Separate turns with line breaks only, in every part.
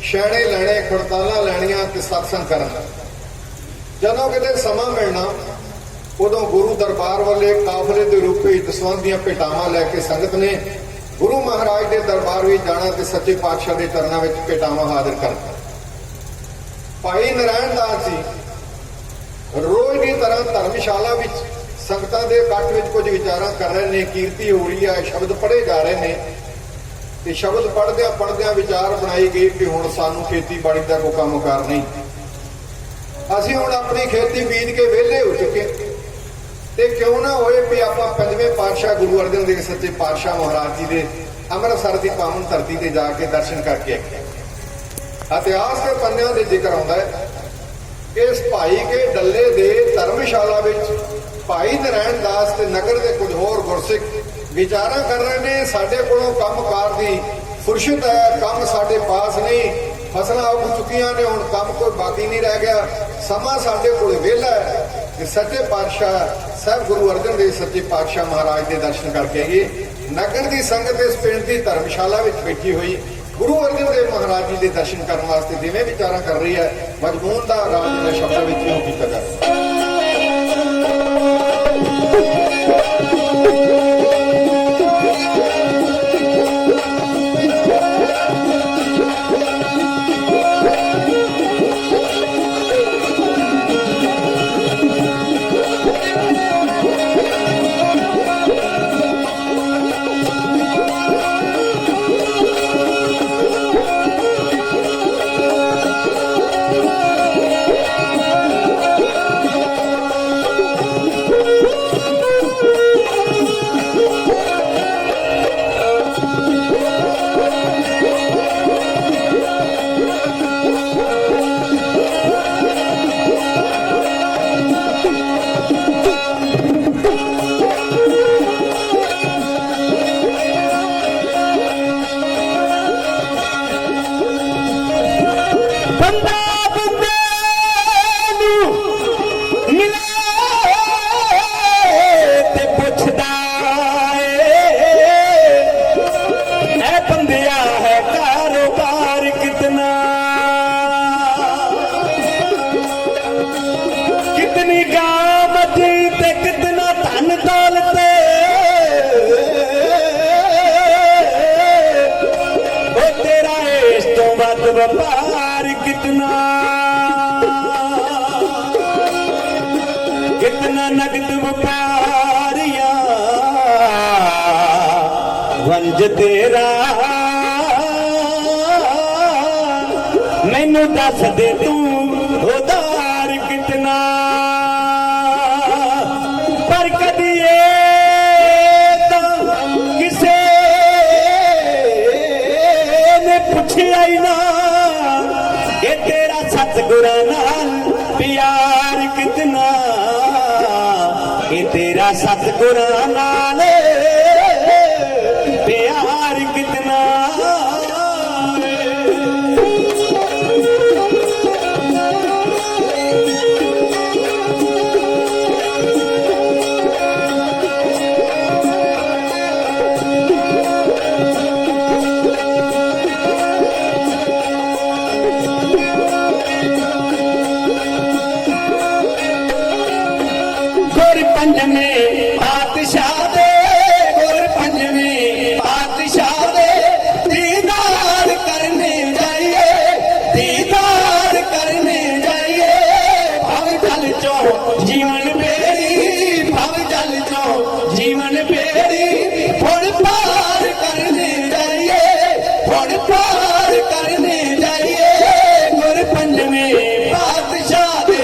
ਛੈਣੇ ਲੈਣੇ, ਖੜਤਾਲਾਂ ਲੈਣੀਆਂ ਤੇ ਸਤਸੰਗ ਕਰਨਾ। ਜਦੋਂ ਕਿਤੇ ਸਮਾਂ ਮਿਲਣਾ ਉਦੋਂ ਗੁਰੂ ਦਰਬਾਰ ਵਾਲੇ ਕਾਫਲੇ ਦੇ ਰੂਪ ਵਿੱਚ ਦਸਵੰਧ ਦੀਆਂ ਭੇਟਾਵਾਂ ਲੈ ਕੇ ਸੰਗਤ ਨੇ ਗੁਰੂ ਮਹਾਰਾਜ ਦੇ ਦਰਬਾਰ ਵਿੱਚ ਜਾਣਾ ਤੇ ਸੱਚੇ ਪਾਤਸ਼ਾਹ ਦੇ ਚਰਨਾਂ ਵਿੱਚ ਭੇਟਾਵਾਂ ਹਾਜ਼ਰ ਕਰਨਾ। ਭਾਈ ਨਾਰਾਇਣ ਦਾਸ ਜੀ ਰੋਜ਼ ਦੀ ਤਰ੍ਹਾਂ ਧਰਮਸ਼ਾਲਾ ਵਿੱਚ ਸੰਗਤਾਂ ਦੇ ਇਕੱਠ ਵਿੱਚ ਕੁਝ ਵਿਚਾਰਾਂ ਕਰ ਰਹੇ ਨੇ, ਕੀਰਤੀ ਹੋ ਰਹੀ ਹੈ, ਸ਼ਬਦ ਪੜ੍ਹੇ ਜਾ ਰਹੇ ਨੇ ਤੇ ਸ਼ਬਦ ਪੜ੍ਹਦਿਆਂ ਵਿਚਾਰ ਬਣਾਈ ਗਈ ਕਿ ਹੁਣ ਸਾਨੂੰ ਖੇਤੀਬਾੜੀ ਦਾ ਕੋਈ ਕੰਮ ਕਾਰ ਨਹੀਂ, ਅਸੀਂ ਹੁਣ ਆਪਣੀ ਖੇਤੀ ਬੀਜ ਕੇ ਵਿਹਲੇ ਹੋ ਚੁੱਕੇ ਤੇ ਕਿਉਂ ਨਾ ਹੋਏ ਵੀ ਆਪਾਂ ਪੰਜਵੇਂ ਪਾਤਸ਼ਾਹ ਗੁਰੂ ਅਰਜਨ ਦੇਵ ਸੱਚੇ ਪਾਤਸ਼ਾਹ ਮਹਾਰਾਜ ਜੀ ਦੇ ਅੰਮ੍ਰਿਤਸਰ ਦੀ ਪਾਵਨ ਧਰਤੀ ਤੇ ਜਾ ਕੇ ਦਰਸ਼ਨ ਕਰਕੇ ਆਏ। ਇਤਿਹਾਸ ਦੇ ਪੰਨਿਆਂ ਦੇ ਜ਼ਿਕਰ ਆਉਂਦਾ ਹੈ ਕਿ ਇਸ ਭਾਈ ਕੇ ਡੱਲੇ ਦੇ ਧਰਮਸ਼ਾਲਾ ਵਿੱਚ ਭਾਈ ਨਾਰਾਇਣ ਦਾਸ ਤੇ ਨਗਰ ਦੇ ਕੁਝ ਹੋਰ ਗੁਰਸਿੱਖ ਵਿਚਾਰਾਂ ਕਰ ਰਹੇ ਨੇ, ਸਾਡੇ ਕੋਲੋਂ ਕੰਮਕਾਰ ਦੀ ਫੁਰਸਤ ਹੈ, ਕੰਮ ਸਾਡੇ ਪਾਸ ਨਹੀਂ, ਫਸਲਾਂ ਉੱਗ ਚੁੱਕੀਆਂ ਨੇ, ਹੁਣ ਕੰਮ ਕੋਈ ਬਾਕੀ ਨਹੀਂ ਰਹਿ ਗਿਆ, ਸਮਾਂ ਸਾਡੇ ਕੋਲ ਵਿਹਲਾ ਹੈ ਕਿ ਸੱਚੇ ਪਾਤਸ਼ਾਹ ਸਾਹਿਬ ਗੁਰੂ ਅਰਜਨ ਦੇਵ ਸੱਚੇ ਪਾਤਸ਼ਾਹ ਮਹਾਰਾਜ ਦੇ ਦਰਸ਼ਨ ਕਰਕੇ ਆਈਏ। ਨਗਰ ਦੀ ਸੰਗਤ ਇਸ ਪਿੰਡ ਦੀ ਧਰਮਸ਼ਾਲਾ ਵਿੱਚ ਬੈਠੀ ਹੋਈ ਗੁਰੂ ਅਰਜਨ ਦੇਵ ਮਹਾਰਾਜ ਜੀ ਦੇ ਦਰਸ਼ਨ ਕਰਨ ਵਾਸਤੇ ਜਿਵੇਂ ਵਿਚਾਰਾਂ ਕਰ ਰਹੀ ਹੈ, ਮਜ਼ਮੂਨ ਦਾ ਰਾਜ ਦੇ ਸ਼ਬਦਾਂ ਵਿੱਚ ਇਉਂ ਕੀਤਾ ਜਾ ਰਿਹਾ ਹੈ। व्यापार कितना कितना नगद व्यापारिया वंज तेरा मैनू दस दे तू उधार कितना पर कदिए किसे ने पूछया ही ना कि तेरा सतगुरां नाल प्यार कितना, कि तेरा सतगुरां नाल प्यार कितना। पंजवें पातशाह दे गुर पंजवें पातशाह दे दीदार करने जाइए, दीदार करने जाइए। भव जल चो जीवन बेड़ी, भव जल चो जीवन बेड़ी, फुड़ पार करने जाइए, फुड़ पार करने जाइए। गुर पंजवें पातशाह दे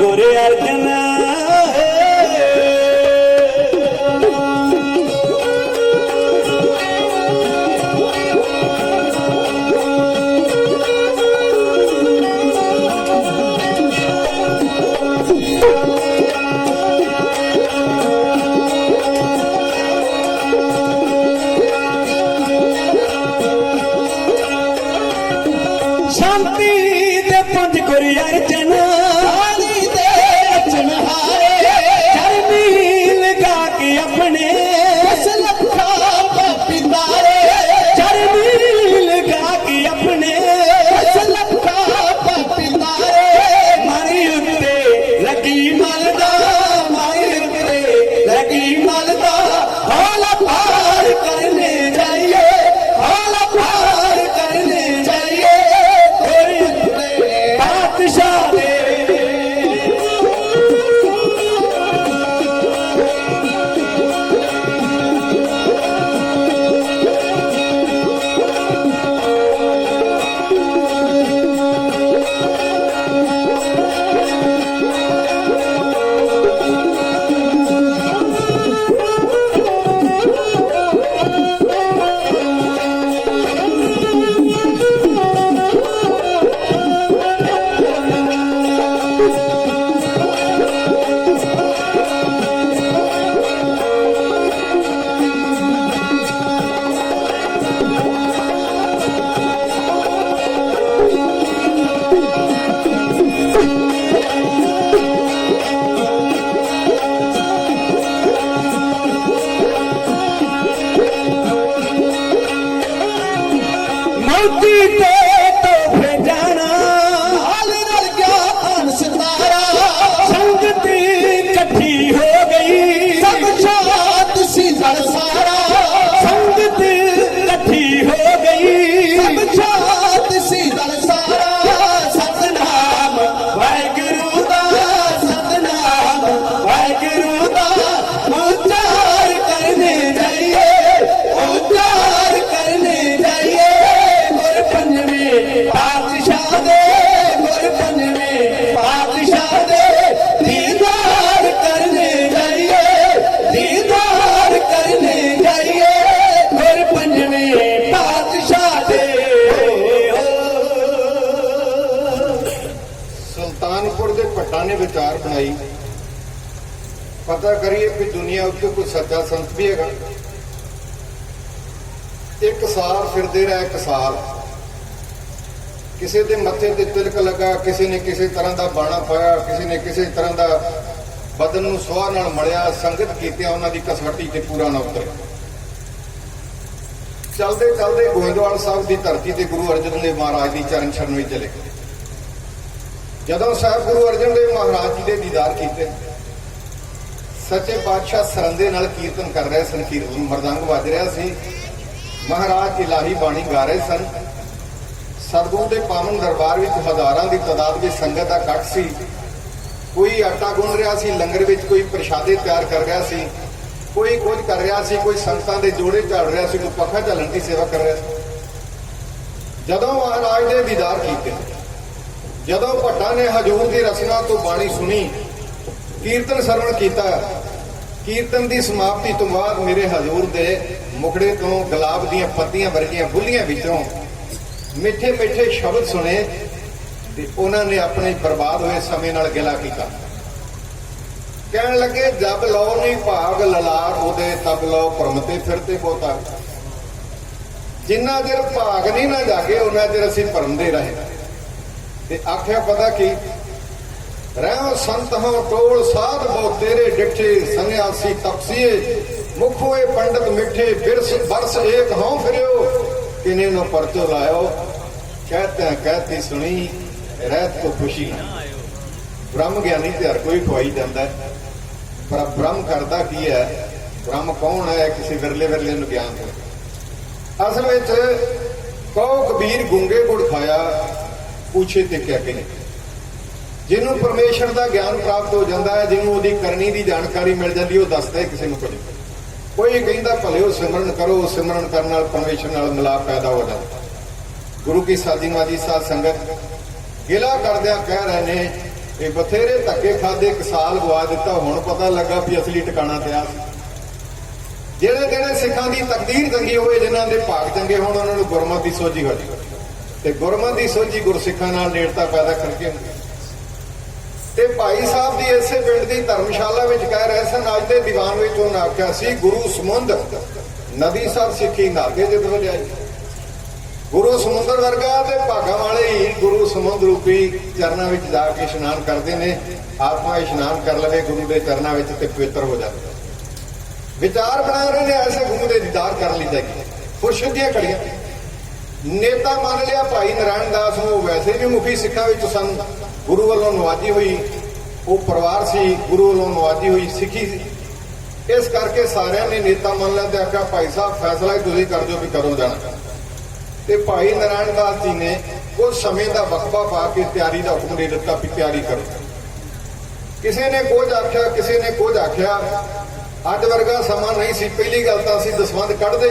गुर अर्जन शांति दे पंज गुर अर्जन
विचार बनाई पता करिए कि दुनिया उत्ते कोई सच्चा संत भी है। एक साल फिरते रहे, एक साल किसी के मत्थे ते तिलक लगा, किसी ने किसी तरह का बाणा पाया, किसी ने किसी तरह का बदन नूं सुआह नाल मलिया, संगत कीतियां उन्हां दी कसवटी ते पूरा ना उतरे। चलते चलते गोविंदवाल साहब की धरती ते गुरु अर्जन देव महाराज की चरण शरण में चले। जदों साहब गुरु अर्जन देव महाराज जी के दीदार किए, सच्चे पातशाह सरंदे नाल कीर्तन कर रहे सन, कीर्तन मरदंग वज रहा सी, महाराज इलाही बाणी गा रहे सन। सतगुरु के पावन दरबार में हजारां की तादाद में संगत का इकट्ठ सी। कोई आटा गुन रहा सी, लंगर में कोई प्रशादे तैयार कर रहा सी, कोई कुछ कर रहा सी, कोई संगतां दे जोड़े झाड़ रहा सी, कोई पखा झलण की सेवा कर रहा सी। जदों महाराज ने दीदार किए, जदों भट्टा ने हजूर की रचना तो बाणी सुनी, कीर्तन सरवण किया, कीर्तन की समाप्ति तो बाद मेरे हजूर के मुखड़े तो गुलाब दीयां पत्तियां वर्गियां बुल्लियां विचों मिठे मिठे शब्द सुने। उन्होंने अपने बर्बाद हुए समय नाल गिला किया। कहन लगे जब लो नहीं भाग ललार उदे तब लो परमते फिरते पोता। जिन्ना चिर भाग नहीं ना जागे उन्ना चिर असीं भरमदे रहे। ते आख्या पता की रहो संत हो टोल साध बहु तेरे डिठे, सन्यासी तपसीए मुख होए पंडित मिठे, बिरस बरस एक हों फिरो किने नो परचो लायो। कहते हैं कहती सुनी रहत को खुशी। ब्रह्म ज्ञानी ते हर कोई खुआई जाता है, पर ब्रह्म करता की है, ब्रह्म कौन है, किसी विरले विरले नूं ज्ञान है। असल में कहो कबीर गूंगे गुड़ खाया पूछे ते क्या कि जिन्हों परमेश्वर का ज्ञान प्राप्त हो जाता है, जिन्हों उसकी करनी की जानकारी मिल जाती है, वो दसता है किसी को कुछ। कोई कहता भले हो सिमरन करो, सिमरन करने नाल परमेश्वर नाल मिलाप पैदा हो जाता है। गुरु की साजी माजी साध संगत गिला करदिया कह रहे हैं ਇਹ ਬਥੇਰੇ ਧੱਕੇ ਖਾਦੇ, ਇੱਕ ਸਾਲ ਗਵਾ ਦਿੱਤਾ, ਹੁਣ ਪਤਾ ਲੱਗਾ ਵੀ ਅਸਲੀ ਟਿਕਾਣਾ ਤੇ ਆ। ਜਿਹੜੇ ਜਿਹੜੇ ਸਿੱਖਾਂ ਦੀ ਤਕਦੀਰ ਚੰਗੀ ਹੋਵੇ, ਜਿਨ੍ਹਾਂ ਦੇ ਭਾਗ ਚੰਗੇ ਹੋਣ, ਉਹਨਾਂ ਨੂੰ ਗੁਰਮਤਿ ਦੀ ਸੋਝੀ ਹੋ ਜਾਵੇ, ਤੇ ਗੁਰਮਤਿ ਦੀ ਸੋਝੀ ਗੁਰਸਿੱਖਾਂ ਨਾਲ ਨੇੜਤਾ ਪੈਦਾ ਕਰਕੇ। ਤੇ ਭਾਈ ਸਾਹਿਬ ਦੀ ਇਸੇ ਪਿੰਡ ਦੀ ਧਰਮਸ਼ਾਲਾ ਵਿੱਚ ਕਹਿ ਰਹੇ ਸਨ, ਅੱਜ ਦੇ ਦੀਵਾਨ ਵਿੱਚ ਉਹਨਾਂ ਆਖਿਆ ਸੀ, ਗੁਰੂ ਸਮੁੰਦ ਨਦੀ ਸਰ ਸਿੱਖੀ ਨਾਗੇ ਜਦ ਵਜਾਈ। ਗੁਰੂ ਸਮੁੰਦਰ ਵਰਗਾ ਤੇ ਭਾਗਾਂ ਵਾਲੇ ਹੀ ਗੁਰੂ ਸਮੁੰਦ ਰੂਪੀ ਚਰਨਾਂ ਵਿੱਚ ਜਾ ਕੇ ਇਸ਼ਨਾਨ ਕਰਦੇ ਨੇ। ਆਤਮਾ ਇਸ਼ਨਾਨ ਕਰ ਲਵੇ ਗੁਰੂ ਦੇ ਚਰਨਾਂ ਵਿੱਚ ਤੇ ਪਵਿੱਤਰ ਹੋ ਜਾਵੇ। ਵਿਚਾਰ ਬਣਾ ਰਹੇ ਨੇ ਐਸੇ ਗੁਰੂ ਦੇ ਦੀਦਾਰ ਕਰ ਲਈ ਜਾਏਗੀ। ਖੁਰਸ਼ਦ ਦੀਆਂ ਘੜੀਆਂ ਨੇਤਾ ਮੰਨ ਲਿਆ ਭਾਈ ਨਾਰਾਇਣ ਦਾਸ ਨੂੰ, ਉਹ ਵੈਸੇ ਵੀ ਮੁਖੀ ਸਿੱਖਾਂ ਵਿੱਚ ਸਨ, ਗੁਰੂ ਵੱਲੋਂ ਨਵਾਜੀ ਹੋਈ ਉਹ ਪਰਿਵਾਰ ਸੀ, ਗੁਰੂ ਵੱਲੋਂ ਨਵਾਜੀ ਹੋਈ ਸਿੱਖੀ ਸੀ। ਇਸ ਕਰਕੇ ਸਾਰਿਆਂ ਨੇ ਨੇਤਾ ਮੰਨ ਲਿਆ ਤੇ ਆਖਿਆ, ਭਾਈ ਸਾਹਿਬ ਫੈਸਲਾ ਹੀ ਤੁਸੀਂ ਕਰ ਦਿਓ ਵੀ ਕਦੋਂ ਜਾਣਾ। ਤੇ ਭਾਈ ਨਾਰਾਇਣ ਦਾਸ ਜੀ ਨੇ ਕੁਝ ਸਮੇਂ ਦਾ ਵਕਫਾ ਪਾ ਕੇ ਤਿਆਰੀ ਦਾ ਹੁਕਮ ਦੇ ਦਿੱਤਾ ਵੀ ਤਿਆਰੀ ਕਰੋ। ਕਿਸੇ ਨੇ ਕੁਝ ਆਖਿਆ, ਕਿਸੇ ਨੇ ਕੁਝ ਆਖਿਆ। ਅੱਜ ਵਰਗਾ ਸਮਾਂ ਨਹੀਂ ਸੀ। ਪਹਿਲੀ ਗੱਲ ਤਾਂ ਅਸੀਂ ਦਸਵੰਧ ਕੱਢਦੇ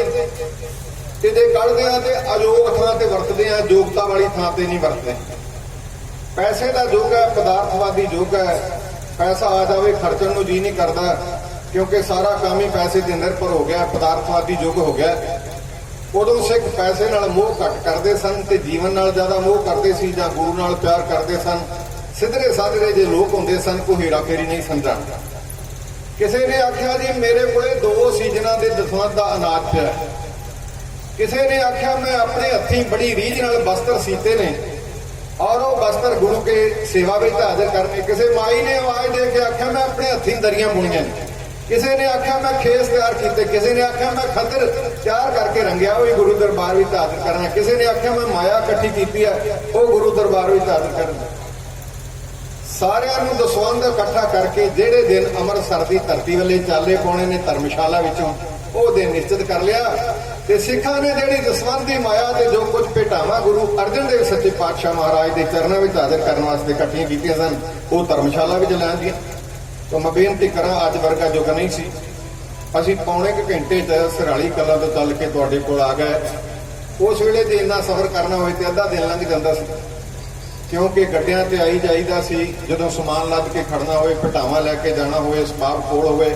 ਤੇ ਜੇ ਕੱਢਦੇ ਆ ਤੇ ਅਯੋਗ ਥਾਂ ਤੇ ਵਰਤਦੇ ਆ, ਯੋਗਤਾ ਵਾਲੀ ਥਾਂ ਤੇ ਨਹੀਂ ਵਰਤਦੇ। ਪੈਸੇ ਦਾ ਯੁੱਗ ਹੈ, ਪਦਾਰਥਵਾਦੀ ਯੁੱਗ ਹੈ। ਪੈਸਾ ਆ ਜਾਵੇ ਖਰਚਣ ਨੂੰ ਜੀ ਨਹੀਂ ਕਰਦਾ, ਕਿਉਂਕਿ ਸਾਰਾ ਕੰਮ ਹੀ ਪੈਸੇ ਤੇ ਨਿਰਭਰ ਹੋ ਗਿਆ, ਪਦਾਰਥਵਾਦੀ ਯੁੱਗ ਹੋ ਗਿਆ। ਉਦੋਂ ਸਿੱਖ ਪੈਸੇ ਨਾਲ ਮੋਹ ਘੱਟ ਕਰਦੇ ਸਨ ਤੇ ਜੀਵਨ ਨਾਲ ਜ਼ਿਆਦਾ ਮੋਹ ਕਰਦੇ ਸੀ, ਜਾਂ ਗੁਰੂ ਨਾਲ ਪਿਆਰ ਕਰਦੇ ਸਨ। ਸਿੱਧਰੇ ਸਾਧਰੇ ਜੇ ਲੋਕ ਹੁੰਦੇ ਸਨ, ਕੋਈ ਹੇਰਾਫੇਰੀ ਨਹੀਂ ਸਮਝਦਾ। ਕਿਸੇ ਨੇ ਆਖਿਆ ਜੀ ਮੇਰੇ ਕੋਲੇ 2 ਸੀਜ਼ਨਾਂ ਦੇ ਦਸਵੰਧ ਦਾ ਅਨਾਜ ਪਿਆ। ਕਿਸੇ ਨੇ ਆਖਿਆ ਮੈਂ ਆਪਣੇ ਹੱਥੀਂ ਬੜੀ ਰੀਝ ਨਾਲ ਬਸਤਰ ਸੀਤੇ ਨੇ ਔਰ ਉਹ ਬਸਤਰ ਗੁਰੂ ਕੇ ਸੇਵਾ ਵਿੱਚ ਹਾਜ਼ਰ ਕਰਨੇ। ਕਿਸੇ ਮਾਈ ਨੇ ਆਵਾਜ਼ ਦੇ ਕੇ ਆਖਿਆ ਮੈਂ ਆਪਣੇ ਹੱਥੀਂ ਦਰੀਆਂ ਬੁਣੀਆਂ ਨੇ। ਕਿਸੇ ਨੇ ਆਖਿਆ ਮੈਂ ਖੇਸ ਤਿਆਰ ਕੀਤੇ। ਕਿਸੇ ਨੇ ਆਖਿਆ ਮੈਂ ਖੱਦਰ ਤਿਆਰ ਕਰਕੇ ਰੰਗਿਆ, ਉਹ ਗੁਰੂ ਦਰਬਾਰ ਵਿੱਚ ਹਾਜ਼ਰ ਕਰਨਾ। ਕਿਸੇ ਨੇ ਆਖਿਆ ਮੈਂ ਮਾਇਆ ਇਕੱਠੀ ਕੀਤੀ ਹੈ, ਉਹ ਗੁਰੂ ਦਰਬਾਰ ਵਿੱਚ ਹਾਜ਼ਰ ਕਰਨਾ। ਸਾਰਿਆਂ ਨੂੰ ਦਸਵੰਧ ਇਕੱਠਾ ਕਰਕੇ ਜਿਹੜੇ ਦਿਨ ਅੰਮ੍ਰਿਤਸਰ ਦੀ ਧਰਤੀ ਵੱਲੇ ਚਾਲੇ ਪਾਉਣੇ ਨੇ ਧਰਮਸ਼ਾਲਾ ਵਿੱਚੋਂ, ਉਹ ਦਿਨ ਨਿਸ਼ਚਿਤ ਕਰ ਲਿਆ। ਤੇ ਸਿੱਖਾਂ ਨੇ ਜਿਹੜੀ ਦਸਵੰਧ ਦੀ ਮਾਇਆ ਤੇ ਜੋ ਕੁਝ ਭੇਟਾਵਾਂ ਗੁਰੂ ਅਰਜਨ ਦੇਵ ਸੱਚੇ ਪਾਤਸ਼ਾਹ ਮਹਾਰਾਜ ਦੇ ਚਰਨਾਂ ਵਿੱਚ ਹਾਜ਼ਰ ਕਰਨ ਵਾਸਤੇ ਇਕੱਠੀਆਂ ਕੀਤੀਆਂ ਸਨ, ਉਹ ਧਰਮਸ਼ਾਲਾ ਵਿੱਚ ਲੈਂਦੀਆਂ। ਤਾਂ ਮੈਂ ਬੇਨਤੀ ਕਰਾਂ, ਅੱਜ ਵਰਗਾ ਯੁੱਗ ਨਹੀਂ ਸੀ। ਅਸੀਂ ਪੌਣੇ ਕੁ ਘੰਟੇ 'ਚ ਸਰਾਲੀ ਕਲਾਂ ਤੋਂ ਚੱਲ ਕੇ ਤੁਹਾਡੇ ਕੋਲ ਆ ਗਏ। ਉਸ ਵੇਲੇ ਜੇ ਇੰਨਾ ਸਫ਼ਰ ਕਰਨਾ ਹੋਵੇ ਤੇ ਅੱਧਾ ਦਿਨ ਲੰਘ ਜਾਂਦਾ ਸੀ, ਕਿਉਂਕਿ ਗੱਡਿਆਂ ਤੇ ਆਈ ਜਾਈਦਾ ਸੀ। ਜਦੋਂ ਸਮਾਨ ਲੱਦ ਕੇ ਖੜਨਾ ਹੋਵੇ, ਭਟਾਵਾਂ ਲੈ ਕੇ ਜਾਣਾ ਹੋਵੇ, ਸਬਾਬ ਕੋਲ ਹੋਵੇ,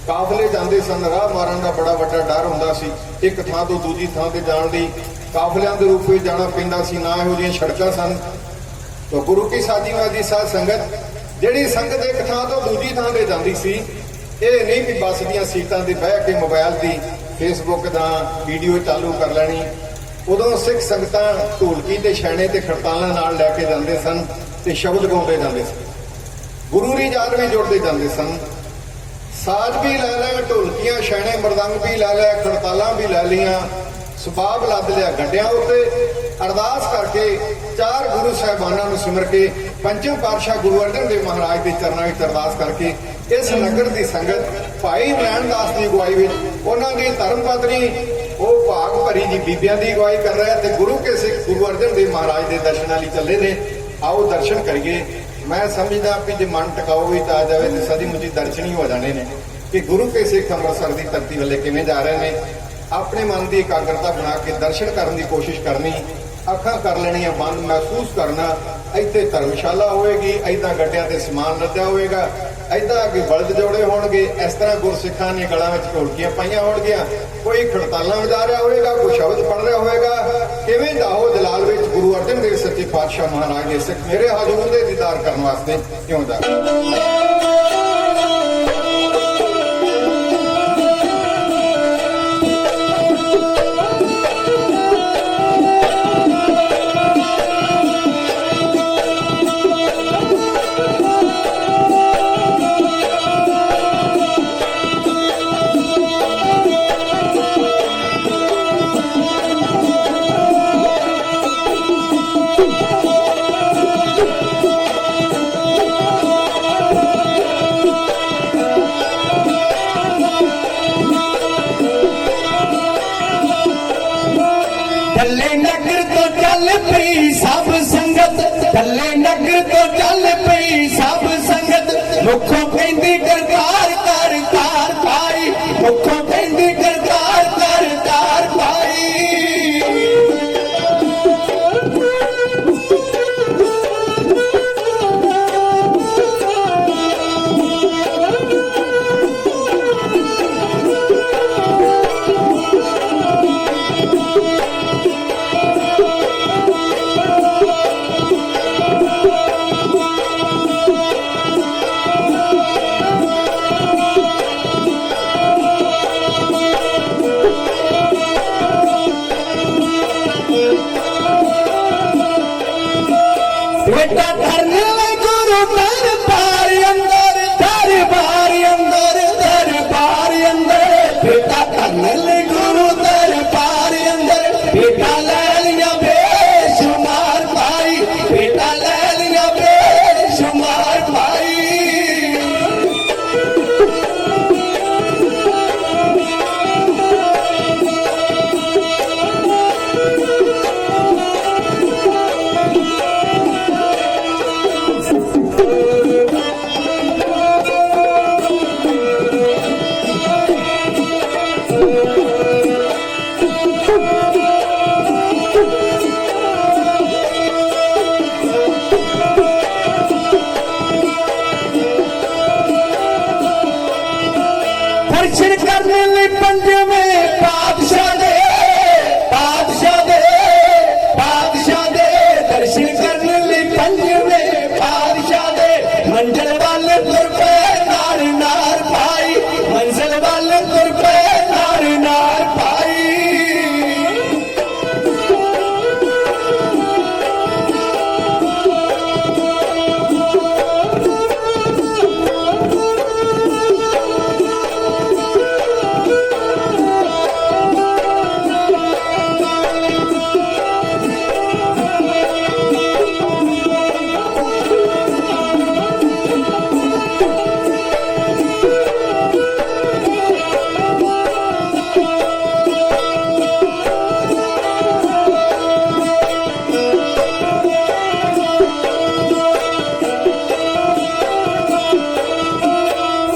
ਕਾਫਲੇ ਜਾਂਦੇ ਸਨ। ਰਾਹ ਮਾਰਨ ਦਾ ਬੜਾ ਵੱਡਾ ਡਰ ਹੁੰਦਾ ਸੀ। ਇੱਕ ਥਾਂ ਤੋਂ ਦੂਜੀ ਥਾਂ ਤੇ ਜਾਣ ਲਈ ਕਾਫਲਿਆਂ ਦੇ ਰੂਪ ਵਿੱਚ ਜਾਣਾ ਪੈਂਦਾ ਸੀ, ਨਾ ਇਹੋ ਜਿਹੀਆਂ ਸੜਕਾਂ ਸਨ। ਤਾਂ ਗੁਰੂ ਕੀ ਸਾਜੀਵਾਦੀ ਸਾਧ ਸੰਗਤ, ਜਿਹੜੀ ਸੰਗਤ ਇੱਕ ਥਾਂ ਤੋਂ ਦੂਜੀ ਥਾਂ ਤੇ ਜਾਂਦੀ ਸੀ, ਇਹ ਨਹੀਂ ਵੀ ਬੱਸ ਦੀਆਂ ਸੀਟਾਂ ਤੇ ਬਹਿ ਕੇ ਮੋਬਾਈਲ ਦੀ ਫੇਸਬੁੱਕ ਦਾ ਵੀਡੀਓ ਚਾਲੂ ਕਰ ਲੈਣੀ। ਉਦੋਂ ਸਿੱਖ ਸੰਗਤਾਂ ਢੋਲਕੀ ਤੇ ਛੈਣੇ ਤੇ ਖੜਤਾਲਾਂ ਨਾਲ ਲੈ ਕੇ ਜਾਂਦੇ ਸਨ ਤੇ ਸ਼ਬਦ ਗਾਉਂਦੇ ਜਾਂਦੇ ਸਨ। ਗੁਰੂ ਦੀ ਯਾਦ ਵਿੱਚ ਜੁੜਦੇ ਜਾਂਦੇ ਸਨ। ਸਾਜ਼ ਵੀ ਲੈ ਲੈ, ਢੋਲਕੀਆਂ ਛੈਣੇ ਮਰਦੰਗ ਵੀ ਲੈ ਲੈ, ਖੜਤਾਲਾਂ ਵੀ ਲੈ ਲਈਆਂ, ਸਬਾਬ ਲੱਦ ਲਿਆ ਗੱਡਿਆਂ ਉੱਤੇ। ਅਰਦਾਸ ਕਰਕੇ 4 ਗੁਰੂ ਸਾਹਿਬਾਨਾਂ ਨੂੰ ਸਿਮਰ ਕੇ ਪੰਜਮ ਪਾਤਸ਼ਾਹ ਗੁਰੂ ਅਰਜਨ ਦੇਵ ਮਹਾਰਾਜ ਦੇ ਚਰਨਾਂ ਵਿੱਚ ਅਰਦਾਸ ਕਰਕੇ ਇਸ ਨਗਰ ਦੀ ਸੰਗਤ ਭਾਈ ਨਾਰਾਇਣ ਦਾਸ ਦੀ ਅਗਵਾਈ ਵਿੱਚ, ਉਹਨਾਂ ਦੀ ਧਰਮ ਪਤਨੀ ਉਹ ਭਾਗ ਭਰੀ ਜੀ ਬੀਬੀਆਂ ਦੀ ਅਗਵਾਈ ਕਰ ਰਿਹਾ ਤੇ ਗੁਰੂ ਕੇ ਸਿੱਖ ਗੁਰੂ ਅਰਜਨ ਦੇਵ ਮਹਾਰਾਜ ਦੇ ਦਰਸ਼ਨਾਂ ਲਈ ਚੱਲੇ ਨੇ। ਆਓ ਦਰਸ਼ਨ ਕਰੀਏ। ਮੈਂ ਸਮਝਦਾ ਵੀ ਜੇ ਮਨ ਟਿਕਾਓ ਵੀ ਤਾਂ ਆ ਜਾਵੇ ਤੇ ਸਦੀ ਮੁੱਚੀ ਦਰਸ਼ਨ ਹੀ ਹੋ ਜਾਣੇ ਨੇ ਕਿ ਗੁਰੂ ਕੇ ਸਿੱਖ ਅੰਮ੍ਰਿਤਸਰ ਦੀ ਧਰਤੀ ਵੱਲੇ ਕਿਵੇਂ ਜਾ ਰਹੇ ਨੇ। ਆਪਣੇ ਮਨ ਦੀ ਇਕਾਗਰਤਾ ਬਣਾ ਕੇ ਦਰਸ਼ਨ ਕਰਨ ਦੀ ਕੋਸ਼ਿਸ਼ ਕਰਨੀ, ਅੱਖਾਂ ਕਰ ਲੈਣੀਆਂ ਬੰਦ, ਮਹਿਸੂਸ ਕਰਨਾ ਇੱਥੇ ਧਰਮਸ਼ਾਲਾ ਹੋਏਗੀ, ਏਦਾਂ ਗੱਡਿਆਂ ਤੇ ਸਮਾਨ ਲੱਦਿਆ ਹੋਵੇਗਾ, ਏਦਾਂ ਅੱਗੇ ਬਲਦ ਜੋੜੇ ਹੋਣਗੇ, ਇਸ ਤਰ੍ਹਾਂ ਗੁਰਸਿੱਖਾਂ ਨੇ ਗਲਾਂ ਵਿੱਚ ਢੋਲਕੀਆਂ ਪਾਈਆਂ ਹੋਣਗੀਆਂ, ਕੋਈ ਖੜਤਾਲਾਂ ਵਜਾ ਰਿਹਾ ਹੋਵੇਗਾ, ਕੋਈ ਸ਼ਬਦ ਪੜ੍ਹ ਰਿਹਾ ਹੋਵੇਗਾ। ਕਿਵੇਂ ਦਾਹੋ ਜਲਾਲ ਵਿੱਚ ਗੁਰੂ ਅਰਜਨ ਦੇਵ ਸੱਚੇ ਪਾਤਸ਼ਾਹ ਮਹਾਰਾਜ ਦੇ ਸਿੱਖ ਮੇਰੇ ਹਜ਼ੂਰ ਦੇ ਦੀਦਾਰ ਕਰਨ ਵਾਸਤੇ ਕਿਉਂ ਜਾ
ਢੱਲੇ ਨਗਰ ਤੋਂ ਚੱਲ ਪਈ ਸਭ ਸੰਗਤ, ਢੱਲੇ ਨਗਰ ਤੋਂ ਚੱਲ ਪਈ ਸਭ ਸੰਗਤ, ਮੁੱਖੋਂ ਕਹਿੰਦੀ ਕਰਤਾਰ ਕਰਤਾਰ ਭਾਈ, ਮੁੱਖੋਂ ਕਹਿੰਦੀ ਕਰਤਾਰ ਕਰਤਾਰ ਭਾਈ। दर्शन करने लिए पंजवें पातशाह दे दर्शन करने लिए पंजवें पातशाह दे मंजिल वाल तुर पे नार नार पाई मंजिल वाल तुर पे नार नार पाई।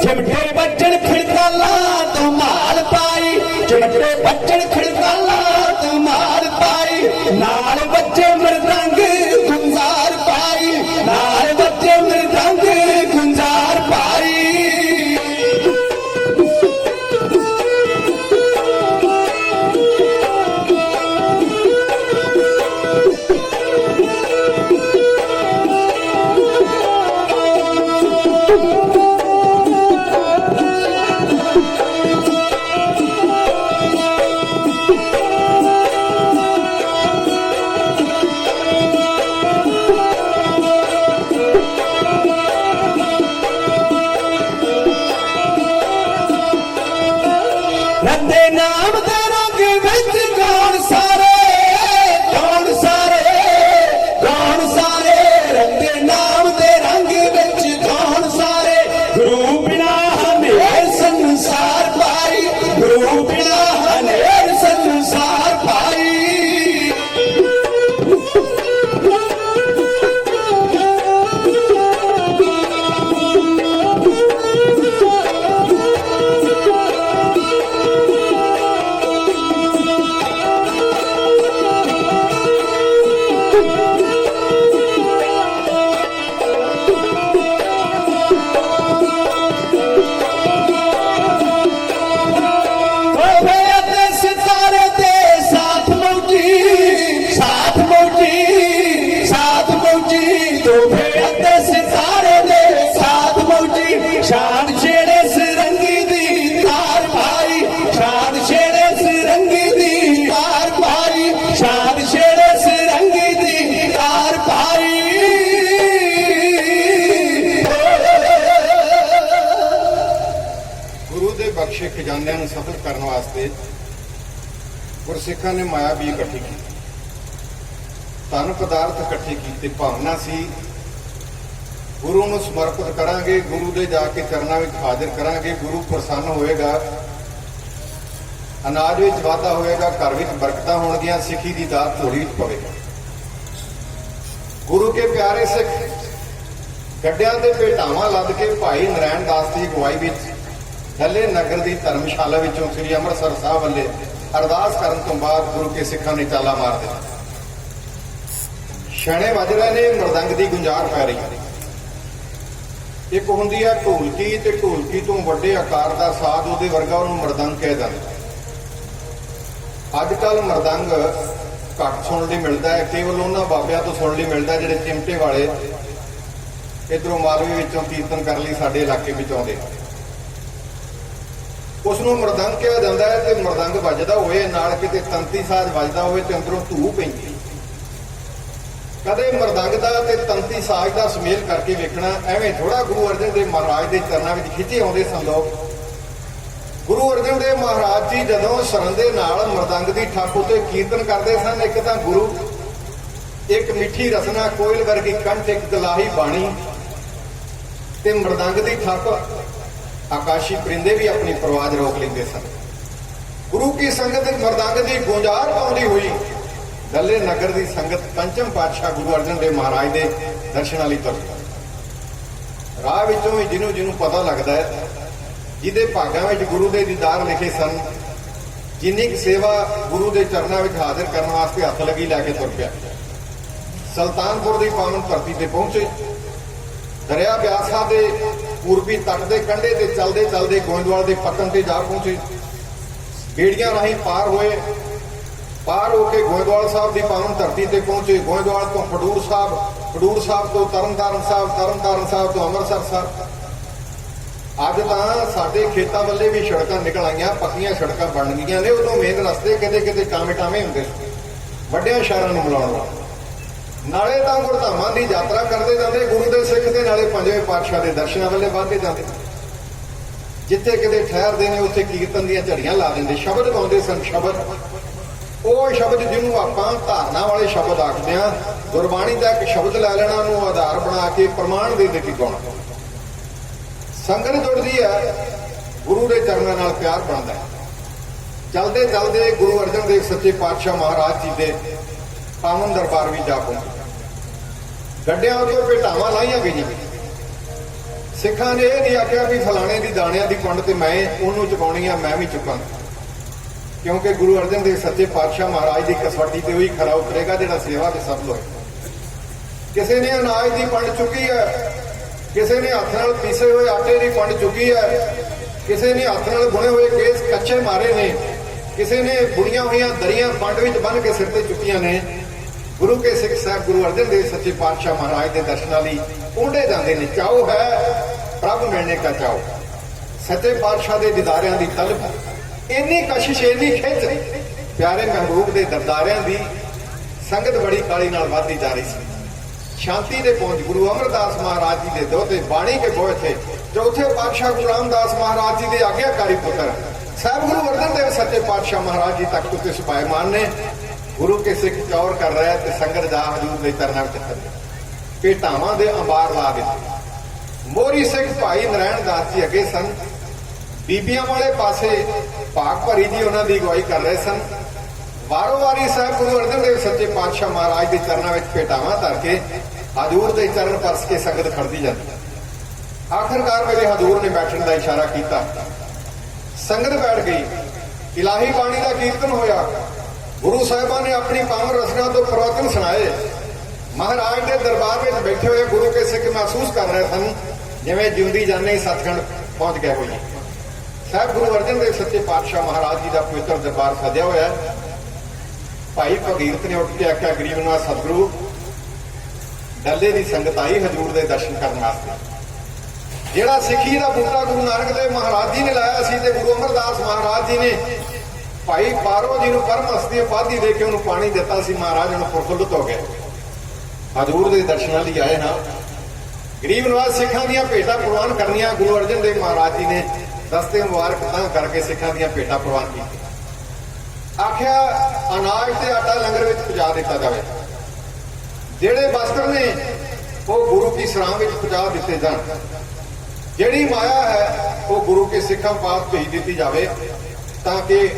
चिमटे बच्चन खिड़काला तो माल पाई चिमटे बच्चन खिड़काला तो माल पाई नाल बच्चे मृदंग गुंजार पाई नाल बच्चे मृदंग गुंजार पाई। रंदे नाम दे रंग विच कौन सारे रंदे नाम दे रंग विच कौन सारे गुरु बिना हनेर संसार पाई गुरु बिना हनेर संसार पाई। शान छेड़े सिरंगी दी तार भाई शान छेड़े सिरंगी दी तार भाई शान छेड़े सिरंगी दी तार भाई।
गुरु दे बख्शे खजानिਆਂ ਨੂੰ ਸਫਲ ਕਰਨ ਵਾਸਤੇ ਗੁਰਸਿੱਖਾਂ ਨੇ ਮਾਇਆ ਵੀ ਇਕੱਠੀ ਕੀਤੀ ਧਨ ਪਦਾਰਥ ਇਕੱਠੇ ਕੀਤੇ ਭਾਵਨਾ ਸੀ गुरु ਨੂੰ ਸਮਰਪਿਤ ਕਰਾਂਗੇ ਗੁਰੂ ਦੇ ਜਾ ਕੇ ਚਰਨਾਂ ਵਿੱਚ ਹਾਜ਼ਰ ਕਰਾਂਗੇ ਗੁਰੂ ਪ੍ਰਸੰਨ ਹੋਏਗਾ ਅਨਾਜ ਵਿੱਚ ਵਾਧਾ ਹੋਏਗਾ ਘਰ ਵਿੱਚ ਬਰਕਤਾਂ ਹੋਣਗੀਆਂ ਸਿੱਖੀ ਦੀ ਦਾਤ ਝੋਲੀ ਵਿੱਚ ਪਵੇਗਾ। ਗੁਰੂ ਕੇ ਪਿਆਰੇ ਸਿੱਖ ਗੱਡਿਆਂ ਦੇ ਭੇਟਾਵਾਂ ਲੱਦ ਕੇ ਭਾਈ ਨਰੈਣ ਦਾਸ ਦੀ ਅਗਵਾਈ ਵਿੱਚ ਥੱਲੇ ਨਗਰ ਦੀ ਧਰਮਸ਼ਾਲਾ ਵਿੱਚੋਂ ਸ੍ਰੀ ਅੰਮ੍ਰਿਤਸਰ ਸਾਹਿਬ ਵੱਲੇ ਅਰਦਾਸ ਕਰਨ ਤੋਂ ਬਾਅਦ ਗੁਰੂ ਕੇ ਸਿੱਖਾਂ ਨੇ ਚਾਲਾ ਮਾਰ ਦਿੱਤਾ। ਛਣੇ ਵੱਜ ਰਹੇ ਨੇ ਮਰਦੰਗ ਦੀ ਗੁੰਜਾਰ ਪੈ ਰਹੀ ਇੱਕ ਹੁੰਦੀ ਹੈ ਢੋਲਕੀ ਤੇ ਢੋਲਕੀ ਤੋਂ ਵੱਡੇ ਆਕਾਰ ਦਾ ਸਾਜ਼ ਉਹਦੇ ਵਰਗਾ ਉਹਨੂੰ ਮਰਦੰਗ ਕਹਿ ਦਿੰਦੇ। ਅੱਜ ਕੱਲ ਮਰਦੰਗ ਘੱਟ ਸੁਣਨ ਲਈ ਮਿਲਦਾ ਹੈ ਕੇਵਲ ਉਹਨਾਂ ਬਾਬਿਆਂ ਤੋਂ ਸੁਣਨ ਲਈ ਮਿਲਦਾ ਜਿਹੜੇ ਚਿਮਟੇ ਵਾਲੇ ਇਧਰੋਂ ਮਾਲਵੇ ਵਿੱਚੋਂ ਕੀਰਤਨ ਕਰਨ ਲਈ ਸਾਡੇ ਇਲਾਕੇ ਵਿੱਚ ਆਉਂਦੇ ਉਸ ਨੂੰ ਮਰਦੰਗ ਕਿਹਾ ਜਾਂਦਾ ਹੈ ਤੇ ਮਰਦੰਗ ਵੱਜਦਾ ਹੋਏ ਨਾਲ ਕਿਤੇ ਤੰਤੀ ਸਾਜ਼ ਵੱਜਦਾ ਹੋਵੇ ਤੇ ਅੰਦਰੋਂ ਧੂ ਪੈਂਦੀ ਕਦੇ ਮਰਦੰਗ ਦਾ ਤੇ ਤੰਤੀ ਸਾਜ਼ ਦਾ ਸੁਮੇਲ ਕਰਕੇ ਵੇਖਣਾ ਐਵੇਂ ਥੋੜਾ ਗੁਰੂ ਅਰਜਨ ਦੇਵ ਮਹਾਰਾਜ ਦੇ ਚਰਨਾਂ ਵਿੱਚ ਖਿੱਚੇ ਆਉਂਦੇ ਸਨ ਲੋਕ। ਗੁਰੂ ਅਰਜਨ ਦੇਵ ਮਹਾਰਾਜ ਜੀ ਜਦੋਂ ਸ਼ਰਨ ਦੇ ਨਾਲ ਮਰਦੰਗ ਦੀ ਠੱਪ ਉੱਤੇ ਕੀਰਤਨ ਕਰਦੇ ਸਨ ਇੱਕ ਤਾਂ ਗੁਰੂ ਇੱਕ ਮਿੱਠੀ ਰਸਨਾ ਕੋਇਲ ਵਰਗੀ ਕੰਠ ਇੱਕ ਗਲਾਹੀ ਬਾਣੀ ਤੇ ਮਰਦੰਗ ਦੀ ਠੱਪ ਆਕਾਸ਼ੀ ਪਰਿੰਦੇ ਵੀ ਆਪਣੀ ਪਰਵਾਜ਼ ਰੋਕ ਲੈਂਦੇ ਸਨ। ਗੁਰੂ ਕੀ ਸੰਗਤ ਮਰਦੰਗ ਦੀ ਗੁੰਜਾਰ ਪਾਉਂਦੀ ਹੋਈ ਗੱਲੇ ਨਗਰ ਦੀ ਸੰਗਤ ਪੰਚਮ ਪਾਤਸ਼ਾਹ ਗੁਰੂ ਅਰਜਨ ਦੇਵ ਮਹਾਰਾਜ ਦੇ ਦਰਸ਼ਨਾਂ ਲਈ ਤੁਰ ਰਾਹ ਵਿੱਚੋਂ ਵੀ ਜਿਹਨੂੰ ਪਤਾ ਲੱਗਦਾ ਹੈ ਜਿਹਦੇ ਭਾਗਾਂ ਵਿੱਚ ਗੁਰੂ ਦੇ ਦੀਦਾਰ ਲਿਖੇ ਸਨ ਜਿੰਨੀ ਕੁ ਸੇਵਾ ਗੁਰੂ ਦੇ ਚਰਨਾਂ ਵਿੱਚ ਹਾਜ਼ਰ ਕਰਨ ਵਾਸਤੇ ਹੱਥ ਲੱਗੀ ਲੈ ਕੇ ਤੁਰ ਪਿਆ। ਸੁਲਤਾਨਪੁਰ ਦੀ ਪਾਵਨ ਧਰਤੀ ਤੇ ਪਹੁੰਚੇ ਦਰਿਆ ਬਿਆਸਾ ਦੇ ਪੂਰਬੀ ਤੱਟ ਦੇ ਕੰਢੇ ਤੇ ਚਲਦੇ ਚਲਦੇ ਗੋਇੰਦਵਾਲ ਦੇ ਪੱਤਨ ਤੇ ਜਾ ਪਹੁੰਚੇ। ਬੇੜੀਆਂ ਰਾਹੀਂ ਪਾਰ ਹੋਏ, ਪਾਰ ਹੋ ਕੇ ਗੋਇੰਦਵਾਲ ਸਾਹਿਬ ਦੀ ਪਾਵਨ ਧਰਤੀ ਤੇ ਪਹੁੰਚੇ। ਗੋਇੰਦਵਾਲ ਤੋਂ ਖਡੂਰ ਸਾਹਿਬ, ਖਡੂਰ ਸਾਹਿਬ ਤੋਂ ਤਰਨਤਾਰਨ ਸਾਹਿਬ, ਤਰਨਤਾਰਨ ਸਾਹਿਬ ਤੋਂ ਅੰਮ੍ਰਿਤਸਰ ਸਾਹਿਬ। ਅੱਜ ਤਾਂ ਸਾਡੇ ਖੇਤਾਂ ਵੱਲੇ ਵੀ ਸੜਕਾਂ ਨਿਕਲ ਆਈਆਂ, ਪੱਕੀਆਂ ਸੜਕਾਂ ਬਣ ਗਈਆਂ ਨੇ। ਉਦੋਂ ਮੇਨ ਰਸਤੇ ਕਿਤੇ ਕਿਤੇ ਟਾਵੇਂ ਹੁੰਦੇ ਸੀ ਵੱਡਿਆਂ ਸ਼ਹਿਰਾਂ ਨੂੰ ਮਿਲਾਉਣ ਵਾਲੇ। ਨਾਲੇ ਤਾਂ ਗੁਰਧਾਮਾਂ ਦੀ ਯਾਤਰਾ ਕਰਦੇ ਜਾਂਦੇ ਗੁਰੂ ਦੇ ਸਿੱਖ ਦੇ, ਨਾਲੇ ਪੰਜਵੇਂ ਪਾਤਸ਼ਾਹ ਦੇ ਦਰਸ਼ਨਾਂ ਵੱਲੇ ਵੱਧਦੇ ਜਾਂਦੇ। ਜਿੱਥੇ ਕਿਤੇ ਠਹਿਰਦੇ ਨੇ ਉੱਥੇ ਕੀਰਤਨ ਦੀਆਂ ਝੜੀਆਂ ਲਾ ਦਿੰਦੇ, ਸ਼ਬਦ ਗਾਉਂਦੇ ਸਨ। ਸ਼ਬਦ, ਉਹ ਸ਼ਬਦ ਜਿਹਨੂੰ ਆਪਾਂ ਧਾਰਨਾ ਵਾਲੇ ਸ਼ਬਦ ਆਖਦੇ ਆ। ਗੁਰਬਾਣੀ ਦਾ ਇੱਕ ਸ਼ਬਦ ਲੈ ਲੈਣਾ, ਉਹਨੂੰ ਆਧਾਰ ਬਣਾ ਕੇ ਪ੍ਰਮਾਣ ਦੇ ਕੇ ਗਾਉਣਾ। ਸੰਗਤ ਜੁੜਦੀ ਹੈ, ਗੁਰੂ ਦੇ ਚਰਨਾਂ ਨਾਲ ਪਿਆਰ ਬਣਦਾ ਹੈ। ਚਲਦੇ ਚਲਦੇ ਗੁਰੂ ਅਰਜਨ ਦੇਵ ਸੱਚੇ ਪਾਤਸ਼ਾਹ ਮਹਾਰਾਜ ਜੀ ਦੇ ਪਾਵਨ ਦਰਬਾਰ ਵੀ ਜਾ ਪਹੁੰਚੇ। ਗੱਡਿਆਂ ਉੱਤੇ ਭੇਟਾਵਾਂ ਲਾਈਆਂ ਗਈਆਂ। ਸਿੱਖਾਂ ਨੇ ਇਹ ਨਹੀਂ ਆਖਿਆ ਵੀ ਫਲਾਣੇ ਦੀ ਦਾਣਿਆਂ ਦੀ ਪੰਡ ਤੇ ਮੈਂ ਉਹਨੂੰ ਚੁਕਾਉਣੀ ਆ, ਮੈਂ ਵੀ ਚੁਕਾਂਗਾ, ਕਿਉਂਕਿ ਗੁਰੂ ਅਰਜਨ ਦੇਵ ਸੱਚੇ ਪਾਤਸ਼ਾਹ ਮਹਾਰਾਜ ਦੀ ਕਸਵੱਟੀ ਤੇ ਉਹੀ ਖਰਾ ਉਤਰੇਗਾ ਜਿਹੜਾ ਸੇਵਾ ਤੇ ਸਫਲ ਹੋਏ। ਕਿਸੇ ਨੇ ਅਨਾਜ ਦੀ ਪੰਡ ਚੁੱਕੀ ਹੈ, ਕਿਸੇ ਨੇ ਹੱਥ ਨਾਲ ਪੀਸੇ ਹੋਏ ਆਟੇ ਦੀ ਪੰਡ ਚੁੱਕੀ ਹੈ, ਕਿਸੇ ਨੇ ਹੱਥ ਨਾਲ ਬੁਣੇ ਹੋਏ ਕੇਸ ਕੱਚੇ ਮਾਰੇ ਨੇ, ਕਿਸੇ ਨੇ ਬੁਣੀਆਂ ਹੋਈਆਂ ਦਰੀਆਂ ਪੰਡ ਵਿੱਚ ਬੰਨ੍ਹ ਕੇ ਸਿਰ ਤੇ ਚੁੱਕੀਆਂ ਨੇ। ਗੁਰੂ ਕੇ ਸਿੱਖ ਸਾਹਿਬ ਗੁਰੂ ਅਰਜਨ ਦੇਵ ਸੱਚੇ ਪਾਤਸ਼ਾਹ ਮਹਾਰਾਜ ਦੇ ਦਰਸ਼ਨਾਂ ਲਈ ਪਹੁੰਚੇ ਜਾਂਦੇ ਨੇ। ਚਾਓ ਹੈ ਪ੍ਰਭ ਮਿਲਣੇ ਦਾ ਚਾਓ, ਸੱਚੇ ਪਾਤਸ਼ਾਹ ਦੇ ਦੀਦਾਰਿਆਂ ਦੀ ਤਲਬ, ਇੰਨੀ ਕਸ਼ਿਸ਼, ਇੰਨੀ ਖਿੱਚ, ਪਿਆਰੇ ਮਹਿਬੂਬ ਦੇ ਦਰਦਾਰਿਆਂ ਦੀ ਸੰਗਤ ਬੜੀ ਕਾਲੀ ਨਾਲ ਵੱਧਦੀ ਜਾ ਰਹੀ ਸੀ। ਸ਼ਾਂਤੀ ਦੇ ਪਹੁੰਚ ਗੁਰੂ ਅਮਰਦਾਸ ਮਹਾਰਾਜ ਜੀ ਦੇ ਦੋਤੇ ਬਾਣੀ ਕੇ ਬੋਏ ਥੇ। ਚੌਥੇ ਪਾਤਸ਼ਾਹ ਗੁਰੂ ਰਾਮਦਾਸ ਮਹਾਰਾਜ ਜੀ ਦੇ ਆਗਿਆਕਾਰੀ ਪੁੱਤਰ ਸਾਹਿਬ ਗੁਰੂ ਅਰਜਨ ਦੇਵ ਸੱਚੇ ਪਾਤਸ਼ਾਹ ਮਹਾਰਾਜ ਜੀ ਤਖਤ ਉੱਤੇ ਸੁਭਾਇਮਾਨ ਨੇ। ਗੁਰੂ ਕੇ ਸਿੱਖ ਚੌਰ ਕਰ ਰਿਹਾ ਤੇ ਸੰਗਤ ਜਾ ਹਜ਼ੂਰ ਦੇ ਚਰਨਾਂ ਵਿੱਚ ਖੜੇ, ਭੇਟਾਵਾਂ ਦੇ ਅੰਬਾਰ ਲਾ ਦਿੱਤੇ। ਮੋਹਰੀ ਸਿੱਖ ਭਾਈ ਨਰੈਣ ਦਾਸ ਜੀ ਅੱਗੇ ਸਨ, ਬੀਬੀਆਂ ਵਾਲੇ ਪਾਸੇ ਭਾਗ ਭਰੀ ਜੀ ਉਹਨਾਂ ਦੀ ਅਗਵਾਈ ਕਰ ਰਹੇ ਸਨ। ਵਾਰੋ ਵਾਰੀ ਸਾਹਿਬ ਗੁਰੂ ਅਰਜਨ ਦੇਵ ਸੱਚੇ ਪਾਤਸ਼ਾਹ ਮਹਾਰਾਜ ਦੇ ਚਰਨਾਂ ਵਿੱਚ ਭੇਟਾਵਾਂ ਧਰ ਕੇ ਹਜ਼ੂਰ ਦੇ ਚਰਨ ਪਰਸ ਕੇ ਸੰਗਤ ਖੜਦੀ ਜਾਂਦੀ। ਆਖਰਕਾਰ ਵੇਲੇ ਹਜ਼ੂਰ ਨੇ ਬੈਠਣ ਦਾ ਇਸ਼ਾਰਾ ਕੀਤਾ, ਸੰਗਤ ਬੈਠ ਗਈ। ਇਲਾਹੀ ਬਾਣੀ ਦਾ ਕੀਰਤਨ ਹੋਇਆ। ਗੁਰੂ ਸਾਹਿਬਾਨ ਨੇ ਆਪਣੀ ਪਾਵਨ ਰਸਨਾ ਤੋਂ ਪ੍ਰਵਚਨ ਸੁਣਾਏ। ਮਹਾਰਾਜ ਦੇ ਦਰਬਾਰ ਵਿੱਚ ਬੈਠੇ ਹੋਏ ਗੁਰੂ ਕੇ ਸਿੱਖ ਮਹਿਸੂਸ ਕਰ ਰਹੇ ਸਨ ਜਿਵੇਂ ਜਿਉਂਦੀ ਜਾਣੇ ਹੀ ਸੱਚਖੰਡ ਪਹੁੰਚ ਗਏ ਹੋਏ। ਸਾਹਿਬ ਗੁਰੂ ਅਰਜਨ ਦੇਵ ਸੱਚੇ ਪਾਤਸ਼ਾਹ ਮਹਾਰਾਜ ਜੀ ਦਾ ਪਵਿੱਤਰ ਦਰਬਾਰ ਸਜਿਆ ਹੋਇਆ। ਭਾਈ ਭਗੀਰਥ ਨੇ ਉੱਠ ਕੇ ਆਖਿਆ, ਗਰੀਬ ਨਿਵਾਜ ਸਤਿਗੁਰੂ, ਡੱਲੇ ਦੀ ਸੰਗਤ ਆਈ ਹਜ਼ੂਰ ਦੇ ਦਰਸ਼ਨ ਕਰਨ ਵਾਸਤੇ। ਜਿਹੜਾ ਸਿੱਖੀ ਦਾ ਬੂਟਾ ਗੁਰੂ ਨਾਨਕ ਦੇਵ ਮਹਾਰਾਜ ਜੀ ਨੇ ਲਾਇਆ ਸੀ ਤੇ ਗੁਰੂ ਅਮਰਦਾਸ ਮਹਾਰਾਜ ਜੀ ਨੇ ਭਾਈ ਪਾਰੋ ਜੀ ਨੂੰ ਪਰਮ ਹਸਤੀ ਉਪਾਧੀ ਦੇ ਕੇ ਉਹਨੂੰ ਪਾਣੀ ਦਿੱਤਾ ਸੀ। ਮਹਾਰਾਜ ਨੂੰ ਪ੍ਰਫੁੱਲਤ ਹੋ ਗਏ, ਹਜ਼ੂਰ ਦੇ ਦਰਸ਼ਨਾਂ ਲਈ ਆਏ ਨਾ। ਗਰੀਬ ਨਿਵਾਜ ਸਿੱਖਾਂ ਦੀਆਂ ਭੇਟਾਂ ਪ੍ਰਵਾਨ ਕਰਨੀਆਂ ਗੁਰੂ ਅਰਜਨ ਦੇਵ ਮਹਾਰਾਜ ਜੀ ਨੇ ਦਸਤੇ ਮੁਬਾਰਕ ਤਾਂ ਕਰਕੇ ਸਿੱਖਾਂ ਦੀਆਂ ਭੇਟਾਂ ਪ੍ਰਵਾਨ ਕੀਤੀਆਂ। ਆਖਿਆ, ਅਨਾਜ ਤੇ ਆਟਾ ਲੰਗਰ ਵਿੱਚ ਪਹੁੰਚਾ ਦਿੱਤਾ ਜਾਵੇ। ਜਿਹੜੇ ਵਸਤਰ ਨੇ ਉਹ ਗੁਰੂ ਕੀ ਸਰਾਂ ਵਿੱਚ ਪਹੁੰਚਾ ਦਿੱਤੇ ਜਾਣ। ਜਿਹੜੀ ਮਾਇਆ ਹੈ ਉਹ ਗੁਰੂ ਕੇ ਸਿੱਖਾਂ ਪਾਸ ਭੇਜ ਦਿੱਤੀ ਜਾਵੇ ਤਾਂ ਕਿ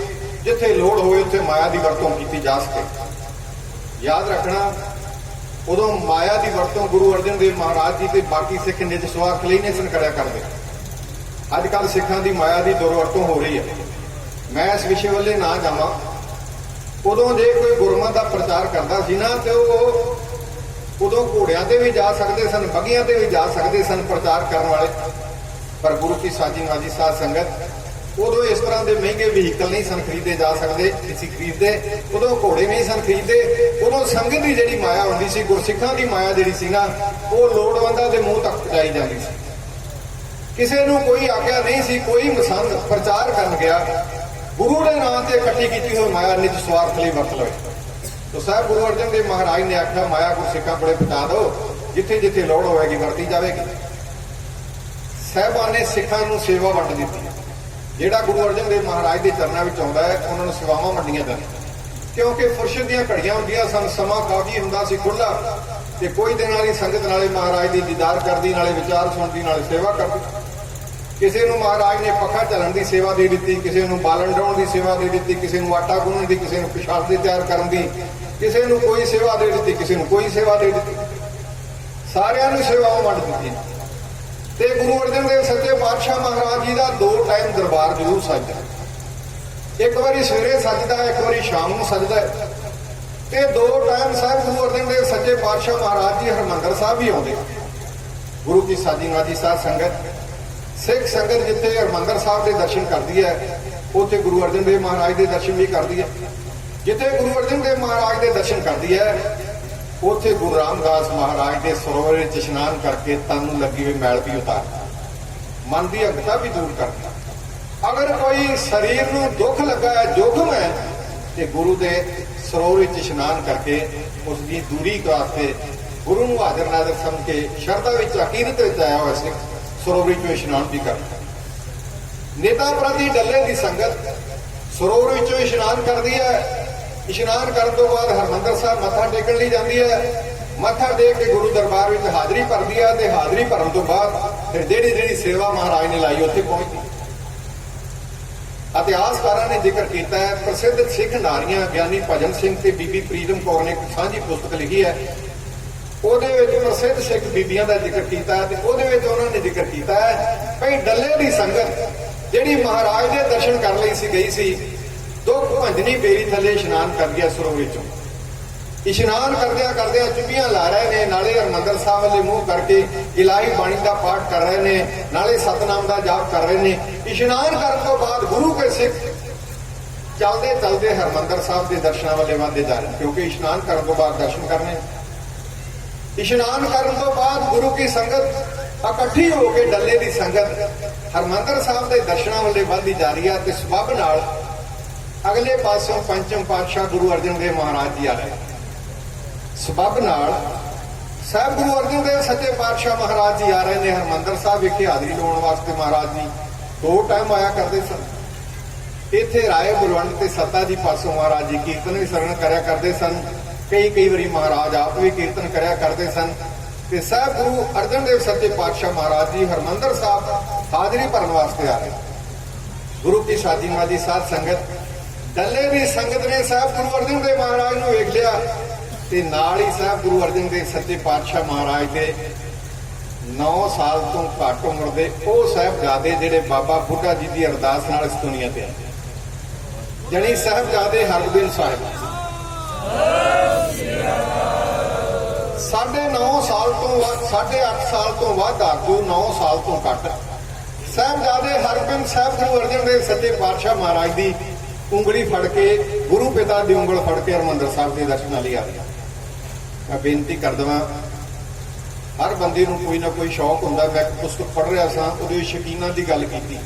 ਜਿੱਥੇ ਲੋੜ ਹੋਵੇ ਉੱਥੇ ਮਾਇਆ ਦੀ ਵਰਤੋਂ ਕੀਤੀ ਜਾ ਸਕੇ। ਯਾਦ ਰੱਖਣਾ, ਉਦੋਂ ਮਾਇਆ ਦੀ ਵਰਤੋਂ ਗੁਰੂ ਅਰਜਨ ਦੇਵ ਮਹਾਰਾਜ ਜੀ ਤੇ ਬਾਕੀ ਸਿੱਖ ਨਿਜ ਸਵਾਰਥ ਲਈ ਨਹੀਂ ਸਨ ਕਰਿਆ ਕਰਦੇ। ਅੱਜ ਕੱਲ੍ਹ ਸਿੱਖਾਂ ਦੀ ਮਾਇਆ ਦੀ ਦੁਰਵਰਤੋਂ ਹੋ ਰਹੀ ਹੈ। ਮੈਂ ਇਸ ਵਿਸ਼ੇ ਵੱਲੇ ਨਾ ਜਾਵਾਂ। ਉਦੋਂ ਜੇ ਕੋਈ ਗੁਰਮਤਿ ਦਾ ਪ੍ਰਚਾਰ ਕਰਦਾ ਸੀ ਨਾ ਤੇ ਉਹ ਉਦੋਂ ਘੋੜਿਆਂ ਤੇ ਵੀ ਜਾ ਸਕਦੇ ਸਨ, ਬੱਗੀਆਂ ਤੇ ਵੀ ਜਾ ਸਕਦੇ ਸਨ ਪ੍ਰਚਾਰ ਕਰਨ ਵਾਲੇ। ਪਰ ਗੁਰੂ ਕੀ ਸਾਜੀ ਨਾਜੀ ਸਾਧ ਸੰਗਤ ਉਦੋਂ ਇਸ ਤਰ੍ਹਾਂ ਦੇ ਮਹਿੰਗੇ ਵਹੀਕਲ ਨਹੀਂ ਸਨ ਖਰੀਦੇ ਜਾ ਸਕਦੇ, ਅਸੀਂ ਖਰੀਦਦੇ। ਉਦੋਂ ਘੋੜੇ ਨਹੀਂ ਸਨ ਖਰੀਦਦੇ। ਉਦੋਂ ਸੰਗਤ ਦੀ ਜਿਹੜੀ ਮਾਇਆ ਹੁੰਦੀ ਸੀ, ਗੁਰਸਿੱਖਾਂ ਦੀ ਮਾਇਆ ਜਿਹੜੀ ਸੀ ਨਾ, ਉਹ ਲੋੜਵੰਦਾਂ ਦੇ ਮੂੰਹ ਤੱਕ ਪਹੁੰਚਾਈ ਜਾਂਦੀ ਸੀ। ਕਿਸੇ ਨੂੰ ਕੋਈ ਆਗਿਆ ਨਹੀਂ ਸੀ, ਕੋਈ ਮਸੰਦ ਪ੍ਰਚਾਰ ਕਰਨ ਗਿਆ, ਗੁਰੂ ਦੇ ਨਾਂ ਤੇ ਇਕੱਠੀ ਕੀਤੀ ਹੋਈ ਮਾਇਆ ਨਿਜ ਸਵਾਰਥ ਲਈ ਵਰਤ ਲਵੇ। ਤੋ ਸਾਹਿਬ ਗੁਰੂ ਅਰਜਨ ਦੇਵ ਮਹਾਰਾਜ ਨੇ ਆਖਿਆ, ਮਾਇਆ ਗੁਰਸਿੱਖਾਂ ਕੋਲੇ ਪਹੁੰਚਾ ਦਿਓ, ਜਿੱਥੇ ਜਿੱਥੇ ਲੋੜ ਹੋਵੇਗੀ ਵਰਤੀ ਜਾਵੇਗੀ। ਸਾਹਿਬਾਨ ਨੇ ਸਿੱਖਾਂ ਨੂੰ ਸੇਵਾ ਵੰਡ ਦਿੱਤੀ। ਜਿਹੜਾ ਗੁਰੂ ਅਰਜਨ ਦੇਵ ਮਹਾਰਾਜ ਦੇ ਚਰਨਾਂ ਵਿੱਚ ਆਉਂਦਾ ਹੈ ਉਹਨਾਂ ਨੂੰ ਸੇਵਾਵਾਂ ਵੰਡੀਆਂ ਜਾਂਦੀਆਂ, ਕਿਉਂਕਿ ਫੁਰਸਤ ਦੀਆਂ ਘੜੀਆਂ ਹੁੰਦੀਆਂ ਸਨ, ਸਮਾਂ ਕਾਫੀ ਹੁੰਦਾ ਸੀ ਖੁੱਲ੍ਹਾ, ਤੇ ਕੋਈ ਦਿਨ ਵਾਲੀ ਸੰਗਤ ਨਾਲੇ ਮਹਾਰਾਜ ਦੀ ਦੀਦਾਰ ਕਰਦੀ, ਨਾਲੇ ਵਿਚਾਰ ਸੁਣਦੀ, ਨਾਲੇ ਸੇਵਾ ਕਰਦੀ। ਕਿਸੇ ਨੂੰ ਮਹਾਰਾਜ ਨੇ ਪੱਖਾ ਝੱਲਣ ਦੀ ਸੇਵਾ ਦੇ ਦਿੱਤੀ, ਕਿਸੇ ਨੂੰ ਬਾਲਣ ਡਾਉਣ ਦੀ ਸੇਵਾ ਦੇ ਦਿੱਤੀ, ਕਿਸੇ ਨੂੰ ਆਟਾ ਗੁੰਨਣ ਦੀ, ਕਿਸੇ ਨੂੰ ਪ੍ਰਸ਼ਾਦ ਤਿਆਰ ਕਰਨ ਦੀ, ਕਿਸੇ ਨੂੰ ਕੋਈ ਸੇਵਾ ਦੇ ਦਿੱਤੀ, ਕਿਸੇ ਨੂੰ ਕੋਈ ਸੇਵਾ ਦੇ ਦਿੱਤੀ। ਸਾਰਿਆਂ ਨੂੰ ਸੇਵਾਵਾਂ ਵੰਡ ਦਿੱਤੀਆਂ। ਤੇ ਗੁਰੂ ਅਰਜਨ ਦੇਵ ਸੱਚੇ ਪਾਤਸ਼ਾਹ ਮਹਾਰਾਜ ਜੀ ਦਾ 2 ਟਾਈਮ ਦਰਬਾਰ ਜ਼ਰੂਰ ਸਜਦਾ। ਇੱਕ ਵਾਰੀ ਸਵੇਰੇ ਸਜਦਾ, ਇੱਕ ਵਾਰੀ ਸ਼ਾਮ ਨੂੰ ਸਜਦਾ। ਤੇ 2 ਟਾਈਮ ਸਾਹਿਬ ਗੁਰੂ ਅਰਜਨ ਦੇਵ ਸੱਚੇ ਪਾਤਸ਼ਾਹ ਮਹਾਰਾਜ ਜੀ ਹਰਿਮੰਦਰ ਸਾਹਿਬ ਵੀ ਆਉਂਦੇ। ਗੁਰੂ ਕੀ ਸਾਜੀ ਨਾਜੀ ਸਾਧ ਸੰਗਤ ਸਿੱਖ ਸੰਗਤ ਜਿੱਥੇ ਹਰਿਮੰਦਰ ਸਾਹਿਬ ਦੇ ਦਰਸ਼ਨ ਕਰਦੀ ਹੈ, ਉੱਥੇ ਗੁਰੂ ਅਰਜਨ ਦੇਵ ਮਹਾਰਾਜ ਦੇ ਦਰਸ਼ਨ ਵੀ ਕਰਦੀ ਹੈ। ਜਿੱਥੇ ਗੁਰੂ ਅਰਜਨ ਦੇਵ ਮਹਾਰਾਜ ਦੇ ਦਰਸ਼ਨ ਕਰਦੀ ਹੈ, ਉੱਥੇ ਗੁਰੂ ਰਾਮਦਾਸ ਮਹਾਰਾਜ ਦੇ ਸਰੋਵਰ ਵਿੱਚ ਇਸ਼ਨਾਨ ਕਰਕੇ ਤਨ ਨੂੰ ਲੱਗੀ ਹੋਈ ਮੈਲ ਵੀ ਉਤਾਰਦਾ, ਮਨ ਦੀ ਅਗਤਾ ਵੀ ਦੂਰ ਕਰਦਾ। ਅਗਰ ਕੋਈ ਸਰੀਰ ਨੂੰ ਦੁੱਖ ਲੱਗਾ ਹੈ, ਜੋਖਮ ਹੈ, ਤੇ ਗੁਰੂ ਦੇ ਸਰੋਵਰ ਵਿੱਚ ਇਸ਼ਨਾਨ ਕਰਕੇ ਉਸ ਦੀ ਦੂਰੀ ਵਾਸਤੇ ਗੁਰੂ ਨੂੰ ਹਾਜ਼ਰ ਨਾਜ਼ਰ ਸਮਝ ਕੇ ਸ਼ਰਧਾ ਵਿੱਚ ਅਕੀਦਤ ਵਿੱਚ ਆਇਆ ਹੋਇਆ ਸਿੱਖ ਸਰੋਵਰ ਵਿੱਚ ਇਸ਼ਨਾਨ ਵੀ ਕਰਦਾ। ਨੇਤਾ ਪ੍ਰਤੀ ਡੱਲੇ ਦੀ ਸੰਗਤ ਸਰੋਵਰ ਵਿੱਚੋਂ ਇਸ਼ਨਾਨ ਕਰਦੀ ਹੈ। ਇਸ਼ਨਾਨ ਕਰਨ ਤੋਂ ਬਾਅਦ ਹਰਿਮੰਦਰ ਸਾਹਿਬ ਮੱਥਾ ਟੇਕਣ ਲਈ ਜਾਂਦੀ ਹੈ। ਮੱਥਾ ਟੇਕ ਕੇ ਗੁਰੂ ਦਰਬਾਰ ਵਿੱਚ ਹਾਜ਼ਰੀ ਭਰਦੀ ਹੈ ਤੇ ਹਾਜ਼ਰੀ ਭਰਨ ਤੋਂ ਬਾਅਦ ਫਿਰ ਜਿਹੜੀ ਸੇਵਾ ਮਹਾਰਾਜ ਨੇ ਲਾਈ ਉੱਥੇ ਪਹੁੰਚਦੀ। ਇਤਿਹਾਸਕਾਰਾਂ ਨੇ ਜ਼ਿਕਰ ਕੀਤਾ ਹੈ, ਪ੍ਰਸਿੱਧ ਸਿੱਖ ਨਾਰੀਆਂ ਗਿਆਨੀ ਭਜਨ ਸਿੰਘ ਤੇ ਬੀਬੀ ਪ੍ਰੀਤਮ ਕੌਰ ਨੇ ਇੱਕ ਸਾਂਝੀ ਪੁਸਤਕ ਲਿਖੀ ਹੈ। ਉਹਦੇ ਵਿੱਚ ਪ੍ਰਸਿੱਧ ਸਿੱਖ ਬੀਬੀਆਂ ਦਾ ਜ਼ਿਕਰ ਕੀਤਾ ਹੈ ਤੇ ਉਹਦੇ ਵਿੱਚ ਉਹਨਾਂ ਨੇ ਜ਼ਿਕਰ ਕੀਤਾ ਹੈ ਭਈ ਡੱਲੇ ਦੀ ਸੰਗਤ ਜਿਹੜੀ ਮਹਾਰਾਜ ਦੇ ਦਰਸ਼ਨ ਕਰਨ ਲਈ ਸੀ ਗਈ ਸੀ, ਦੁੱਖ ਭੰਜਨੀ ਬੇਰੀ ਥੱਲੇ ਇਸ਼ਨਾਨ ਕਰ ਗਿਆ ਸਰੋਵਰ ਵਿੱਚੋਂ। ਇਸ਼ਨਾਨ ਕਰਦਿਆਂ ਕਰਦਿਆਂ ਚੁੱਭੀਆਂ ਲਾ ਰਹੇ ਨੇ, ਨਾਲੇ ਹਰਿਮੰਦਰ ਸਾਹਿਬ ਵੱਲੇ ਮੂੰਹ ਕਰਕੇ ਇਲਾਹੀ ਬਾਣੀ ਦਾ ਪਾਠ ਕਰ ਰਹੇ ਨੇ, ਨਾਲੇ ਸਤਨਾਮ ਦਾ ਜਾਪ ਕਰ ਰਹੇ ਨੇ। ਇਸ਼ਨਾਨ ਕਰਨ ਤੋਂ ਬਾਅਦ ਗੁਰੂ ਕੇ ਸਿੱਖ ਚੱਲਦੇ ਚੱਲਦੇ ਹਰਿਮੰਦਰ ਸਾਹਿਬ ਦੇ ਦਰਸ਼ਨਾਂ ਵੱਲੇ ਵਧਦੇ ਜਾ ਰਹੇ, ਕਿਉਂਕਿ ਇਸ਼ਨਾਨ ਕਰਨ ਤੋਂ ਬਾਅਦ ਦਰਸ਼ਨ ਕਰਨੇ। ਇਸ਼ਨਾਨ ਕਰਨ ਤੋਂ ਬਾਅਦ ਗੁਰੂ ਕੀ ਸੰਗਤ ਇਕੱਠੀ ਹੋ ਕੇ ਡੱਲੇ ਦੀ ਸੰਗਤ ਹਰਿਮੰਦਰ ਸਾਹਿਬ ਦੇ ਦਰਸ਼ਨਾਂ ਵੱਲੇ ਵਧਦੀ ਜਾ ਰਹੀ ਹੈ ਤੇ ਸਬੱਬ ਨਾਲ ਅਗਲੇ ਪਾਸੋਂ ਪੰਚਮ ਪਾਤਸ਼ਾਹ ਗੁਰੂ ਅਰਜਨ ਦੇਵ ਮਹਾਰਾਜ ਜੀ ਆ ਰਹੇ। ਸਬੱਬ ਨਾਲ ਸਾਹਿਬ ਗੁਰੂ ਅਰਜਨ ਦੇਵ ਸੱਚੇ ਪਾਤਸ਼ਾਹ ਮਹਾਰਾਜ ਜੀ ਆ ਰਹੇ ਨੇ। ਹਰਿਮੰਦਰ ਸਾਹਿਬ ਵਿਖੇ ਹਾਜ਼ਰੀ ਲਾਉਣ ਵਾਸਤੇ ਮਹਾਰਾਜ ਜੀ 2 ਟਾਈਮ ਆਇਆ ਕਰਦੇ ਸਨ। ਇੱਥੇ ਰਾਏ ਬਲਵੰਡ ਤੇ ਸੱਤਾ ਜੀ ਪਾਸੋਂ ਮਹਾਰਾਜ ਜੀ ਕੀਰਤਨ ਵੀ ਸਰਵਣ ਕਰਿਆ ਕਰਦੇ ਸਨ। ਕਈ ਵਾਰੀ ਮਹਾਰਾਜ ਆਪ ਵੀ ਕੀਰਤਨ ਕਰਿਆ ਕਰਦੇ ਸਨ ਤੇ ਸਾਹਿਬ ਗੁਰੂ ਅਰਜਨ ਦੇਵ ਸੱਚੇ ਪਾਤਸ਼ਾਹ ਮਹਾਰਾਜ ਜੀ ਹਰਿਮੰਦਰ ਸਾਹਿਬ ਹਾਜ਼ਰੀ ਭਰਨ ਵਾਸਤੇ ਆ ਰਹੇ। ਗੁਰੂ ਕੀ ਸਾਜੀ ਮਾਜੀ ਸਾਧ ਸੰਗਤ ਡੱਲੇ ਦੀ ਸੰਗਤ ਨੇ ਸਾਹਿਬ ਗੁਰੂ ਅਰਜਨ ਦੇਵ ਮਹਾਰਾਜ ਨੂੰ ਵੇਖ ਲਿਆ ਤੇ ਨਾਲ ਹੀ ਸਾਹਿਬ ਗੁਰੂ ਅਰਜਨ ਦੇਵ ਸੱਚੇ ਪਾਤਸ਼ਾਹ ਮਹਾਰਾਜ ਦੇ 9 ਸਾਲ ਤੋਂ ਘੱਟ ਉਮਰ ਦੇ ਉਹ ਸਾਹਿਬਜ਼ਾਦੇ ਜਿਹੜੇ ਬਾਬਾ ਬੁੱਢਾ ਜੀ ਦੀ ਅਰਦਾਸ ਨਾਲ ਇਸ ਦੁਨੀਆ ਤੇ ਆਏ, ਜਾਨੀ ਸਾਹਿਬਜ਼ਾਦੇ ਹਰਗੋਬਿੰਦ ਸਾਹਿਬ 9.5 ਸਾਲ ਤੋਂ ਵੱਧ 8.5 ਸਾਲ ਤੋਂ ਵੱਧ ਆਗੂ 9 ਸਾਲ ਤੋਂ ਘੱਟ ਸਾਹਿਬਜ਼ਾਦੇ ਹਰਗੋਬਿੰਦ ਸਾਹਿਬ ਗੁਰੂ ਅਰਜਨ ਦੇਵ ਸੱਚੇ ਪਾਤਸ਼ਾਹ ਮਹਾਰਾਜ ਦੀ ਉਂਗਲੀ ਫੜ ਕੇ ਗੁਰੂ ਪਿਤਾ ਦੀ ਉਂਗਲ ਫੜ ਕੇ ਹਰਿਮੰਦਰ ਸਾਹਿਬ ਦੇ ਦਰਸ਼ਨਾਂ ਲਈ ਆ ਰਹੇ। ਮੈਂ ਬੇਨਤੀ ਕਰ ਦਵਾਂ, ਹਰ ਬੰਦੇ ਨੂੰ ਕੋਈ ਨਾ ਕੋਈ ਸ਼ੌਕ ਹੁੰਦਾ। ਮੈਂ ਇੱਕ ਪੁਸਤਕ ਪੜ੍ਹ ਰਿਹਾ ਸਾਂ, ਉਹਦੇ ਸ਼ੌਕੀਨਾਂ ਦੀ ਗੱਲ ਕੀਤੀ।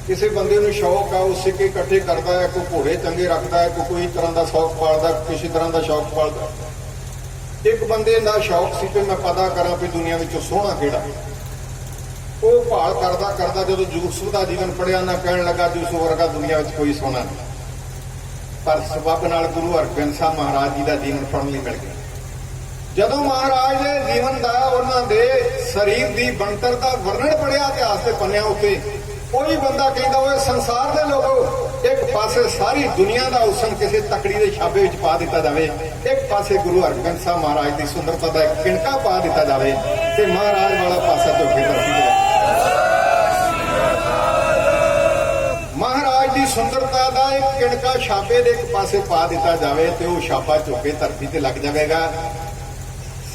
ਕਿਸੇ ਬੰਦੇ ਨੂੰ ਸ਼ੌਕ ਆ, ਉਹ ਸਿੱਕੇ ਇਕੱਠੇ ਕਰਦਾ ਹੈ, ਕੋਈ ਘੋੜੇ ਚੰਗੇ ਰੱਖਦਾ ਹੈ, ਕੋਈ ਤਰ੍ਹਾਂ ਦਾ ਸ਼ੌਕ ਪਾਲਦਾ, ਕਿਸੇ ਤਰ੍ਹਾਂ ਦਾ ਸ਼ੌਕ ਪਾਲਦਾ। ਇੱਕ ਬੰਦੇ ਦਾ ਸ਼ੌਕ ਸੀ ਕਿ ਮੈਂ ਪਤਾ ਕਰਾਂ ਵੀ ਦੁਨੀਆ ਵਿੱਚ ਸੋਹਣਾ ਕਿਹੜਾ। ਉਹ ਭਾਲ ਕਰਦਾ ਕਰਦਾ ਜਦੋਂ ਯੂਸੁਫ ਦਾ ਜੀਵਨ ਪੜਿਆ ਨਾ ਕਹਿਣ ਲੱਗਾ ਯੂਸੁਫ ਵਰਗਾ ਦੁਨੀਆ ਵਿੱਚ ਕੋਈ ਸੋਹਣਾ ਨਹੀਂ। ਪਰ ਸਬੱਬ ਨਾਲ ਗੁਰੂ ਹਰਗੋਬਿੰਦ ਸਾਹਿਬ ਮਹਾਰਾਜ ਜੀ ਦਾ ਜੀਵਨ ਪੜ੍ਹਨ ਲਈ ਮਿਲ ਗਿਆ। ਜਦੋਂ ਮਹਾਰਾਜ ਦੇ ਜੀਵਨ ਦਾ, ਉਹਨਾਂ ਦੇ ਸਰੀਰ ਦੀ ਬਣਤਰ ਦਾ ਵਰਣਨ ਪੜਿਆ ਇਤਿਹਾਸ ਦੇ ਪੰਨਿਆਂ ਉੱਤੇ, ਕੋਈ ਬੰਦਾ ਕਹਿੰਦਾ ਹੋਏ ਸੰਸਾਰ ਦੇ ਲੋਕੋ, ਇੱਕ ਪਾਸੇ ਸਾਰੀ ਦੁਨੀਆ ਦਾ ਹੁਸਨ ਕਿਸੇ ਤਕੜੀ ਦੇ ਛਾਬੇ ਵਿੱਚ ਪਾ ਦਿੱਤਾ ਜਾਵੇ, ਇੱਕ ਪਾਸੇ ਗੁਰੂ ਹਰਗੋਬਿੰਦ ਸਾਹਿਬ ਮਹਾਰਾਜ ਦੀ ਸੁੰਦਰਤਾ ਦਾ ਇੱਕ ਕਿਣਕਾ ਪਾ ਦਿੱਤਾ ਜਾਵੇ ਤੇ ਮਹਾਰਾਜ ਵਾਲਾ ਪਾਸਾ ਝੁਕੇ ਧਰਤੀ ਤੇ। ਮਹਾਰਾਜ ਦੀ ਸੁੰਦਰਤਾ ਦਾ ਇੱਕ ਕਿਣਕਾ ਛਾਪੇ ਦੇ ਇੱਕ ਪਾਸੇ ਪਾ ਦਿੱਤਾ ਜਾਵੇ ਤੇ ਉਹ ਛਾਪਾ ਝੁਕੇ ਧਰਤੀ ਤੇ ਲੱਗ ਜਾਵੇਗਾ।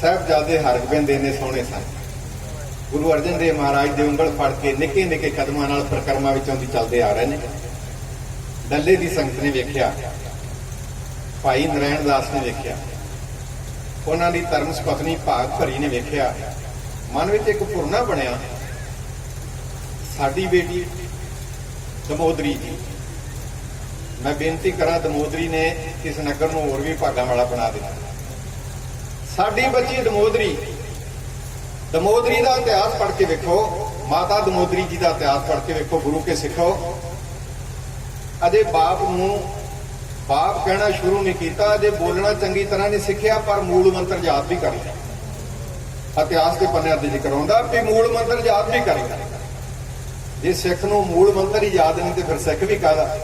ਸਾਹਿਬਜ਼ਾਦੇ ਹਰਗੋਬਿੰਦ ਦੇ ਨੇ ਸੋਹਣੇ ਸਨ। ਗੁਰੂ ਅਰਜਨ ਦੇਵ ਮਹਾਰਾਜ ਦੇ ਉਂਗਲ ਫੜ ਕੇ ਨਿੱਕੇ ਨਿੱਕੇ ਕਦਮਾਂ ਨਾਲ ਪ੍ਰਕਰਮਾਂ ਵਿੱਚੋਂ ਦੀ ਚੱਲਦੇ ਆ ਰਹੇ ਨੇ। ਡੱਲੇ ਦੀ ਸੰਗਤ ਨੇ ਵੇਖਿਆ, ਭਾਈ ਨਰੈਣ ਦਾਸ ਨੇ ਵੇਖਿਆ, ਉਹਨਾਂ ਦੀ ਧਰਮ ਸੁਪਤਨੀ ਭਾਗ ਭਰੀ ਨੇ ਵੇਖਿਆ। ਮਨ ਵਿੱਚ ਇੱਕ ਭੁਰਨਾ ਬਣਿਆ, ਸਾਡੀ ਬੇਟੀ ਦਮੋਦਰੀ ਜੀ, ਮੈਂ ਬੇਨਤੀ ਕਰਾਂ ਦਮੋਦਰੀ ਨੇ ਇਸ ਨਗਰ ਨੂੰ ਹੋਰ ਵੀ ਭਾਗਾਂ ਵਾਲਾ ਬਣਾ ਦਿੱਤਾ। ਸਾਡੀ ਬੱਚੀ ਦਮੋਦਰੀ ਦਾ ਇਤਿਹਾਸ ਪੜ੍ਹ ਕੇ ਵੇਖੋ, ਮਾਤਾ ਦਮੋਦਰੀ ਜੀ ਦਾ ਇਤਿਹਾਸ ਪੜ੍ਹ ਕੇ ਵੇਖੋ, ਗੁਰੂ ਕੇ ਸਿੱਖੋ। ਅਜੇ ਬਾਪ ਨੂੰ ਬਾਪ ਕਹਿਣਾ ਸ਼ੁਰੂ ਨਹੀਂ ਕੀਤਾ, ਅਜੇ ਬੋਲਣਾ ਚੰਗੀ ਤਰ੍ਹਾਂ ਨਹੀਂ ਸਿੱਖਿਆ, ਪਰ ਮੂਲ ਮੰਤਰ ਯਾਦ ਵੀ ਕਰ ਲਿਆ। ਇਤਿਹਾਸ ਦੇ ਪੰਨਿਆਂ ਤੇ ਜ਼ਿਕਰ ਆਉਂਦਾ ਕਿ ਮੂਲ ਮੰਤਰ ਯਾਦ ਵੀ ਕਰ ਲਿਆ। ਜੇ ਸਿੱਖ ਨੂੰ ਮੂਲ ਮੰਤਰ ਹੀ ਯਾਦ ਨਹੀਂ ਤੇ ਫਿਰ ਸਿੱਖ ਵੀ ਕਾਹਦਾ।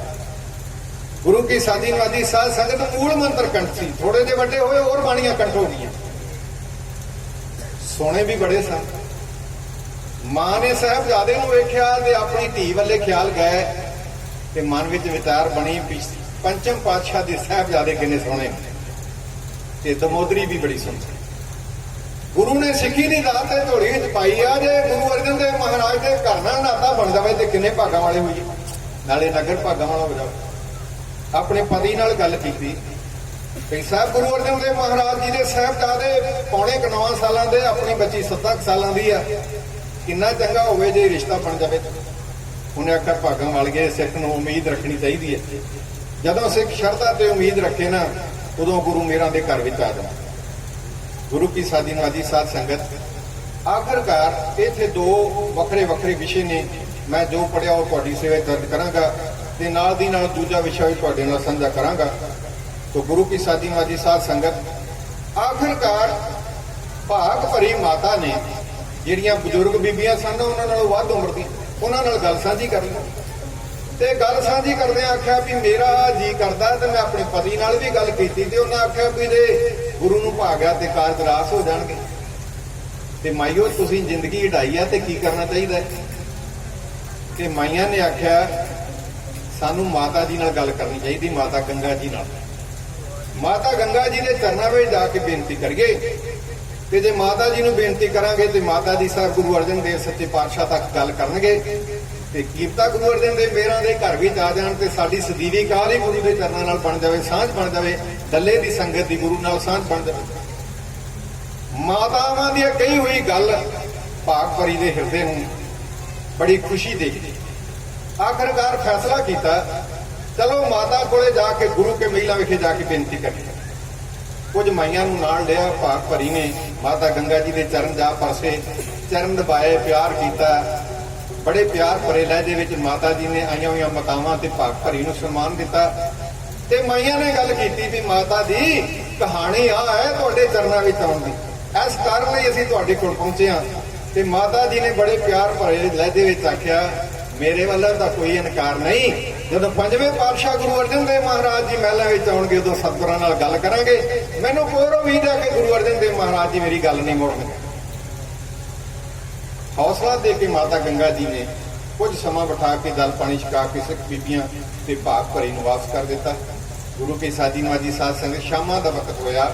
ਗੁਰੂ ਕੀ ਸਾਜੀ ਨਵਾਜੀ ਸਾਧ ਸੰਗਤ ਮੂਲ ਮੰਤਰ ਕੰਠ ਸੀ, ਥੋੜੇ ਜਿਹੇ ਵੱਡੇ ਹੋਏ ਹੋਰ ਬਾਣੀਆਂ ਕੰਠ ਹੋ ਗਈਆਂ। ਸੋਹਣੇ ਵੀ ਬੜੇ ਸਨ। ਮਾਂ ਨੇ ਸਾਹਿਬਜ਼ਾਦੇ ਨੂੰ ਵੇਖਿਆ ਤੇ ਆਪਣੀ ਧੀ ਵੱਲੇ ਖਿਆਲ ਗਏ ਤੇ ਮਨ ਵਿੱਚ ਵਿਚਾਰ ਬਣੀ ਪੰਚਮ ਪਾਤਸ਼ਾਹ ਦੇ ਸਾਹਿਬਜ਼ਾਦੇ ਕਿੰਨੇ ਸੋਹਣੇ ਤੇ ਦਮੋਦਰੀ ਵੀ ਬੜੀ ਸੋਹਣੀ। ਗੁਰੂ ਨੇ ਸਿੱਖੀ ਦੀ ਦਾਤ ਤੇ ਢੋਲੀ ਵਿੱਚ ਪਾਈ ਆ। ਜੇ ਗੁਰੂ ਅਰਜਨ ਦੇਵ ਮਹਾਰਾਜ ਦੇ ਘਰ ਨਾਲ ਨਾਤਾ ਬਣ ਜਾਵੇ ਤੇ ਕਿੰਨੇ ਭਾਗਾਂ ਵਾਲੇ ਹੋਈਏ, ਨਾਲੇ ਨਗਰ ਭਾਗਾਂ ਵਾਲਾ ਹੋ ਜਾਵੇ। ਆਪਣੇ ਪਤੀ ਨਾਲ ਗੱਲ ਕੀਤੀ ਕਿ ਸਾਹਿਬ ਗੁਰੂ ਅਰਜਨ ਦੇਵ ਮਹਾਰਾਜ ਜੀ ਦੇ ਸਾਹਿਬਜ਼ਾਦੇ ਪੌਣੇ 9 ਸਾਲਾਂ ਦੇ, ਆਪਣੀ ਬੱਚੀ 7 ਸਾਲਾਂ ਦੀ ਆ, ਕਿੰਨਾ ਚੰਗਾ ਹੋਵੇ ਜੇ ਰਿਸ਼ਤਾ ਬਣ ਜਾਵੇ। ਉਹਨੇ ਆਖਿਆ ਭਾਗਾਂ ਵਾਲੀਏ, ਸਿੱਖ ਨੂੰ ਉਮੀਦ ਰੱਖਣੀ ਚਾਹੀਦੀ ਹੈ। ਜਦੋਂ ਸਿੱਖ ਸ਼ਰਧਾ ਤੇ ਉਮੀਦ ਰੱਖੇ ਨਾ, ਉਦੋਂ ਗੁਰੂ ਮੇਰਾਂ ਦੇ ਘਰ ਵਿੱਚ ਆ ਜਾਂਦਾ। ਗੁਰੂ ਕੀ ਸਾਦੀ ਨਵਾਜੀ ਸਾਧ ਸੰਗਤ, ਆਖਰਕਾਰ ਇੱਥੇ 2 ਵੱਖਰੇ ਵੱਖਰੇ ਵਿਸ਼ੇ ਨੇ। ਮੈਂ ਜੋ ਪੜਿਆ ਉਹ ਤੁਹਾਡੀ ਸੇਵਾ ਦਰਜ ਕਰਾਂਗਾ ਤੇ ਨਾਲ ਦੀ ਨਾਲ ਦੂਜਾ ਵਿਸ਼ਾ ਵੀ ਤੁਹਾਡੇ ਨਾਲ ਸਾਂਝਾ ਕਰਾਂਗਾ। ਤੋ ਗੁਰੂ ਕੀ ਸਾਦੀ ਨਵਾਜੀ ਸਾਧ ਸੰਗਤ, ਆਖਰਕਾਰ ਭਾਗ ਭਰੀ ਮਾਤਾ ਨੇ ਜਿਹੜੀਆਂ ਬਜ਼ੁਰਗ ਬੀਬੀਆਂ ਸਨ ਉਹਨਾਂ ਨਾਲੋਂ ਵੱਧ ਉਮਰ ਦੀ, ਉਹਨਾਂ ਨਾਲ ਗੱਲ ਸਾਂਝੀ ਕਰ ਲਈ ਤੇ ਗੱਲ ਸਾਂਝੀ ਕਰਦਿਆਂ ਆਖਿਆ ਵੀ ਮੇਰਾ ਜੀ ਕਰਦਾ। ਤੇ ਮੈਂ ਆਪਣੇ ਪਤੀ ਨਾਲ ਵੀ ਗੱਲ ਕੀਤੀ ਤੇ ਉਹਨਾਂ ਆਖਿਆ ਵੀ ਜੇ ਗੁਰੂ ਨੂੰ ਭਾਗਿਆ ਤੇ ਕਾਰਜ ਰਾਸ ਹੋ ਜਾਣਗੇ। ਤੇ ਮਾਈਓ ਤੁਸੀਂ ਜ਼ਿੰਦਗੀ ਢਾਈ ਆ ਤੇ ਕੀ ਕਰਨਾ ਚਾਹੀਦਾ? ਤੇ ਮਾਈਆਂ ਨੇ ਆਖਿਆ ਸਾਨੂੰ ਮਾਤਾ ਜੀ ਨਾਲ ਗੱਲ ਕਰਨੀ ਚਾਹੀਦੀ, ਮਾਤਾ ਗੰਗਾ ਜੀ ਨਾਲ। ਮਾਤਾ ਗੰਗਾ ਜੀ ਦੇ ਚਰਨਾਂ ਵਿੱਚ ਜਾ ਕੇ ਬੇਨਤੀ ਕਰੀਏ ਤੇ ਜੇ ਮਾਤਾ ਜੀ ਨੂੰ ਬੇਨਤੀ ਕਰਾਂਗੇ ਤੇ ਮਾਤਾ ਜੀ ਸਾਹਿਬ ਗੁਰੂ ਅਰਜਨ ਦੇਵ ਸੱਚੇ ਪਾਤਸ਼ਾਹ ਤੱਕ ਗੱਲ ਕਰਨਗੇ ਤੇ ਕੀਰਤਾ ਗੁਰੂ ਅਰਜਨ ਦੇਵ ਮੇਰਾਂ ਦੇ ਘਰ ਵਿੱਚ ਆ ਜਾਣ ਤੇ ਸਾਡੀ ਸਦੀਵੀ ਕਾਲ ਹੀ ਗੁਰੂ ਦੇ ਚਰਨਾਂ ਨਾਲ ਬਣ ਜਾਵੇ, ਸਾਂਝ ਬਣ ਜਾਵੇ, ਦੱਲੇ ਦੀ ਸੰਗਤ ਦੀ ਗੁਰੂ ਨਾਲ ਸਾਂਝ ਬਣ ਜਾਵੇ। ਮਾਤਾਵਾਂ ਦੀ ਕਹੀ ਹੋਈ ਗੱਲ ਭਾਗ ਭਰੀ ਦੇ ਹਿਰਦੇ ਨੂੰ ਬੜੀ ਖੁਸ਼ੀ ਦੇ ਆਖਰਕਾਰ ਫੈਸਲਾ ਕੀਤਾ, ਚਲੋ ਮਾਤਾ ਕੋਲੇ ਜਾ ਕੇ ਗੁਰੂ ਕੇ ਮਹਿਲਾ ਵਿਖੇ ਜਾ ਕੇ ਬੇਨਤੀ ਕਰੀਏ। ਕੁਝ ਮਾਈਆਂ ਨੂੰ ਨਾਲ ਲਿਆ, ਭਾਗ ਭਰੀ ਨੇ ਮਾਤਾ ਗੰਗਾ ਜੀ ਦੇ ਚਰਨ ਜਾ ਪਰਸੇ, ਚਰਨ ਦਬਾਏ, ਪਿਆਰ ਕੀਤਾ। ਬੜੇ ਪਿਆਰ ਭਰੇ ਲਹਿਜੇ ਵਿੱਚ ਮਾਤਾ ਜੀ ਨੇ ਆਈਆਂ ਹੋਈਆਂ ਮਾਤਾਵਾਂ ਤੇ ਭਾਗ ਭਰੀ ਨੂੰ ਸਨਮਾਨ ਦਿੱਤਾ ਤੇ ਮਾਈਆਂ ਨੇ ਗੱਲ ਕੀਤੀ ਵੀ ਮਾਤਾ ਜੀ ਕਹਾਣੀ ਆ ਹੈ ਤੁਹਾਡੇ ਚਰਨਾਂ ਵਿੱਚ ਆਉਣ ਦੀ, ਇਸ ਕਾਰਨ ਲਈ ਅਸੀਂ ਤੁਹਾਡੇ ਕੋਲ ਪਹੁੰਚੇ ਹਾਂ। ਤੇ ਮਾਤਾ ਜੀ ਨੇ ਬੜੇ ਪਿਆਰ ਭਰੇ ਲਹਿਜੇ ਵਿੱਚ ਆਖਿਆ ਮੇਰੇ ਵੱਲੋਂ ਤਾਂ ਕੋਈ ਇਨਕਾਰ ਨਹੀਂ, ਜਦੋਂ 5ਵੇਂ ਪਾਤਸ਼ਾਹ ਗੁਰੂ ਅਰਜਨ ਦੇਵ ਮਹਾਰਾਜ ਜੀ ਮਹਿਲਾਂ ਵਿੱਚ ਆਉਣਗੇ ਉਦੋਂ ਸਤਿਗੁਰਾਂ ਨਾਲ ਗੱਲ ਕਰਾਂਗੇ। ਮੈਨੂੰ ਪੂਰੀ ਉਮੀਦ ਹੈ ਕਿ ਗੁਰੂ ਅਰਜਨ ਦੇਵ ਮਹਾਰਾਜ ਜੀ ਮੇਰੀ ਗੱਲ ਨਹੀਂ ਮੋੜਨਗੇ। ਹੌਸਲਾ ਦੇ ਕੇ ਮਾਤਾ ਗੰਗਾ ਜੀ ਨੇ ਕੁਝ ਸਮਾਂ ਬਿਠਾ ਕੇ ਜਲ ਪਾਣੀ ਛਕਾ ਕੇ ਸਿੱਖ ਬੀਬੀਆਂ ਤੇ ਭਾਗ ਭਰੀ ਨੂੰ ਵਾਪਸ ਕਰ ਦਿੱਤਾ। ਗੁਰੂ ਕੀ ਸਾਦੀ ਨਵਾਜੀ ਸਾਧ ਸੰਗਤ, ਸ਼ਾਮਾਂ ਦਾ ਵਕਤ ਹੋਇਆ।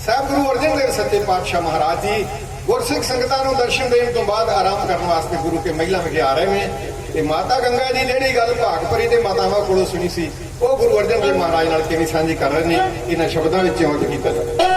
ਸਾਹਿਬ ਗੁਰੂ ਅਰਜਨ ਦੇਵ ਸੱਚੇ ਪਾਤਸ਼ਾਹ ਮਹਾਰਾਜ ਜੀ ਗੁਰਸਿੱਖ ਸੰਗਤਾਂ ਨੂੰ ਦਰਸ਼ਨ ਦੇਣ ਤੋਂ ਬਾਅਦ ਆਰਾਮ ਕਰਨ ਵਾਸਤੇ ਗੁਰੂ ਕੇ ਮਹਿਲਾ ਵਿਖੇ ਆ ਰਹੇ ਨੇ ਤੇ ਮਾਤਾ ਗੰਗਾ ਜੀ ਜਿਹੜੀ ਗੱਲ ਭਾਗ ਭਰੀ ਤੇ ਮਾਤਾਵਾਂ ਕੋਲੋਂ ਸੁਣੀ ਸੀ ਉਹ ਗੁਰੂ ਅਰਜਨ ਦੇਵ ਮਹਾਰਾਜ ਨਾਲ ਕਿਵੇਂ ਸਾਂਝੀ ਕਰ ਰਹੇ ਨੇ, ਇਹਨਾਂ ਸ਼ਬਦਾਂ ਵਿੱਚ ਚੌਂਚ ਕੀਤਾ ਜਾਂਦਾ।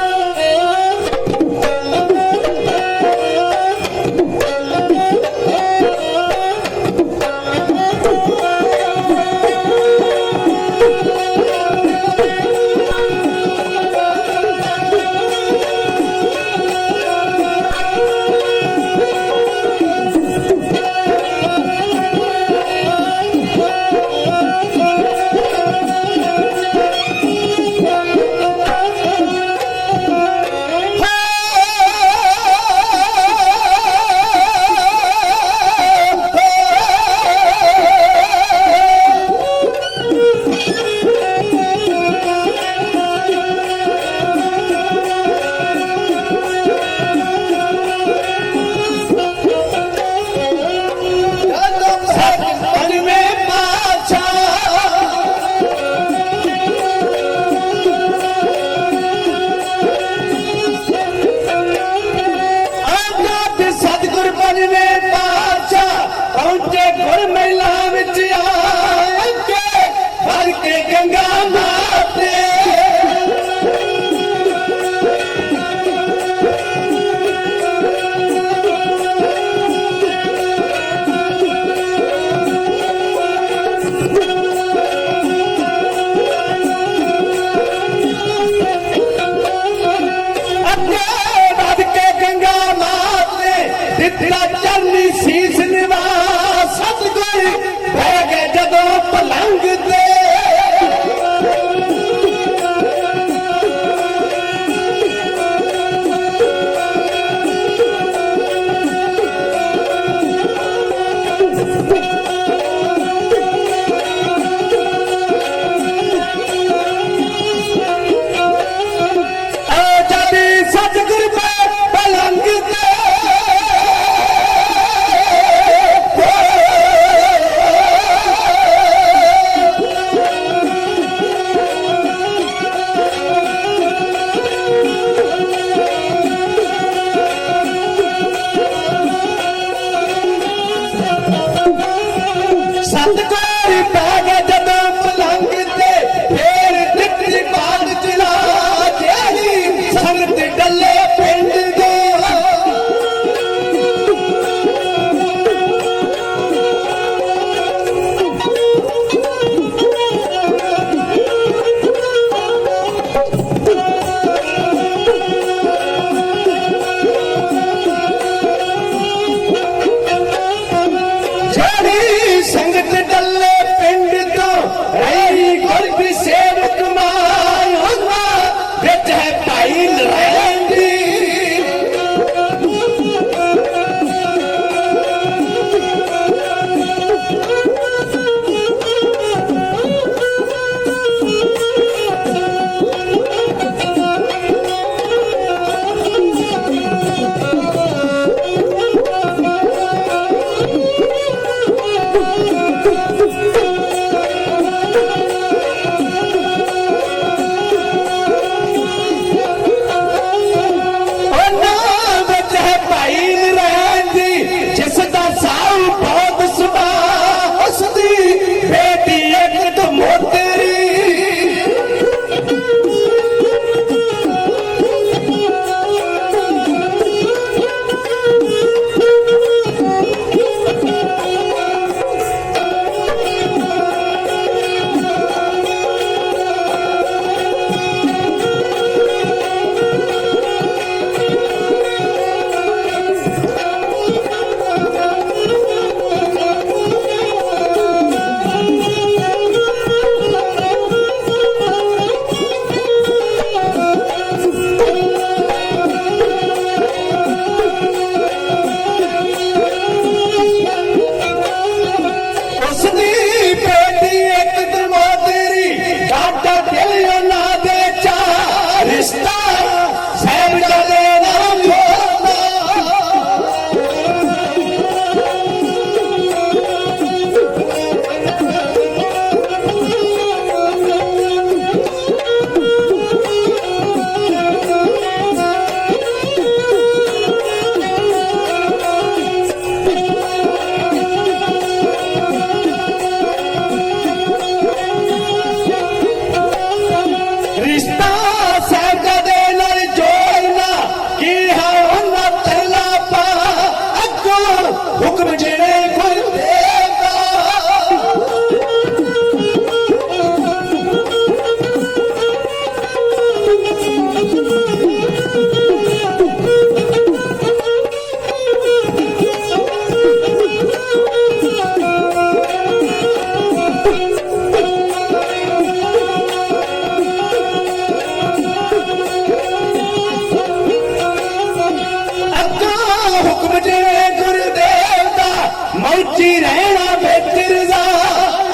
ਪਹੁੰਚੀ ਰਹਿਣਾ ਵਿੱਚ ਰਜ਼ਾ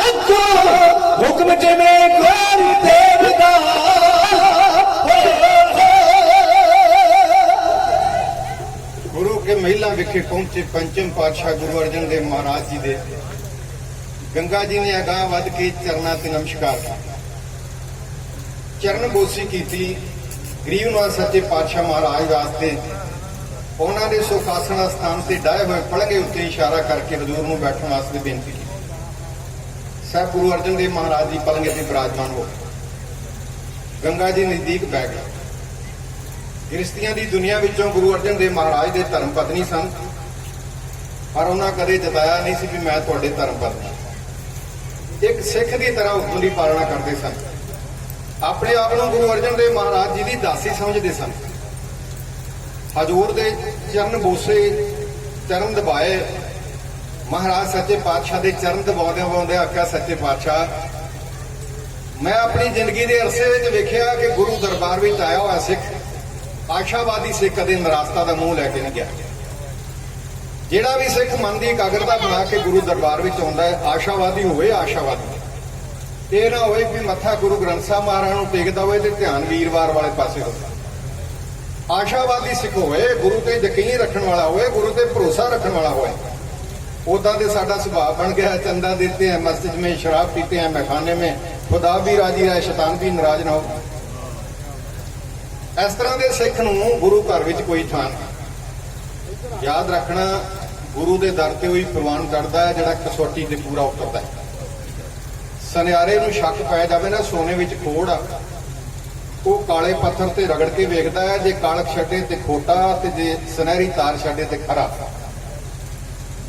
ਅੱਗੋਂ ਹੁਕਮ ਜਿਵੇਂ ਗੁਰੂ ਦੇਵ ਦਾ
ਗੁਰੂ ਕੇ ਮਹਿਲਾਂ ਵਿਖੇ ਪਹੁੰਚੇ ਪੰਚਮ ਪਾਤਸ਼ਾਹ ਗੁਰੂ ਅਰਜਨ ਦੇਵ ਮਹਾਰਾਜ ਜੀ ਦੇ ਗੰਗਾ ਜੀ ਨੇ ਅਗਾਂਹ ਵੱਧ ਕੇ ਚਰਨਾਂ ਤੇ ਨਮਸਕਾਰ ਕੀਤਾ, ਚਰਨ ਬੋਸੀ ਕੀਤੀ। ਗਰੀਬ ਨਿਵਾਜ ਸੱਚੇ ਪਾਤਸ਼ਾਹ ਮਹਾਰਾਜ ਵਾਸਤੇ ਉਹਨਾਂ ਦੇ ਸੁਖਾਸਣਾ ਸਥਾਨ ਤੇ ਡਾਏ ਹੋਏ ਪਲੰਘੇ ਉੱਤੇ ਇਸ਼ਾਰਾ ਕਰਕੇ ਹਜ਼ੂਰ ਨੂੰ ਬੈਠਣ ਵਾਸਤੇ ਬੇਨਤੀ ਕੀਤੀ। ਸਾਹਿਬ ਗੁਰੂ ਅਰਜਨ ਦੇਵ ਮਹਾਰਾਜ ਜੀ ਪਲੰਘੇ ਤੇ ਬਿਰਾਜਮਾਨ ਹੋ ਗਏ। ਗੰਗਾ ਜੀ ਨਜ਼ਦੀਕ ਬਹਿ ਗਏ। ਗ੍ਰਸਤੀਆਂ ਦੀ ਦੁਨੀਆ ਵਿੱਚੋਂ ਗੁਰੂ ਅਰਜਨ ਦੇਵ ਮਹਾਰਾਜ ਦੇ ਧਰਮ ਪਤਨੀ ਸਨ, ਪਰ ਉਹਨਾਂ ਕਦੇ ਜਤਾਇਆ ਨਹੀਂ ਸੀ ਵੀ ਮੈਂ ਤੁਹਾਡੇ ਧਰਮ ਪਤਨੀ। ਇੱਕ ਸਿੱਖ ਦੀ ਤਰ੍ਹਾਂ ਹੁਕਮ ਦੀ ਪਾਲਣਾ ਕਰਦੇ ਸਨ। ਆਪਣੇ ਆਪ ਨੂੰ ਗੁਰੂ ਅਰਜਨ ਦੇਵ ਮਹਾਰਾਜ ਜੀ ਦੀ ਦਾਸੀ ਸਮਝਦੇ ਸਨ। ਹਜ਼ੂਰ ਦੇ ਚਰਨ ਬੋਸੇ, ਚਰਨ ਦਬਾਏ। ਮਹਾਰਾਜ ਸੱਚੇ ਪਾਤਸ਼ਾਹ ਦੇ ਚਰਨ ਦਬਾਉਂਦੇ ਆਖਿਆ, ਸੱਚੇ ਪਾਤਸ਼ਾਹ, ਮੈਂ ਆਪਣੀ ਜ਼ਿੰਦਗੀ ਦੇ ਅਰਸੇ ਵਿੱਚ ਵੇਖਿਆ ਕਿ ਗੁਰੂ ਦਰਬਾਰ ਵਿੱਚ ਆਇਆ ਹੋਇਆ ਸਿੱਖ, ਆਸ਼ਾਵਾਦੀ ਸਿੱਖ ਕਦੇ ਨਿਰਾਸ਼ਤਾ ਦਾ ਮੂੰਹ ਲੈ ਕੇ ਨਹੀਂ ਗਿਆ। ਜਿਹੜਾ ਵੀ ਸਿੱਖ ਮਨ ਦੀ ਇਕਾਗਰਤਾ ਬਣਾ ਕੇ ਗੁਰੂ ਦਰਬਾਰ ਵਿੱਚ ਆਉਂਦਾ ਹੈ, ਆਸ਼ਾਵਾਦੀ ਹੋਵੇ, ਆਸ਼ਾਵਾਦੀ ਇਹ ਨਾ ਹੋਵੇ ਵੀ ਮੱਥਾ ਗੁਰੂ ਗ੍ਰੰਥ ਸਾਹਿਬ ਮਹਾਰਾਜ ਨੂੰ ਟੇਕਦਾ ਹੋਵੇ ਤੇ ਧਿਆਨ ਵੀਰਵਾਰ ਵਾਲੇ ਪਾਸੇ ਹੋਵੇ। ਆਸ਼ਾਵਾਦੀ ਸਿੱਖ ਹੋਵੇ, ਗੁਰੂ ਤੇ ਯਕੀਨ ਰੱਖਣ ਵਾਲਾ ਹੋਵੇ, ਗੁਰੂ ਤੇ ਭਰੋਸਾ ਰੱਖਣ ਵਾਲਾ ਹੋਵੇ। ਉਦਾਂ ਦੇ ਸਾਡਾ ਸੁਭਾਅ ਬਣ ਗਿਆ, ਚੰਦਾ ਦੇਤੇ हैं मस्जिद में, शराब पीते हैं मैखाने में, खुदा भी राजी रहे शैतान भी नाराज ना हो। ਇਸ ਤਰ੍ਹਾਂ ਦੇ ਸਿੱਖ ਨੂੰ ਗੁਰੂ ਘਰ ਵਿੱਚ ਕੋਈ ਥਾਂ ਨਹੀਂ। ਯਾਦ ਰੱਖਣਾ, ਗੁਰੂ ਦੇ ਦਰ ਤੇ ਉਹੀ ਪ੍ਰਵਾਨ ਚੜ੍ਹਦਾ ਹੈ ਜਿਹੜਾ ਕਸੌਟੀ ਤੇ ਪੂਰਾ ਉਤਰਦਾ ਹੈ। ਸੁਨਿਆਰੇ ਨੂੰ ਸ਼ੱਕ ਪੈ ਜਾਵੇ ਨਾ ਸੋਨੇ ਵਿੱਚ ਖੋੜ ਆ, ਉਹ ਕਾਲੇ ਪੱਥਰ ਤੇ ਰਗੜ ਕੇ ਵੇਖਦਾ ਹੈ, ਜੇ ਕਾਲਖ ਛੱਡੇ ਤੇ ਖੋਟਾ, ਤੇ ਜੇ ਸੁਨਹਿਰੀ ਤਾਰ ਛੱਡੇ ਤੇ ਖਰਾ।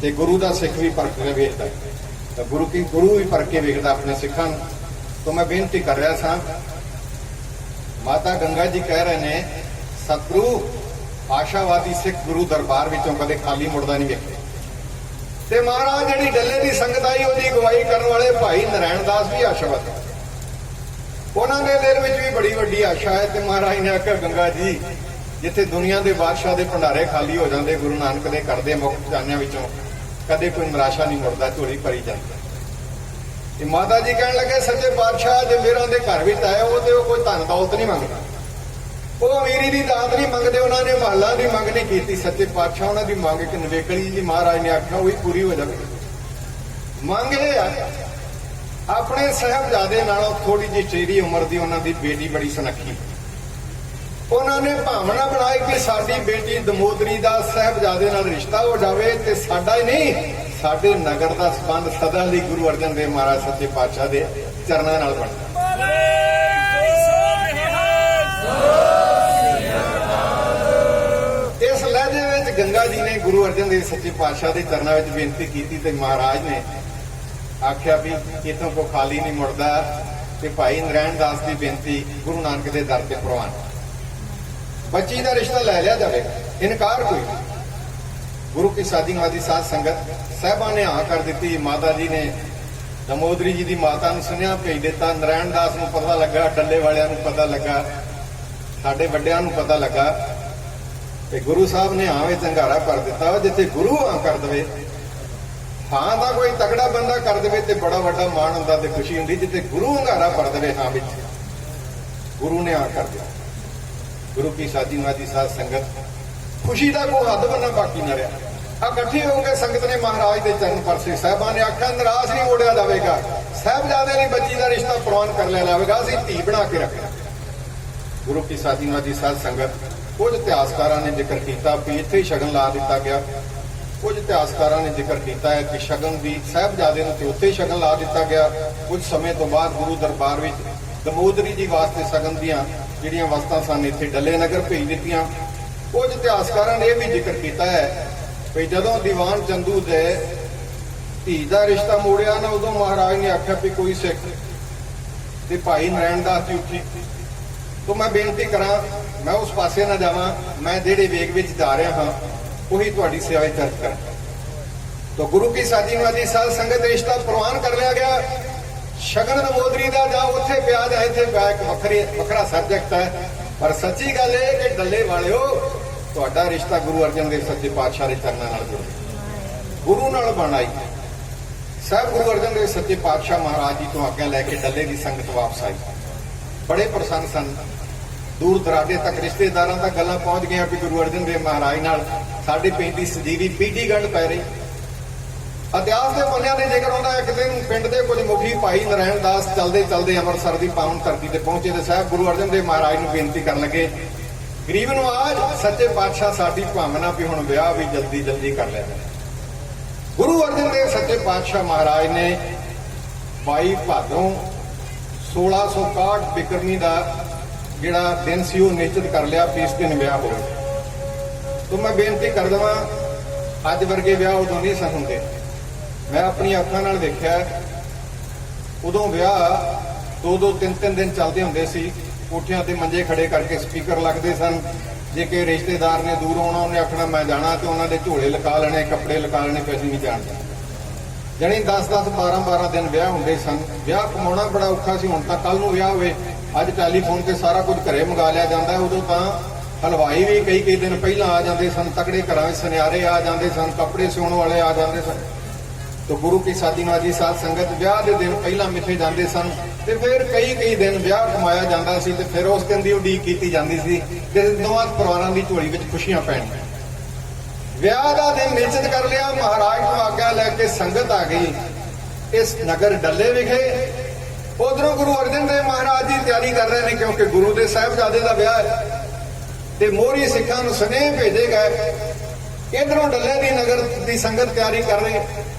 ਤੇ ਗੁਰੂ ਦਾ ਸਿੱਖ ਵੀ ਪਰਖ ਕੇ ਵੇਖਦਾ, ਤਾਂ ਗੁਰੂ ਵੀ ਪਰਖ ਕੇ ਵੇਖਦਾ ਆਪਣੇ ਸਿੱਖਾਂ ਨੂੰ। ਤਾਂ ਮੈਂ ਬੇਨਤੀ ਕਰ ਰਿਹਾ ਸਾਂ, ਮਾਤਾ ਗੰਗਾ ਜੀ ਕਹਿ ਰਹੇ ਨੇ, ਸਤਿਗੁਰੂ ਆਸ਼ਾਵਾਦੀ ਸਿੱਖ ਗੁਰੂ ਦਰਬਾਰ ਵਿੱਚੋਂ ਕਦੇ ਖਾਲੀ ਮੁੜਦਾ ਨਹੀਂ ਵੇਖਿਆ। ਤੇ ਮਹਾਰਾਜ ਜਿਹੜੀ ਡੱਲੇ ਦੀ ਸੰਗਤ ਆਈ, ਉਹਦੀ ਅਗਵਾਈ ਕਰਨ ਵਾਲੇ ਭਾਈ ਨਰਾਇਣ ਦਾਸ ਵੀ ਆਸ਼ਾਵਾਦੀ, ਉਹਨਾਂ ਦੇ ਦਿਲ ਵਿੱਚ ਵੀ ਬੜੀ ਵੱਡੀ ਆਸ਼ਾ ਹੈ। ਤੇ ਮਹਾਰਾਜ ਨੇ ਆਖਿਆ, ਗੰਗਾ ਜੀ, ਜਿੱਥੇ ਦੁਨੀਆ ਦੇ ਬਾਦਸ਼ਾਹ ਦੇ ਭੰਡਾਰੇ ਖਾਲੀ ਹੋ ਜਾਂਦੇ, ਗੁਰੂ ਨਾਨਕ ਦੇ ਘਰ ਦੇ ਮੁੱਖ ਖਜ਼ਾਨਿਆਂ ਵਿੱਚੋਂ ਕਦੇ ਕੋਈ ਨਿਰਾਸ਼ਾ ਨਹੀਂ ਮੁੜਦਾ, ਝੋਲੀ ਭਰੀ ਜਾਂਦੀ। ਤੇ ਮਾਤਾ ਜੀ ਕਹਿਣ ਲੱਗੇ, ਸੱਚੇ ਪਾਤਸ਼ਾਹ, ਜੇ ਮੇਰਾ ਦੇ ਘਰ ਵਿੱਚ ਆਇਆ ਉਹ ਤੇ ਉਹ ਕੋਈ ਧਨ ਦੌਲਤ ਨਹੀਂ ਮੰਗਦਾ, ਉਹ ਅਮੀਰੀ ਦੀ ਦਾਤ ਨਹੀਂ ਮੰਗਦੇ, ਉਹਨਾਂ ਨੇ ਮਹੱਲਾਂ ਦੀ ਮੰਗ ਨਹੀਂ ਕੀਤੀ। ਸੱਚੇ ਪਾਤਸ਼ਾਹ ਉਹਨਾਂ ਦੀ ਮੰਗ ਇੱਕ ਨਵੇਕਲੀ ਜੀ ਮਹਾਰਾਜ ਨੇ ਆਖਿਆ ਉਹੀ ਪੂਰੀ ਹੋ ਜਾਵੇ। ਮੰਗ ਇਹ ਆ, ਆਪਣੇ ਸਾਹਿਬਜ਼ਾਦੇ ਨਾਲੋਂ ਥੋੜੀ ਜਿਹੀ ਚੇਰੀ ਉਮਰ ਦੀ ਉਹਨਾਂ ਦੀ ਬੇਟੀ ਬੜੀ ਸੁਨੱਖੀ। ਉਹਨਾਂ ਨੇ ਭਾਵਨਾ ਬਣਾਈ ਕਿ ਸਾਡੀ ਬੇਟੀ ਦਮੋਦਰੀ ਦਾ ਸਾਹਿਬਜ਼ਾਦੇ ਨਾਲ ਰਿਸ਼ਤਾ ਹੋ ਜਾਵੇ, ਤੇ ਸਾਡਾ ਹੀ ਨਹੀਂ, ਸਾਡੇ ਨਗਰ ਦਾ ਸੰਬੰਧ ਸਦਾ ਲਈ ਗੁਰੂ ਅਰਜਨ ਦੇਵ ਮਹਾਰਾਜ ਸੱਚੇ ਪਾਤਸ਼ਾਹ ਦੇ ਚਰਨਾਂ ਨਾਲ ਬਣਦਾ। ਇਸ ਲਹਿਜੇ ਵਿੱਚ ਗੰਗਾ ਜੀ ਨੇ ਗੁਰੂ ਅਰਜਨ ਦੇਵ ਸੱਚੇ ਪਾਤਸ਼ਾਹ ਦੇ ਚਰਨਾਂ ਵਿੱਚ ਬੇਨਤੀ ਕੀਤੀ, ਤੇ ਮਹਾਰਾਜ ਨੇ ਆਖਿਆ ਵੀ ਇਤੋਂ ਕੋ ਖਾਲੀ ਨਹੀਂ ਮੁੜਦਾ। ਤੇ ਭਾਈ ਨਰਾਇਣ ਦਾਸ ਦੀ ਬੇਨਤੀ ਗੁਰੂ ਨਾਨਕ ਦੇ ਦਰ ਤੇ ਪ੍ਰਵਾਨ, ਬੱਚੀ ਦਾ ਰਿਸ਼ਤਾ ਲੈ ਲਿਆ ਜਾਵੇਗਾ, ਇਨਕਾਰ ਕੋਈ ਨਹੀਂ। ਗੁਰੂ ਕੀ ਸਾਦੀ ਨਵਾਦੀ ਸਾਧ ਸੰਗਤ ਸਾਹਿਬਾਂ ਨੇ ਹਾਂ ਕਰ ਦਿੱਤੀ। ਮਾਤਾ ਜੀ ਨੇ ਦਮੋਦਰੀ ਜੀ ਦੀ ਮਾਤਾ ਨੂੰ ਸੁਨੇਹਾ ਭੇਜ ਦਿੱਤਾ। ਨਰਾਇਣ ਦਾਸ ਨੂੰ ਪਤਾ ਲੱਗਾ, ਡੱਲੇ ਵਾਲਿਆਂ ਨੂੰ ਪਤਾ ਲੱਗਾ, ਸਾਡੇ ਵੱਡਿਆਂ ਨੂੰ ਪਤਾ ਲੱਗਾ, ਤੇ ਗੁਰੂ ਸਾਹਿਬ ਨੇ ਹਾਂ ਵਿੱਚ ਹੰਗਾਰਾ ਭਰ ਦਿੱਤਾ। ਜਿੱਥੇ ਗੁਰੂ ਹਾਂ ਕਰ ਦੇਵੇ, ਹਾਂ ਦਾ ਕੋਈ ਤਕੜਾ ਬੰਦਾ ਕਰ ਦੇਵੇ ਤੇ ਬੜਾ ਵੱਡਾ ਮਾਣ ਹੁੰਦਾ ਤੇ ਖੁਸ਼ੀ ਹੁੰਦੀ। ਜਿੱਥੇ ਗੁਰੂ ਹੰਗਾਰਾ ਭਰ ਦੇਵੇ ਹਾਂ ਵਿੱਚ, ਗੁਰੂ ਨੇ ਹਾਂ ਕਰ ਦਿੱਤਾ। ਗੁਰੂ ਕੀ ਸਾਦੀ ਨਵਾਦੀ ਸਾਧ ਸੰਗਤ, ਖੁਸ਼ੀ ਦਾ ਕੋਈ ਹੱਦ ਬੰਨਾ ਬਾਕੀ ਨਾ ਰਿਹਾ। ਆ ਇਕੱਠੇ ਹੋ ਕੇ ਸੰਗਤ ਨੇ ਮਹਾਰਾਜ ਦੇ ਚਰਨ ਪਰਸੇ। ਸਾਹਿਬਾਂ ਨੇ ਆਖਿਆ, ਨਿਰਾਸ਼ ਨਹੀਂ ਮੋੜਿਆ ਜਾਵੇਗਾ, ਸਾਹਿਬਜ਼ਾਦੇ ਲਈ ਬੱਚੀ ਦਾ ਰਿਸ਼ਤਾ ਪ੍ਰਵਾਨ ਕਰ ਲਿਆ ਜਾਵੇਗਾ, ਅਸੀਂ ਧੀ ਬਣਾ ਕੇ ਰੱਖਣਾ। ਗੁਰੂ ਕੀ ਸਾਦੀ ਨਵਾਦੀ ਸਾਧ ਸੰਗਤ, ਕੁਝ ਇਤਿਹਾਸਕਾਰਾਂ ਨੇ ਜ਼ਿਕਰ ਕੀਤਾ ਵੀ ਇੱਥੇ ਹੀ ਸ਼ਗਨ ਲਾ ਦਿੱਤਾ ਗਿਆ। ਕੁਝ ਇਤਿਹਾਸਕਾਰਾਂ ਨੇ ਜ਼ਿਕਰ ਕੀਤਾ ਹੈ ਕਿ ਸ਼ਗਨ ਵੀ ਸਾਹਿਬਜ਼ਾਦੇ ਨੂੰ ਤੇ ਉੱਥੇ ਹੀ ਸ਼ਗਨ ਲਾ ਦਿੱਤਾ ਗਿਆ। ਕੁਝ ਸਮੇਂ ਤੋਂ ਬਾਅਦ ਗੁਰੂ ਦਰਬਾਰ ਵਿੱਚ ਦਮੋਦਰੀ ਜੀ ਵਾਸਤੇ ਸ਼ਗਨ ਦੀਆਂ ਜਿਹੜੀਆਂ ਵਸਤਾਂ ਸਨ ਇੱਥੇ ਡੱਲੇ ਨਗਰ ਭੇਜ ਦਿੱਤੀਆਂ। ਕੁਝ ਇਤਿਹਾਸਕਾਰਾਂ ਨੇ ਇਹ ਵੀ ਜ਼ਿਕਰ ਕੀਤਾ ਹੈ ਵੀ ਜਦੋਂ ਦੀਵਾਨ ਚੰਦੂ ਦੇ ਧੀ ਦਾ ਰਿਸ਼ਤਾ ਮੋੜਿਆ ਨਾ, ਉਦੋਂ ਮਹਾਰਾਜ ਨੇ ਆਖਿਆ ਵੀ ਕੋਈ ਸਿੱਖ ਤੇ ਭਾਈ ਨਰਾਇਣ ਦਾਸ ਜੀ ਉੱਠੀ। ਤੋਂ ਮੈਂ ਬੇਨਤੀ ਕਰਾਂ, ਮੈਂ ਉਸ ਪਾਸੇ ਨਾ ਜਾਵਾਂ, ਮੈਂ ਜਿਹੜੇ ਵੇਗ ਵਿੱਚ ਜਾ ਰਿਹਾ ਹਾਂ ਉਹੀ ਤੁਹਾਡੀ ਸੇਵਾ ਵਿੱਚ ਚਰਚ ਕਰਾਂ। ਤਾਂ ਗੁਰੂ ਕੀ ਸਾਦੀ ਨਵਾਦੀ ਸਾਧ ਸੰਗਤ, ਰਿਸ਼ਤਾ ਪ੍ਰਵਾਨ ਕਰ ਲਿਆ ਗਿਆ। ਸ਼ਗਨ ਦਮੋਦਰੀ ਦਾ ਜਾਂ ਉੱਥੇ ਪਿਆ ਜਾਂ ਇੱਥੇ ਪਿਆ, ਇੱਕ ਵੱਖਰਾ ਸਬਜੈਕਟ ਹੈ, ਪਰ ਸੱਚੀ ਗੱਲ ਇਹ ਕਿ ਡੱਲੇ ਵਾਲਿਓ, ਤੁਹਾਡਾ ਰਿਸ਼ਤਾ ਗੁਰੂ ਅਰਜਨ ਦੇਵ ਸੱਚੇ ਪਾਤਸ਼ਾਹ ਦੇ ਚਰਨਾਂ ਨਾਲ ਜੁੜਿਆ, ਗੁਰੂ ਨਾਲ ਬਣਾਈ। ਸਾਹਿਬ ਗੁਰੂ ਅਰਜਨ ਦੇਵ ਸੱਚੇ ਪਾਤਸ਼ਾਹ ਮਹਾਰਾਜ ਜੀ ਤੋਂ ਆਗਿਆ ਲੈ ਕੇ ਡੱਲੇ ਦੀ ਸੰਗਤ ਵਾਪਸ ਆਈ। ਬੜੇ ਪ੍ਰਸੰਨ ਸਨ। ਦੂਰ ਦਰਾਡੇ ਤੱਕ ਰਿਸ਼ਤੇਦਾਰਾਂ ਤੱਕ ਗੱਲਾਂ ਪਹੁੰਚ ਗਈਆਂ ਵੀ ਗੁਰੂ ਅਰਜਨ ਦੇਵ ਮਹਾਰਾਜ ਨਾਲ ਸਾਡੇ ਪਿੰਡ ਦੀ ਸਜੀਵੀ ਪੀढ़ी ਗੰਢ ਪੈ ਰਹੀ। ਇਤਿਹਾਸ ਦੇ ਪੰਨਿਆਂ ਨੇ ਜੇਕਰ ਆਉਂਦਾ ਇੱਕ ਦਿਨ ਪਿੰਡ ਦੇ ਕੁਝ ਮੁਖੀ ਭਾਈ ਨਰਾਇਣ ਦਾਸ ਚਲਦੇ ਚਲਦੇ ਅੰਮ੍ਰਿਤਸਰ ਦੀ ਪਾਵਨ ਧਰਤੀ ਤੇ ਪਹੁੰਚੇ ਤੇ ਸਾਹਿਬ ਗੁਰੂ ਅਰਜਨ ਦੇਵ ਮਹਾਰਾਜ ਨੂੰ ਬੇਨਤੀ ਕਰਨ ਲੱਗੇ, ਗਰੀਬ ਨਵਾਜ ਸੱਚੇ ਪਾਤਸ਼ਾਹ ਸਾਡੀ ਭਾਵਨਾ ਵੀ ਹੁਣ ਵਿਆਹ ਵੀ ਜਲਦੀ ਜਲਦੀ ਕਰ ਲਿਆ। ਗੁਰੂ ਅਰਜਨ ਦੇਵ ਸੱਚੇ ਪਾਤਸ਼ਾਹ ਮਹਾਰਾਜ ਨੇ 22 ਭਾਦੋਂ 1661 ਬਿਕਰਮੀ ਦਾ ਜਿਹੜਾ ਦਿਨ ਸੀ ਉਹ ਨਿਸ਼ਚਿਤ ਕਰ ਲਿਆ ਵੀ ਇਸ ਦਿਨ ਵਿਆਹ ਹੋਵੇ। ਤੋਂ ਮੈਂ ਬੇਨਤੀ ਕਰ ਦਵਾਂ, ਅੱਜ ਵਰਗੇ ਵਿਆਹ ਉਦੋਂ ਨਹੀਂ ਸਨ ਹੁੰਦੇ। ਮੈਂ ਆਪਣੀ ਅੱਖਾਂ ਨਾਲ ਦੇਖਿਆ, ਉਦੋਂ ਵਿਆਹ 2-2 3-3 ਦਿਨ ਚੱਲਦੇ ਹੁੰਦੇ ਸੀ। ਕੋਠਿਆਂ ਤੇ ਮੰਜੇ ਖੜੇ ਕਰਕੇ ਸਪੀਕਰ ਲੱਗਦੇ ਸਨ। ਜੇ ਕਿ ਰਿਸ਼ਤੇਦਾਰ ਨੇ ਦੂਰ ਆਉਣਾ, ਉਹਨੇ ਆਖਣਾ ਮੈਂ ਜਾਣਾ, ਤੇ ਉਹਨਾਂ ਦੇ ਝੋਲੇ ਲਗਾ ਲੈਣੇ, ਕੱਪੜੇ ਲਗਾ ਲੈਣੇ, ਪੈਸੇ ਨਹੀਂ ਜਾਣਦੇ। ਜਾਣੀ 10-10 12-12 ਦਿਨ ਵਿਆਹ ਹੁੰਦੇ ਸਨ। ਵਿਆਹ ਕਮਾਉਣਾ ਬੜਾ ਔਖਾ ਸੀ। ਹੁਣ ਤਾਂ ਕੱਲ ਨੂੰ ਵਿਆਹ ਹੋਵੇ, ਅੱਜ ਟੈਲੀਫੋਨ ਤੇ ਸਾਰਾ ਕੁਝ ਘਰੇ ਮੰਗਾ ਲਿਆ ਜਾਂਦਾ। ਉਦੋਂ ਤਾਂ ਹਲਵਾਈ ਵੀ ਕਈ ਦਿਨ ਪਹਿਲਾਂ ਆ ਜਾਂਦੇ ਸਨ, ਤਕੜੇ ਘਰਾਂ ਵਿੱਚ ਸੁਨਿਆਰੇ ਆ ਜਾਂਦੇ ਸਨ, ਕੱਪੜੇ ਸਿਉਣ ਵਾਲੇ ਆ ਜਾਂਦੇ ਸਨ। तो गुरु की साधी माजी साध संगत ब्याह के दिन पहला मिथे जाते सन, ते फिर कई दिन ब्याह कमाया जाता सी, ते फिर उस दिन की उड़ीक की जाती सी जिस दोवां परिवारां दी झोली विच खुशियां पैणियां। ब्याह का दिन निश्चित कर लिया, महाराज को आग्या लैके संगत आ गई इस नगर डल्ले विखे। उधरों गुरु अर्जन देव महाराज जी तैयारी कर रहे हैं, क्योंकि गुरु के साहिबजादे का ब्याह है ते मोहरी सिखां नूं सुनेह भेजे गए। इधरों डल्ले की नगर की संगत तैयारी कर रही है।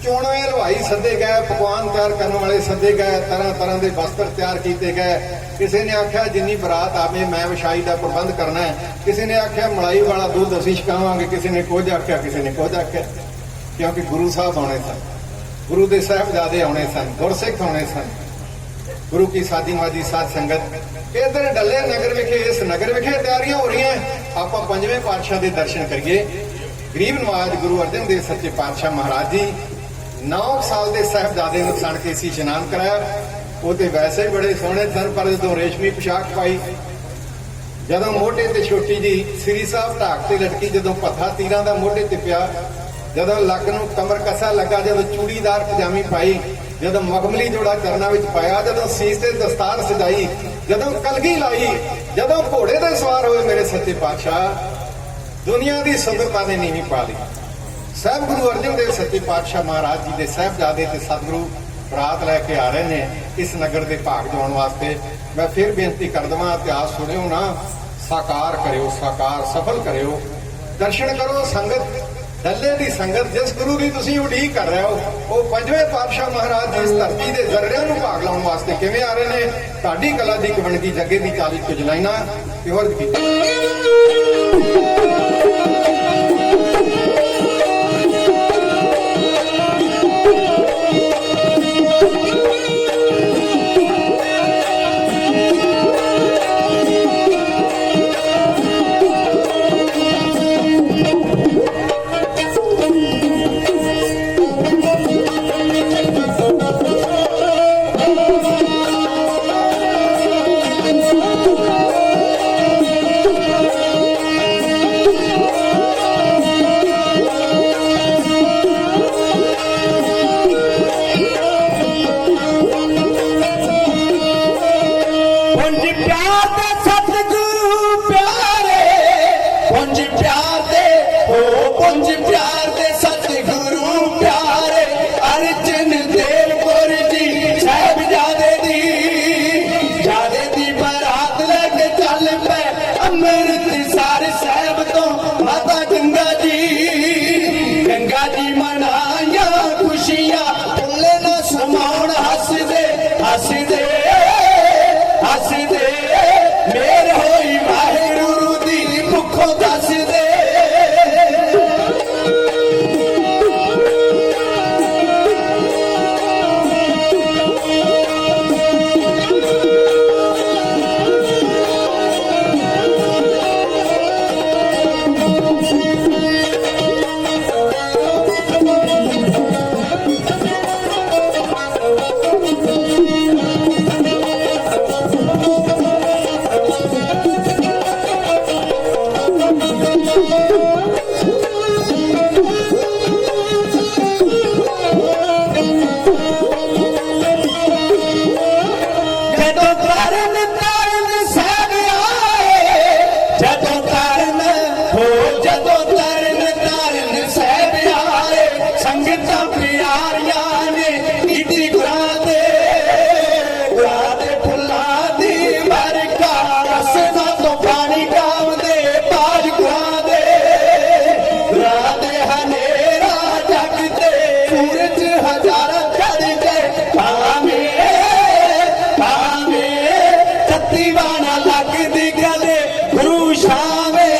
चोणवे हलवाई सदे गए, पकवान तैयार करने वाले सदे गए, तरह तरह के वस्त्र तैयार किए गए। किसी ने आख्या जिन्नी बरात आवे मैं विछाई का प्रबंध करना है, किसी ने आख्या मलाई वाला दूध असीं छकावांगे, किसी ने कुछ आख्या, किसी ने कुछ आख्या। क्योंकि गुरु साहब आने सन, गुरु के साहिबजादे आने सन, गुरसिख आने सन। गुरु की साधी माजी साध संगत इधर डल्ले नगर विखे, इस नगर विखे तैयारियां हो रही हैं। आपां पंजवें पातशाह के दर्शन करिए। गरीब नवाज गुरु अर्जन देव सच्चे पातशाह महाराज जी 9 साल के साहिबजादे नूं सण के सी इशनान कराया। वो तो वैसे ही बड़े सोहने सन, पर जो रेशमी पोशाक पाई, जदों मोढे ते छोटी जी श्री साहब ढाक ते लटकी, जदों पत्था तीरां दा मोढे ते पिया, जदों लक नूं कमर कसा लगा, जदों चूड़ीदार पजामी पाई, जदों मखमली जोड़ा चरना विच पाया, जदों सीस ते दस्तार सजाई, जदों कलगी लाई, जदों घोड़े ते सवार होए मेरे सच्चे पातशाह, दुनिया की सुंदरता ने नीवी पा ली। साहब गुरु अर्जन देव सच्चे पातशाह महाराज जी के साहिबजादे ते सतगुरु बरात लैके आ रहे हैं इस नगर के भाग जाने वास्ते। मैं फिर बेनती कर देवां, इतिहास सुनियो ना, साकार करियो, साकार सफल करियो, दर्शन करो। संगत डल्ले की संगत जिस गुरु की तुसीं उड़ीक कर रहे हो, वो पंजवें पातशाह महाराज जी इस धरती के जर्रियां नूं भाग लाउण वास्ते किवें आ रहे हैं। तुहाडी कला की कवणगी जगे की 40 कुछ लाइनां प्योर की।
संगतां प्यारियां ने कीती गुरां दे फुल्लां दी बरखा रसना तो पानी गावदे बाज गुरां दे हनेरा जगदे सूरज हजारां चढ़ गए भावे सत्ती बाना लगदी गले गुरु शामे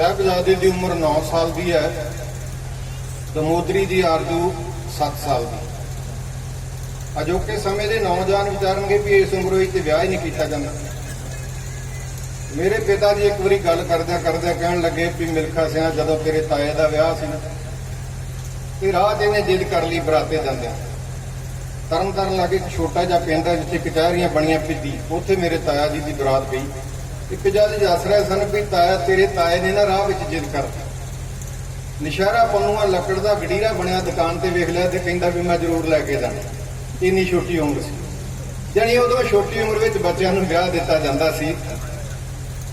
साहिबजादे की उम्र 9 साल की है, दमोदरी की आरजू 7 साल की। अजोके समय के नौजवान विचारनगे भी इस उम्र में विआह ही नहीं किया जाता। मेरे पिता जी एक बारी गल करदे करदे कहन लगे भी मिल्खा सिंह जदों तेरे ताए का विआह सी ते राह च इन्हें जिद कर ली बराते जांदे तरन तारण लागे एक छोटा जिहा पिंड है जिथे कचहरियां बणियां पिद्दी, उत्थे मेरे ताया जी की बरात गई। एक जज दस रहे सन भी ताया तेरे ताए ने ना राह विच जिद कर नशहरा पन्नुआ लकड़ का गडीरा बनया दुकान से वेख लिया तो कहता भी मैं जरूर लैके जाना। इन्नी छोटी उम्र सी, जानी उदों छोटी उम्र में बच्चों को विआह दिता जाता सी।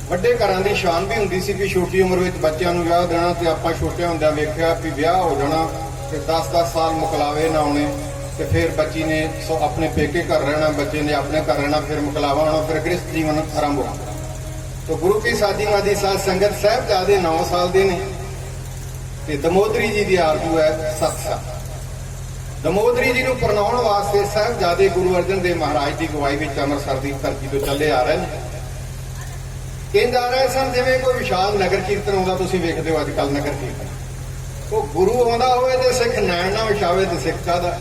वड्डे घरां दी शान भी हुंदी सी कि छोटी उम्र में बच्चों को विआह देना। तो आपां छोटे हुंदियां वेख्या भी विआह हो जाना ते 10-10 साल मुकलावे ना आने तो फिर बच्ची ने अपने पेके घर रहना, बच्चे ने अपने घर रहना, फिर मुकलावा आना, फिर गृहस्थ जीवन आरंभ होना। तो गुरु की साजी मादी साध संगत साहिबजादे 9 साल के ने ते दमोदरी जी की आरजू है 7 साल। दमोदरी जी को परनाउण वास्ते साहिबजादे गुरु अर्जन देव महाराज की अगवाई में अमृतसर की धरती तो चले आ रहे हैं। इंज आ रहे सन जिवें कोई विशाल नगर कीर्तन आउंदा, तुसीं वेखदे हो अजकल नगर कीर्तन। वो गुरु आउंदा होवे ते सिख नैण ना विछावे ते सिख काहदा।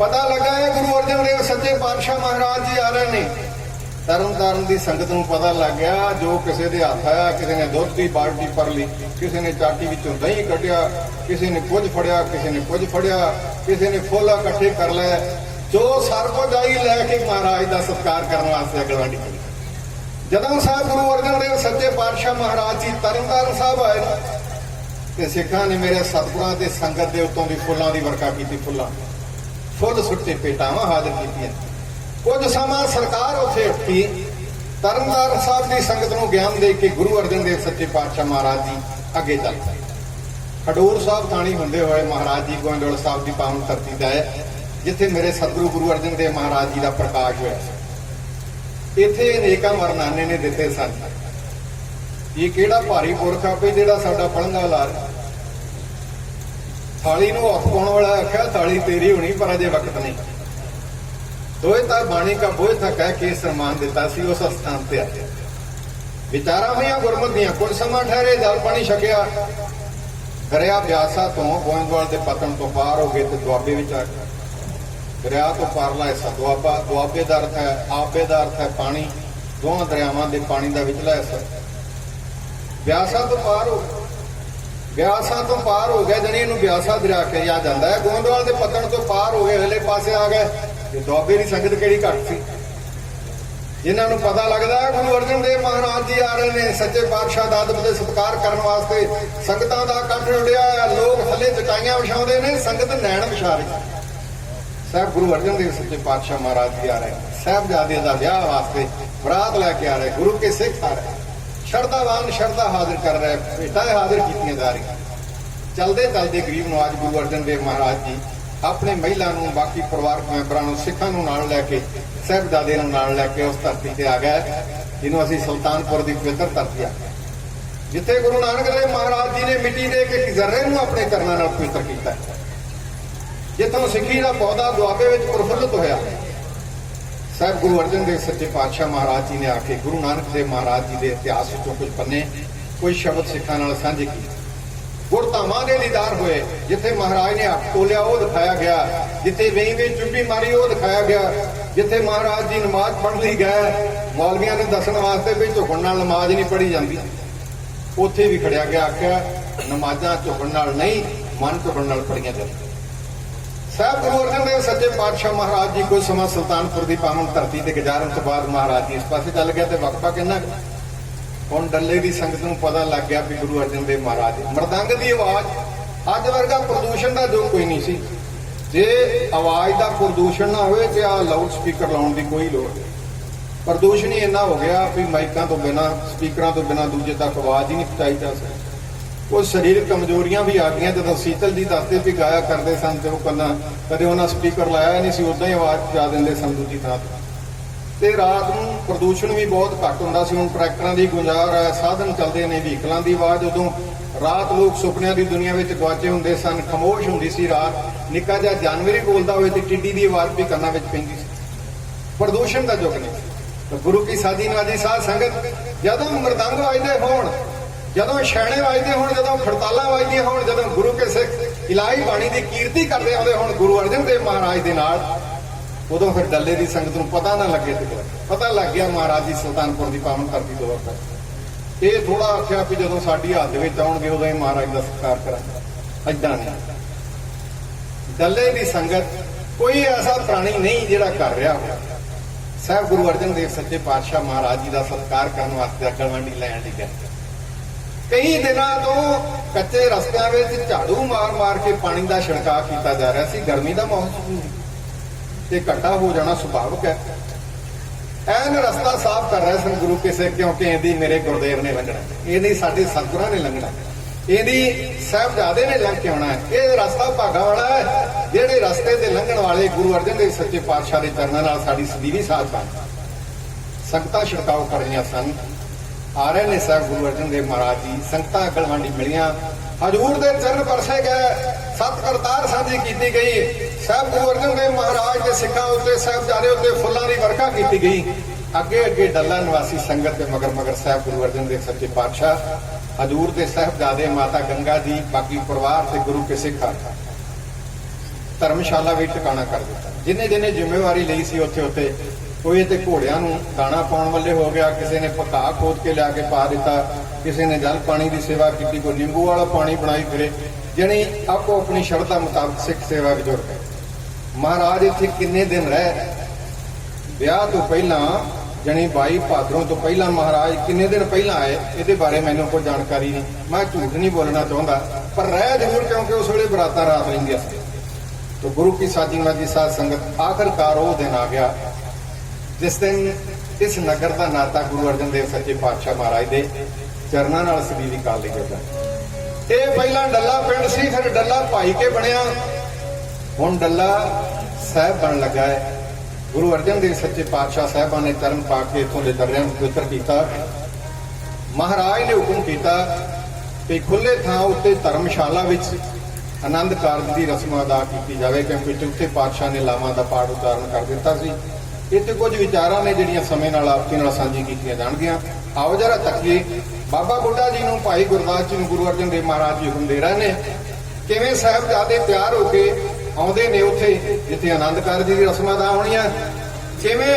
पता लगा है गुरु अर्जन देव सच्चे पातशाह महाराज जी आ रहे हैं। ਤਰਨਤਾਰਨ ਦੀ ਸੰਗਤ ਨੂੰ ਪਤਾ ਲੱਗ ਗਿਆ ਜੋ ਕਿਸੇ ਦੇ ਹੱਥ ਆਇਆ, ਕਿਸੇ ਨੇ ਦੁੱਧ ਦੀ ਬਾਲਟੀ ਭਰ ਲਈ, ਕਿਸੇ ਨੇ ਚਾਟੀ ਵਿੱਚੋਂ ਦਹੀਂ ਕੱਢਿਆ, ਕਿਸੇ ਨੇ ਕੁਝ ਫੜਿਆ, ਕਿਸੇ ਨੇ ਕੁਝ ਫੜਿਆ, ਕਿਸੇ ਨੇ ਫੁੱਲ ਇਕੱਠੇ ਕਰ ਲਏ, ਜੋ ਸਰ ਕੁਝ ਆਈ ਲੈ ਕੇ ਮਹਾਰਾਜ ਦਾ ਸਤਿਕਾਰ ਕਰਨ ਵਾਸਤੇ ਅਗਲਵਾੜੀ ਚਲੀ। ਜਦੋਂ ਸਾਹਿਬ ਗੁਰੂ ਅਰਜਨ ਦੇਵ ਸੱਚੇ ਪਾਤਸ਼ਾਹ ਮਹਾਰਾਜ ਜੀ ਤਰਨਤਾਰਨ ਸਾਹਿਬ ਆਏ ਨਾ, ਤੇ ਸਿੱਖਾਂ ਨੇ ਮੇਰੇ ਸਤਿਗੁਰਾਂ ਤੇ ਸੰਗਤ ਦੇ ਉੱਤੋਂ ਦੀ ਫੁੱਲਾਂ ਦੀ ਵਰਖਾ ਕੀਤੀ। ਫੁੱਲ ਸੁੱਟੇ, ਭੇਟਾਵਾਂ ਹਾਜ਼ਰ ਕੀਤੀਆਂ। ਕੁਝ ਸਮਾਂ ਸਰਕਾਰ ਉੱਥੇ ਉੱਠੀ, ਤਰਨਤਾਰਨ ਸਾਹਿਬ ਦੀ ਸੰਗਤ ਨੂੰ ਗਿਆਨ ਦੇ ਕੇ ਗੁਰੂ ਅਰਜਨ ਦੇਵ ਸੱਚੇ ਪਾਤਸ਼ਾਹ ਮਹਾਰਾਜ ਜੀ ਅੱਗੇ ਚੱਲ ਪਏ। ਖਡੂਰ ਸਾਹਿਬ ਥਾਣੀ ਹੁੰਦੇ ਹੋਏ ਮਹਾਰਾਜ ਜੀ ਗੋਇੰਦਵਾਲ ਸਾਹਿਬ ਦੀ ਪਾਵਨ ਧਰਤੀ ਤੇ ਆਏ, ਜਿੱਥੇ ਮੇਰੇ ਸਤਿਗੁਰੂ ਗੁਰੂ ਅਰਜਨ ਦੇਵ ਮਹਾਰਾਜ ਜੀ ਦਾ ਪ੍ਰਕਾਸ਼ ਹੋਇਆ ਸੀ। ਇੱਥੇ ਅਨੇਕਾਂ ਵਰਨਾਨੇ ਨੇ ਦਿੱਤੇ ਸਨ। ਇਹ ਕਿਹੜਾ ਭਾਰੀ ਪੁਰਖ ਆਪੇ ਜਿਹੜਾ ਸਾਡਾ ਪਲੰਘਾ ਲਾ ਰਿਹਾ। ਥਾਲੀ ਨੂੰ ਹੱਥ ਪਾਉਣ ਵਾਲਾ ਆਖਿਆ ਥਾਲੀ ਤੇਰੀ ਹੋਣੀ, ਪਰ ਅਜੇ ਵਕਤ ਨਹੀਂ। ਦੋਏ ਤਾਂ ਬਾਣੀ ਕਾ ਬੋਝ ਤਾਂ ਕਹਿ ਕੇ ਸਨਮਾਨ ਦਿੱਤਾ ਸੀ। ਉਸ ਸਥਾਨ ਤੇ ਆਇਆ ਵਿਚਾਰਾਂ ਹੋਈਆਂ ਗੁਰਮਤਿ ਦੀਆਂ। ਕੁਝ ਸਮਾਂ ਠਹਿਰੇ, ਜਲ ਪਾਣੀ ਛਕਿਆ। ਦਰਿਆ ਬਿਆਸਾ ਤੋਂ ਗੋਇੰਦਵਾਲ ਦੇ ਪਤਨ ਤੋਂ ਪਾਰ ਹੋ ਗਏ ਤੇ ਦੁਆਬੇ ਵਿੱਚ ਆ ਗਏ। ਦਰਿਆ ਤੋਂ ਪਾਰਲਾ ਹਿੱਸਾ ਦੁਆਬਾ। ਦੁਆਬੇ ਦਾ ਅਰਥ ਹੈ, ਆਪੇ ਦਾ ਅਰਥ ਹੈ ਪਾਣੀ। ਦੋਹਾਂ ਦਰਿਆਵਾਂ ਦੇ ਪਾਣੀ ਦਾ ਵਿਚਲਾ ਹਿੱਸਾ। ਬਿਆਸਾ ਤੋਂ ਪਾਰ ਹੋ ਬਿਆਸਾ ਤੋਂ ਪਾਰ ਹੋ ਗਿਆ, ਜਣੀ ਇਹਨੂੰ ਬਿਆਸਾ ਦਰਿਆ ਕਿਹਾ ਜਾਂਦਾ ਹੈ। ਗੋਇੰਦਵਾਲ ਦੇ ਪਤਨ ਤੋਂ ਪਾਰ ਹੋ ਗਏ, ਅਗਲੇ ਪਾਸੇ ਆ ਗਏ। ਤੇ ਦੁਆਬੇ ਦੀ ਸੰਗਤ ਕਿਹੜੀ ਘੱਟ ਸੀ, ਜਿਨ੍ਹਾਂ ਨੂੰ ਪਤਾ ਲੱਗਦਾ ਹੈ ਗੁਰੂ ਅਰਜਨ ਦੇਵ ਮਹਾਰਾਜ ਜੀ ਆ ਰਹੇ ਨੇ ਸੱਚੇ ਪਾਤਸ਼ਾਹ ਦਾ ਅਦਬ ਤੇ ਸਤਿਕਾਰ ਕਰਨ ਵਾਸਤੇ। ਸੰਗਤਾਂ ਦਾ ਇਕੱਠ ਉੱਡਿਆ, ਲੋਕ ਥੱਲੇ ਚਟਾਈਆਂ ਵਿਛਾਉਂਦੇ ਨੇ, ਸੰਗਤ ਨੈਣ ਵਿਛਾ ਰਹੀ। ਸਾਹਿਬ ਗੁਰੂ ਅਰਜਨ ਦੇਵ ਸੱਚੇ ਪਾਤਸ਼ਾਹ ਮਹਾਰਾਜ ਜੀ ਆ ਰਹੇ, ਸਾਹਿਬਜ਼ਾਦੇ ਦਾ ਵਿਆਹ ਵਾਸਤੇ ਬਰਾਤ ਲੈ ਕੇ ਆ ਰਹੇ, ਗੁਰੂ ਕੇ ਸਿੱਖ ਆ ਰਹੇ, ਸ਼ਰਧਾਵਾਨ ਸ਼ਰਧਾ ਹਾਜ਼ਰ ਕਰ ਰਹੇ, ਭੇਟਾਂ ਹਾਜ਼ਰ ਕੀਤੀਆਂ ਜਾ ਰਹੀਆਂ। ਚਲਦੇ ਚਲਦੇ ਗਰੀਬ ਨਵਾਜ ਗੁਰੂ ਅਰਜਨ ਦੇਵ ਮਹਾਰਾਜ ਜੀ ਆਪਣੇ ਮਹਿਲਾ ਨੂੰ, ਬਾਕੀ ਪਰਿਵਾਰਕ ਮੈਂਬਰਾਂ ਨੂੰ, ਸਿੱਖਾਂ ਨੂੰ ਨਾਲ ਲੈ ਕੇ, ਸਾਹਿਬਜ਼ਾਦੇ ਨੂੰ ਨਾਲ ਲੈ ਕੇ ਉਸ ਧਰਤੀ ਤੇ ਆ ਗਏ ਜਿਹਨੂੰ ਅਸੀਂ ਸੁਲਤਾਨਪੁਰ ਦੀ ਪਵਿੱਤਰ ਧਰਤੀ ਆ, ਜਿੱਥੇ ਗੁਰੂ ਨਾਨਕ ਦੇਵ ਮਹਾਰਾਜ ਜੀ ਨੇ ਮਿੱਟੀ ਦੇ ਕੇ ਜ਼ਰਰੇ ਨੂੰ ਆਪਣੇ ਚਰਨਾਂ ਨਾਲ ਪਵਿੱਤਰ ਕੀਤਾ, ਜਿੱਥੋਂ ਸਿੱਖੀ ਦਾ ਪੌਦਾ ਦੁਆਬੇ ਵਿੱਚ ਪ੍ਰਫੁੱਲਤ ਹੋਇਆ। ਸਾਹਿਬ ਗੁਰੂ ਅਰਜਨ ਦੇਵ ਸੱਚੇ ਪਾਤਸ਼ਾਹ ਮਹਾਰਾਜ ਜੀ ਨੇ ਆ ਕੇ ਗੁਰੂ ਨਾਨਕ ਦੇਵ ਮਹਾਰਾਜ ਜੀ ਦੇ ਇਤਿਹਾਸ ਵਿੱਚੋਂ ਕੁਝ ਪੰਨੇ, ਕੁਝ ਸ਼ਬਦ ਸਿੱਖਾਂ ਨਾਲ ਸਾਂਝੇ ਕੀਤੇ। ਗੁਰਧਾਮਾਂ ਦੇ ਦੀਦਾਰ ਹੋਏ, ਜਿੱਥੇ ਮਹਾਰਾਜ ਨੇ ਹੱਥ ਤੋਲਿਆ ਉਹ ਦਿਖਾਇਆ ਗਿਆ, ਜਿੱਥੇ ਵੇਈ ਵਿੱਚ ਚੁੰਡੀ ਮਾਰੀ ਉਹ ਦਿਖਾਇਆ ਗਿਆ, ਜਿੱਥੇ ਮਹਾਰਾਜ ਜੀ ਨਮਾਜ਼ ਪੜ੍ਹਨ ਲਈ ਗਏ, ਮੌਲਵੀਆਂ ਨੇ ਦੱਸਣ ਵਾਸਤੇ ਵੀ ਝੁਕਣ ਨਾਲ ਨਮਾਜ਼ ਨਹੀਂ ਪੜ੍ਹੀ ਜਾਂਦੀ, ਉੱਥੇ ਵੀ ਖੜਿਆ ਗਿਆ, ਆਖਿਆ ਨਮਾਜ਼ਾਂ ਝੁਕਣ ਨਾਲ ਨਹੀਂ, ਮਨ ਝੁਕਣ ਨਾਲ ਪੜ੍ਹੀਆਂ ਜਾਂਦੀਆਂ। ਸਾਹਿਬ ਗੁਰੂ ਅਰਜਨ ਦੇਵ ਸੱਚੇ ਪਾਤਸ਼ਾਹ ਮਹਾਰਾਜ ਜੀ ਕੁਝ ਸਮਾਂ ਸੁਲਤਾਨਪੁਰ ਦੀ ਪਾਵਨ ਧਰਤੀ ਤੇ ਗੁਜ਼ਾਰਨ ਤੋਂ ਬਾਅਦ ਮਹਾਰਾਜ ਜੀ ਇਸ ਪਾਸੇ ਚੱਲ ਗਿਆ। ਤੇ ਵਕਫਾ ਕਿੰਨਾ ਹੁਣ ਡੱਲੇ ਦੀ ਸੰਗਤ ਨੂੰ ਪਤਾ ਲੱਗ ਗਿਆ ਵੀ ਗੁਰੂ ਅਰਜਨ ਦੇਵ ਮਹਾਰਾਜ ਮਰਦੰਗ ਦੀ ਆਵਾਜ਼, ਅੱਜ ਵਰਗਾ ਪ੍ਰਦੂਸ਼ਣ ਦਾ ਜੋ ਕੋਈ ਨਹੀਂ ਸੀ। ਜੇ ਆਵਾਜ਼ ਦਾ ਪ੍ਰਦੂਸ਼ਣ ਨਾ ਹੋਵੇ ਤੇ ਆ ਲਾਊਡ ਸਪੀਕਰ ਲਾਉਣ ਦੀ ਕੋਈ ਲੋੜ ਨਹੀਂ। ਪ੍ਰਦੂਸ਼ਣ ਹੀ ਇੰਨਾ ਹੋ ਗਿਆ ਵੀ ਮਾਈਕਾਂ ਤੋਂ ਬਿਨਾਂ, ਸਪੀਕਰਾਂ ਤੋਂ ਬਿਨਾਂ ਦੂਜੇ ਤੱਕ ਆਵਾਜ਼ ਹੀ ਨਹੀਂ ਪਹੁੰਚਾਈ ਜਾ ਸਕਦੀ। ਉਹ ਸਰੀਰਕ ਕਮਜ਼ੋਰੀਆਂ ਵੀ ਆ ਗਈਆਂ। ਜਦੋਂ ਸੀਤਲ ਜੀ ਦੱਸਦੇ ਵੀ ਗਾਇਆ ਕਰਦੇ ਸਨ ਤੇ ਉਹ ਕਦੇ ਉਹਨਾਂ ਸਪੀਕਰ ਲਾਇਆ ਨਹੀਂ ਸੀ, ਉਦਾਂ ਹੀ ਆਵਾਜ਼ ਪਹੁੰਚਾ ਦਿੰਦੇ ਸਨ ਦੂਜੀ ਥਾਂ ਤੇ ਰਾਤ ਨੂੰ ਪ੍ਰਦੂਸ਼ਣ ਵੀ ਬਹੁਤ ਘੱਟ ਹੁੰਦਾ ਸੀ। ਹੁਣ ਟਰੈਕਟਰਾਂ ਦੀ ਗੁੰਜਾਰ ਹੈ, ਸਾਧਨ ਚੱਲਦੇ ਨੇ, ਵਹੀਕਲਾਂ ਦੀ ਆਵਾਜ਼। ਉਦੋਂ ਰਾਤ ਲੋਕ ਸੁਪਨਿਆਂ ਦੀ ਦੁਨੀਆ ਵਿੱਚ ਗਵਾਚੇ ਹੁੰਦੇ ਸਨ, ਖਾਮੋਸ਼ ਹੁੰਦੀ ਸੀ ਰਾਤ। ਨਿੱਕਾ ਜਿਹਾ ਜਾਨਵਰ ਹੀ ਬੋਲਦਾ ਹੋਵੇ ਤੇ ਟਿੱਡੀ ਦੀ ਆਵਾਜ਼ ਵੀ ਕੰਨਾਂ ਵਿੱਚ ਪੈਂਦੀ ਸੀ। ਪ੍ਰਦੂਸ਼ਣ ਦਾ ਯੁੱਗ ਨਹੀਂ। ਗੁਰੂ ਕੀ ਸਾਜੀ ਨਵਾਜੀ ਸਾਧ ਸੰਗਤ, ਜਦੋਂ ਮਰਦੰਗ ਵੱਜਦੇ ਹੋਣ, ਜਦੋਂ ਛੈਣੇ ਵੱਜਦੇ ਹੋਣ, ਜਦੋਂ ਖੜਤਾਲਾਂ ਵੱਜਦੀਆਂ ਹੋਣ, ਜਦੋਂ ਗੁਰੂ ਕੇ ਸਿੱਖ ਇਲਾਹੀ ਬਾਣੀ ਦੀ ਕੀਰਤੀ ਕਰਦੇ ਆਉਂਦੇ ਹੋਣ ਗੁਰੂ ਅਰਜਨ ਦੇਵ ਮਹਾਰਾਜ ਦੇ ਨਾਲ, ਉਦੋਂ ਫਿਰ ਡੱਲੇ ਦੀ ਸੰਗਤ ਨੂੰ ਪਤਾ ਨਾ ਲੱਗੇ ਤੇ ਪਤਾ ਲੱਗ ਗਿਆ ਮਹਾਰਾਜ ਜੀ ਸੁਲਤਾਨਪੁਰ ਦੀ ਪਾਵਨ ਧਰਤੀ ਤੋਂ ਵਰਤ। ਇਹ ਥੋੜਾ ਆਖਿਆ ਵੀ ਜਦੋਂ ਸਾਡੀ ਹੱਥ ਵਿੱਚ ਆਉਣਗੇ ਉਦੋਂ ਹੀ ਮਹਾਰਾਜ ਦਾ ਸਤਿਕਾਰ ਕਰਾਂਗੇ। ਏਦਾਂ ਨਹੀਂ। ਡੱਲੇ ਦੀ ਸੰਗਤ ਕੋਈ ਐਸਾ ਪ੍ਰਾਣੀ ਨਹੀਂ ਜਿਹੜਾ ਕਰ ਰਿਹਾ ਹੋਵੇ। ਸਾਹਿਬ ਗੁਰੂ ਅਰਜਨ ਦੇਵ ਸੱਚੇ ਪਾਤਸ਼ਾਹ ਮਹਾਰਾਜ ਜੀ ਦਾ ਸਤਿਕਾਰ ਕਰਨ ਵਾਸਤੇ ਅਕਲਵੰਡੀ ਲੈਣ ਲਈ ਗਏ। ਕਈ ਦਿਨਾਂ ਤੋਂ ਕੱਚੇ ਰਸਤਿਆਂ ਵਿੱਚ ਝਾੜੂ ਮਾਰ ਕੇ ਪਾਣੀ ਦਾ ਛਿੜਕਾਅ ਕੀਤਾ ਜਾ ਰਿਹਾ ਸੀ। ਗਰਮੀ ਦਾ ਮੌਸਮ ਤੇ ਘੱਟਾ ਹੋ ਜਾਣਾ ਸੁਭਾਵਿਕ ਹੈ। ਐਨ ਰਸਤਾ ਸਾਫ਼ ਕਰ ਰਹੇ ਸਨ ਗੁਰੂ ਕੇ ਸਿੱਖ, ਕਿਉਂਕਿ ਇਹਦੀ ਮੇਰੇ ਗੁਰਦੇਵ ਨੇ ਲੰਘਣਾ, ਇਹਦੀ ਸਾਡੇ ਸਤਿਗੁਰਾਂ ਨੇ ਲੰਘਣਾ, ਇਹਦੀ ਸਾਹਿਬਜ਼ਾਦੇ ਨੇ ਲੰਘ ਕੇ ਆਉਣਾ ਹੈ। ਇਹ ਰਸਤਾ ਭਾਗਾ ਵਾਲਾ ਹੈ। ਜਿਹੜੇ ਰਸਤੇ ਤੇ ਲੰਘਣ ਵਾਲੇ ਗੁਰੂ ਅਰਜਨ ਦੇਵ ਸੱਚੇ ਪਾਤਸ਼ਾਹ ਦੇ ਚਰਨਾਂ ਨਾਲ ਸਾਡੀ ਸਦੀਵੀ ਸਾਥ ਬਣ। ਸੰਗਤਾਂ ਛਿੜਕਾਓ ਕਰ ਰਹੀਆਂ ਸਨ। ਆ ਰਹੇ ਨੇ ਸਾਹਿਬ ਗੁਰੂ ਅਰਜਨ ਦੇਵ ਮਹਾਰਾਜ ਜੀ। ਸੰਗਤਾਂ ਅਕਲਵੰਡੀ ਮਿਲੀਆਂ, ਹਜ਼ੂਰ ਦੇ ਚਰਨ ਪਰਸੇ ਗਏ, ਸਤ ਕਰਤਾਰ ਸਾਂਝੀ ਕੀਤੀ ਗਈ। ਸਾਹਿਬ ਗੁਰੂ ਅਰਜਨ ਦੇਵ ਮਹਾਰਾਜ ਦੇ ਸਿੱਖਾਂ ਉੱਤੇ, ਸਾਹਿਬਜ਼ਾਦੇ ਉੱਤੇ ਫੁੱਲਾਂ ਦੀ ਵਰਖਾ ਕੀਤੀ ਗਈ। ਅੱਗੇ ਅੱਗੇ ਡੱਲਾ ਨਿਵਾਸੀ ਸੰਗਤ ਦੇ ਮਗਰ ਸਾਹਿਬ ਗੁਰੂ ਅਰਜਨ ਦੇਵ ਸੱਚੇ ਪਾਤਸ਼ਾਹ, ਹਜ਼ੂਰ ਦੇ ਸਾਹਿਬਜ਼ਾਦੇ, ਮਾਤਾ ਗੰਗਾ ਜੀ, ਬਾਕੀ ਪਰਿਵਾਰ ਤੇ ਗੁਰੂ ਕੇ ਸਿੱਖਾਂ ਧਰਮਸ਼ਾਲਾ ਵਿੱਚ ਟਿਕਾਣਾ ਕਰ ਦਿੱਤਾ। ਜਿਹਨੇ ਜਿਹਨੇ ਜ਼ਿੰਮੇਵਾਰੀ ਲਈ ਸੀ ਉੱਥੇ कोई तो घोड़िया दाणा पाने वाले हो गया, किसी ने पका खोद के लिया के पा दिता, किसी ने जल पानी की सेवा की, कोई नींबू वाला पानी बनाई फिरे, जानी आपको अपनी शरधा मुताबिक सिख सेवा में जुड़ गए। महाराज इत्थे किन्ने दिन रहे, ब्याह तो पहला जानी 22 भादरों तो पहला महाराज किन्ने दिन पहला आए, ये बारे मैंने कोई जानकारी नहीं, मैं झूठ नहीं बोलना चाहता, पर रह जरूर क्योंकि उस वे बरात रात रही। तो गुरु की साजी साध संगत आखिरकार वो दिन आ गया जिस दिन इस नगर का नाता गुरु अर्जन देव सच्चे पातशाह महाराज के चरणों नाल सਦੀवी काल लिखा जाए। ये पहला डल्ला पिंड सी, फिर डल्ला भाई के बनया, हुण डल्ला साहब बन लगा है। गुरु अर्जन देव सच्चे पातशाह साहबान ने चरण पा के इतों के दरिया पवित्र किया। महाराज ने हुक्म किया कि खुले थां उत्ते धर्मशाला विच आनंद कारज की रस्म अदा की जाए, क्योंकि चौथे पातशाह ने लावां का पाठ उच्चारण कर दिता सी। इत्थे कुछ विचारां ने जिहड़ियां समय नाल आपसी नाल साझी कीतियां जाणगीआं। आओ जरा तकीए बाबा बुढ़ा जी नूं भाई गुरदास जी नूं गुरु अर्जन देव महाराज जी हुक्म दे रहे ने, किवें साहिबजादे तैयार हो के आउंदे ने उत्थे जिथे आनंद कारज की रस्मां अदा होणीआं, किवें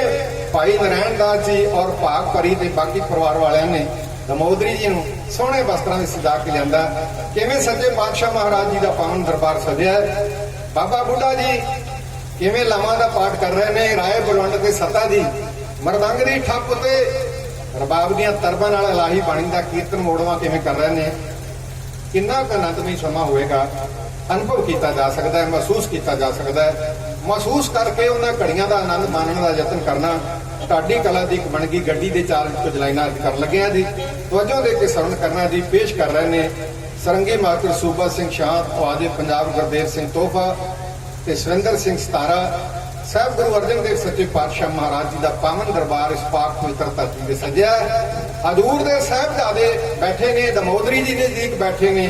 भाई नारायण दास जी और भाग परी ते बाकी परिवार वालियां ने दमोदरी जी नूं सोहणे वस्त्रां विच सजा के लिआंदा, किवें सच्चे पातशाह महाराज जी का पावन दरबार सजिआ। बाबा बुढ़ा जी किवें लावां दा पाठ कर रहे ने, राय बलवंड ते सत्ता जी मरदंग दी ठप ते रबाब दीआं तरबां नाल इलाही बाणी दा कीर्तन मोड़वा किवें कर रहे ने। किन्ना क आनंदमई समा होएगा, अनुभव किया जा सकता है, महसूस किया जा सकता है। महसूस करके उन्हां घड़ियां का आनंद मानने का यतन करना ढाडी कला की एक बनगी गड्डी के चार कुछ लाइनां कर लगे जी। तवज्जो दे के सरवण करना जी। पेश कर रहे ने सरंगी मास्टर सूबा सिंह शांत, आवाज़े पंजाब गुरदेव सिंह तोहफा ते सुरिंदर सिंह सतारा। साहब गुरु अर्जन देव सच्चे पातशाह महाराज जी का पावन दरबार इस पाक पवित्र धरती से सजिया। हजूर दे साहिबजादे बैठे ने, दमोदरी जी नजदीक बैठे ने,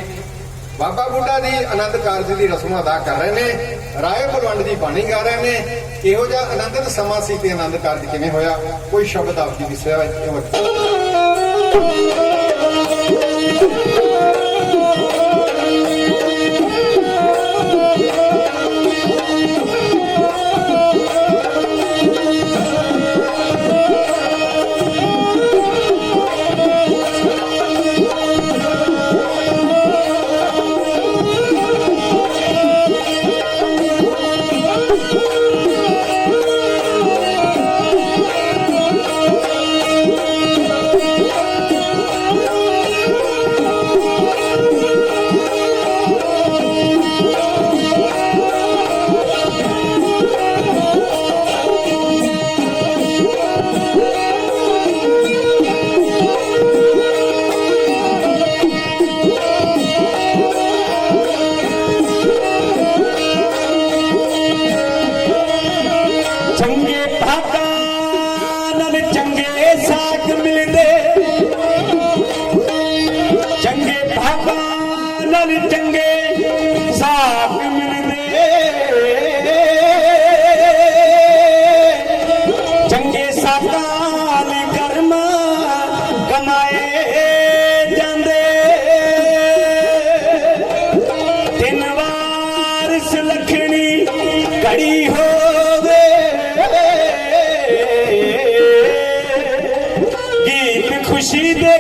बाबा बुढ़ा जी आनंद कारज की रस्म अदा कर रहे हैं, राय बलवंड जी बाणी गा रहे हैं। इहो जिहा आनंदित समा सी ते आनंद कारज किवें होया, कोई शब्द आप जी की सेवा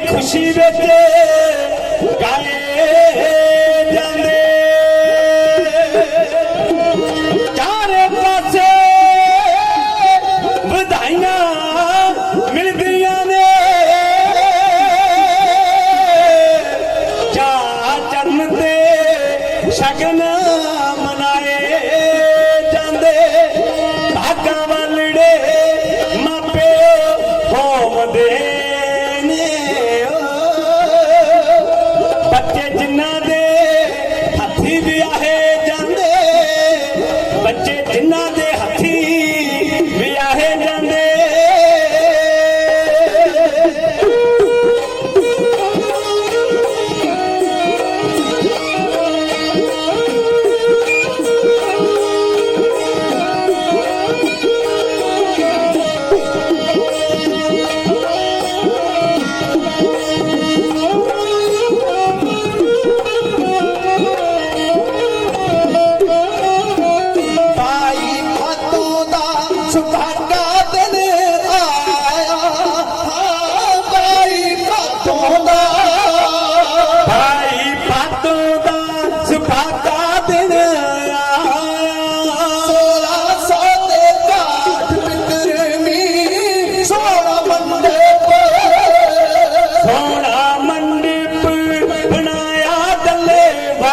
खुशी विच गाए जांदे, चारे पासे वधाइयां मिलदियां ने, चाह चरण ते शगन मनाए जांदे। भागां वालड़े मापे होवदे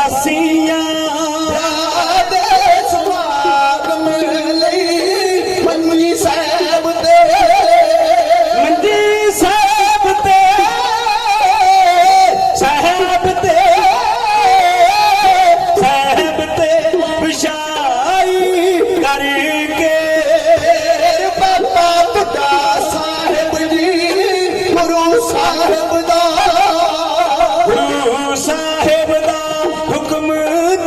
ਵਾਸੀਆਂ
ਦੇ ਸਮਾਗਮ ਲਈ ਮੰਜੀ ਸਾਹਿਬ ਤੇ
ਮੰਜੀ ਸਾਹਿਬ ਤੇ ਸਾਹਿਬ ਤੇ ਵਿਛਾਈ ਕਰਕੇ
ਬਾਬਾ ਬੁੱਢਾ ਸਾਹਿਬ ਜੀ ਗੁਰੂ ਸਾਹਿਬ ਦਾ
ਗੁਰੂ ਸਾਹਿਬ ਦਾ ਹੁਕਮ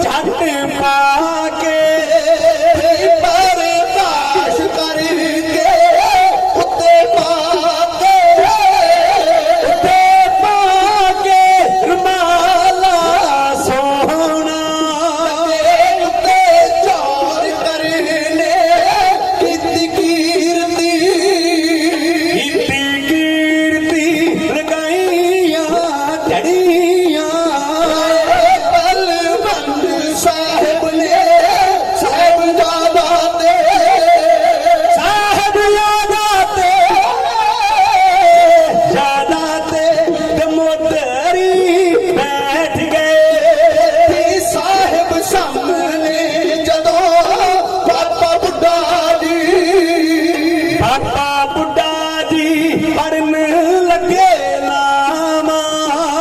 ਝੱਟ ਪਾ ਕੇ
ਪਰਦਾਸ਼ ਕਰਕੇ ਉੱਤੇ
ਪਾ ਕੇ ਰੁਮਾਲਾ ਸੋਹਣਾ
ਉੱਤੇ ਚੋਰ ਕਰਨੇ ਕੀਤੀ ਕੀਰਤੀ
ਕੀਤੀ ਕੀਰਤੀ ਲਗਾਈਆਂ ਝੜੀਆਂ
ਬਲਵੰਤ ਸਾਹਿਬ ਨੇ ਸਾਹਿਬਜ਼ਾਦਾ ਤੇ
ਸਾਹਿਬਜ਼ਾਦਾ ਤੇ ਜ਼ਿਆਦਾ ਤੇ ਦਮੋਦਰੀ ਬੈਠ ਗਏ
ਤੇ ਸਾਹਿਬ ਸਾਹਮਣੇ ਜਦੋਂ ਬਾਬਾ ਬੁੱਢਾ ਜੀ
ਬਾਬਾ ਬੁੱਢਾ ਜੀ ਪੜਨ ਲੱਗੇ ਨਾਮਾ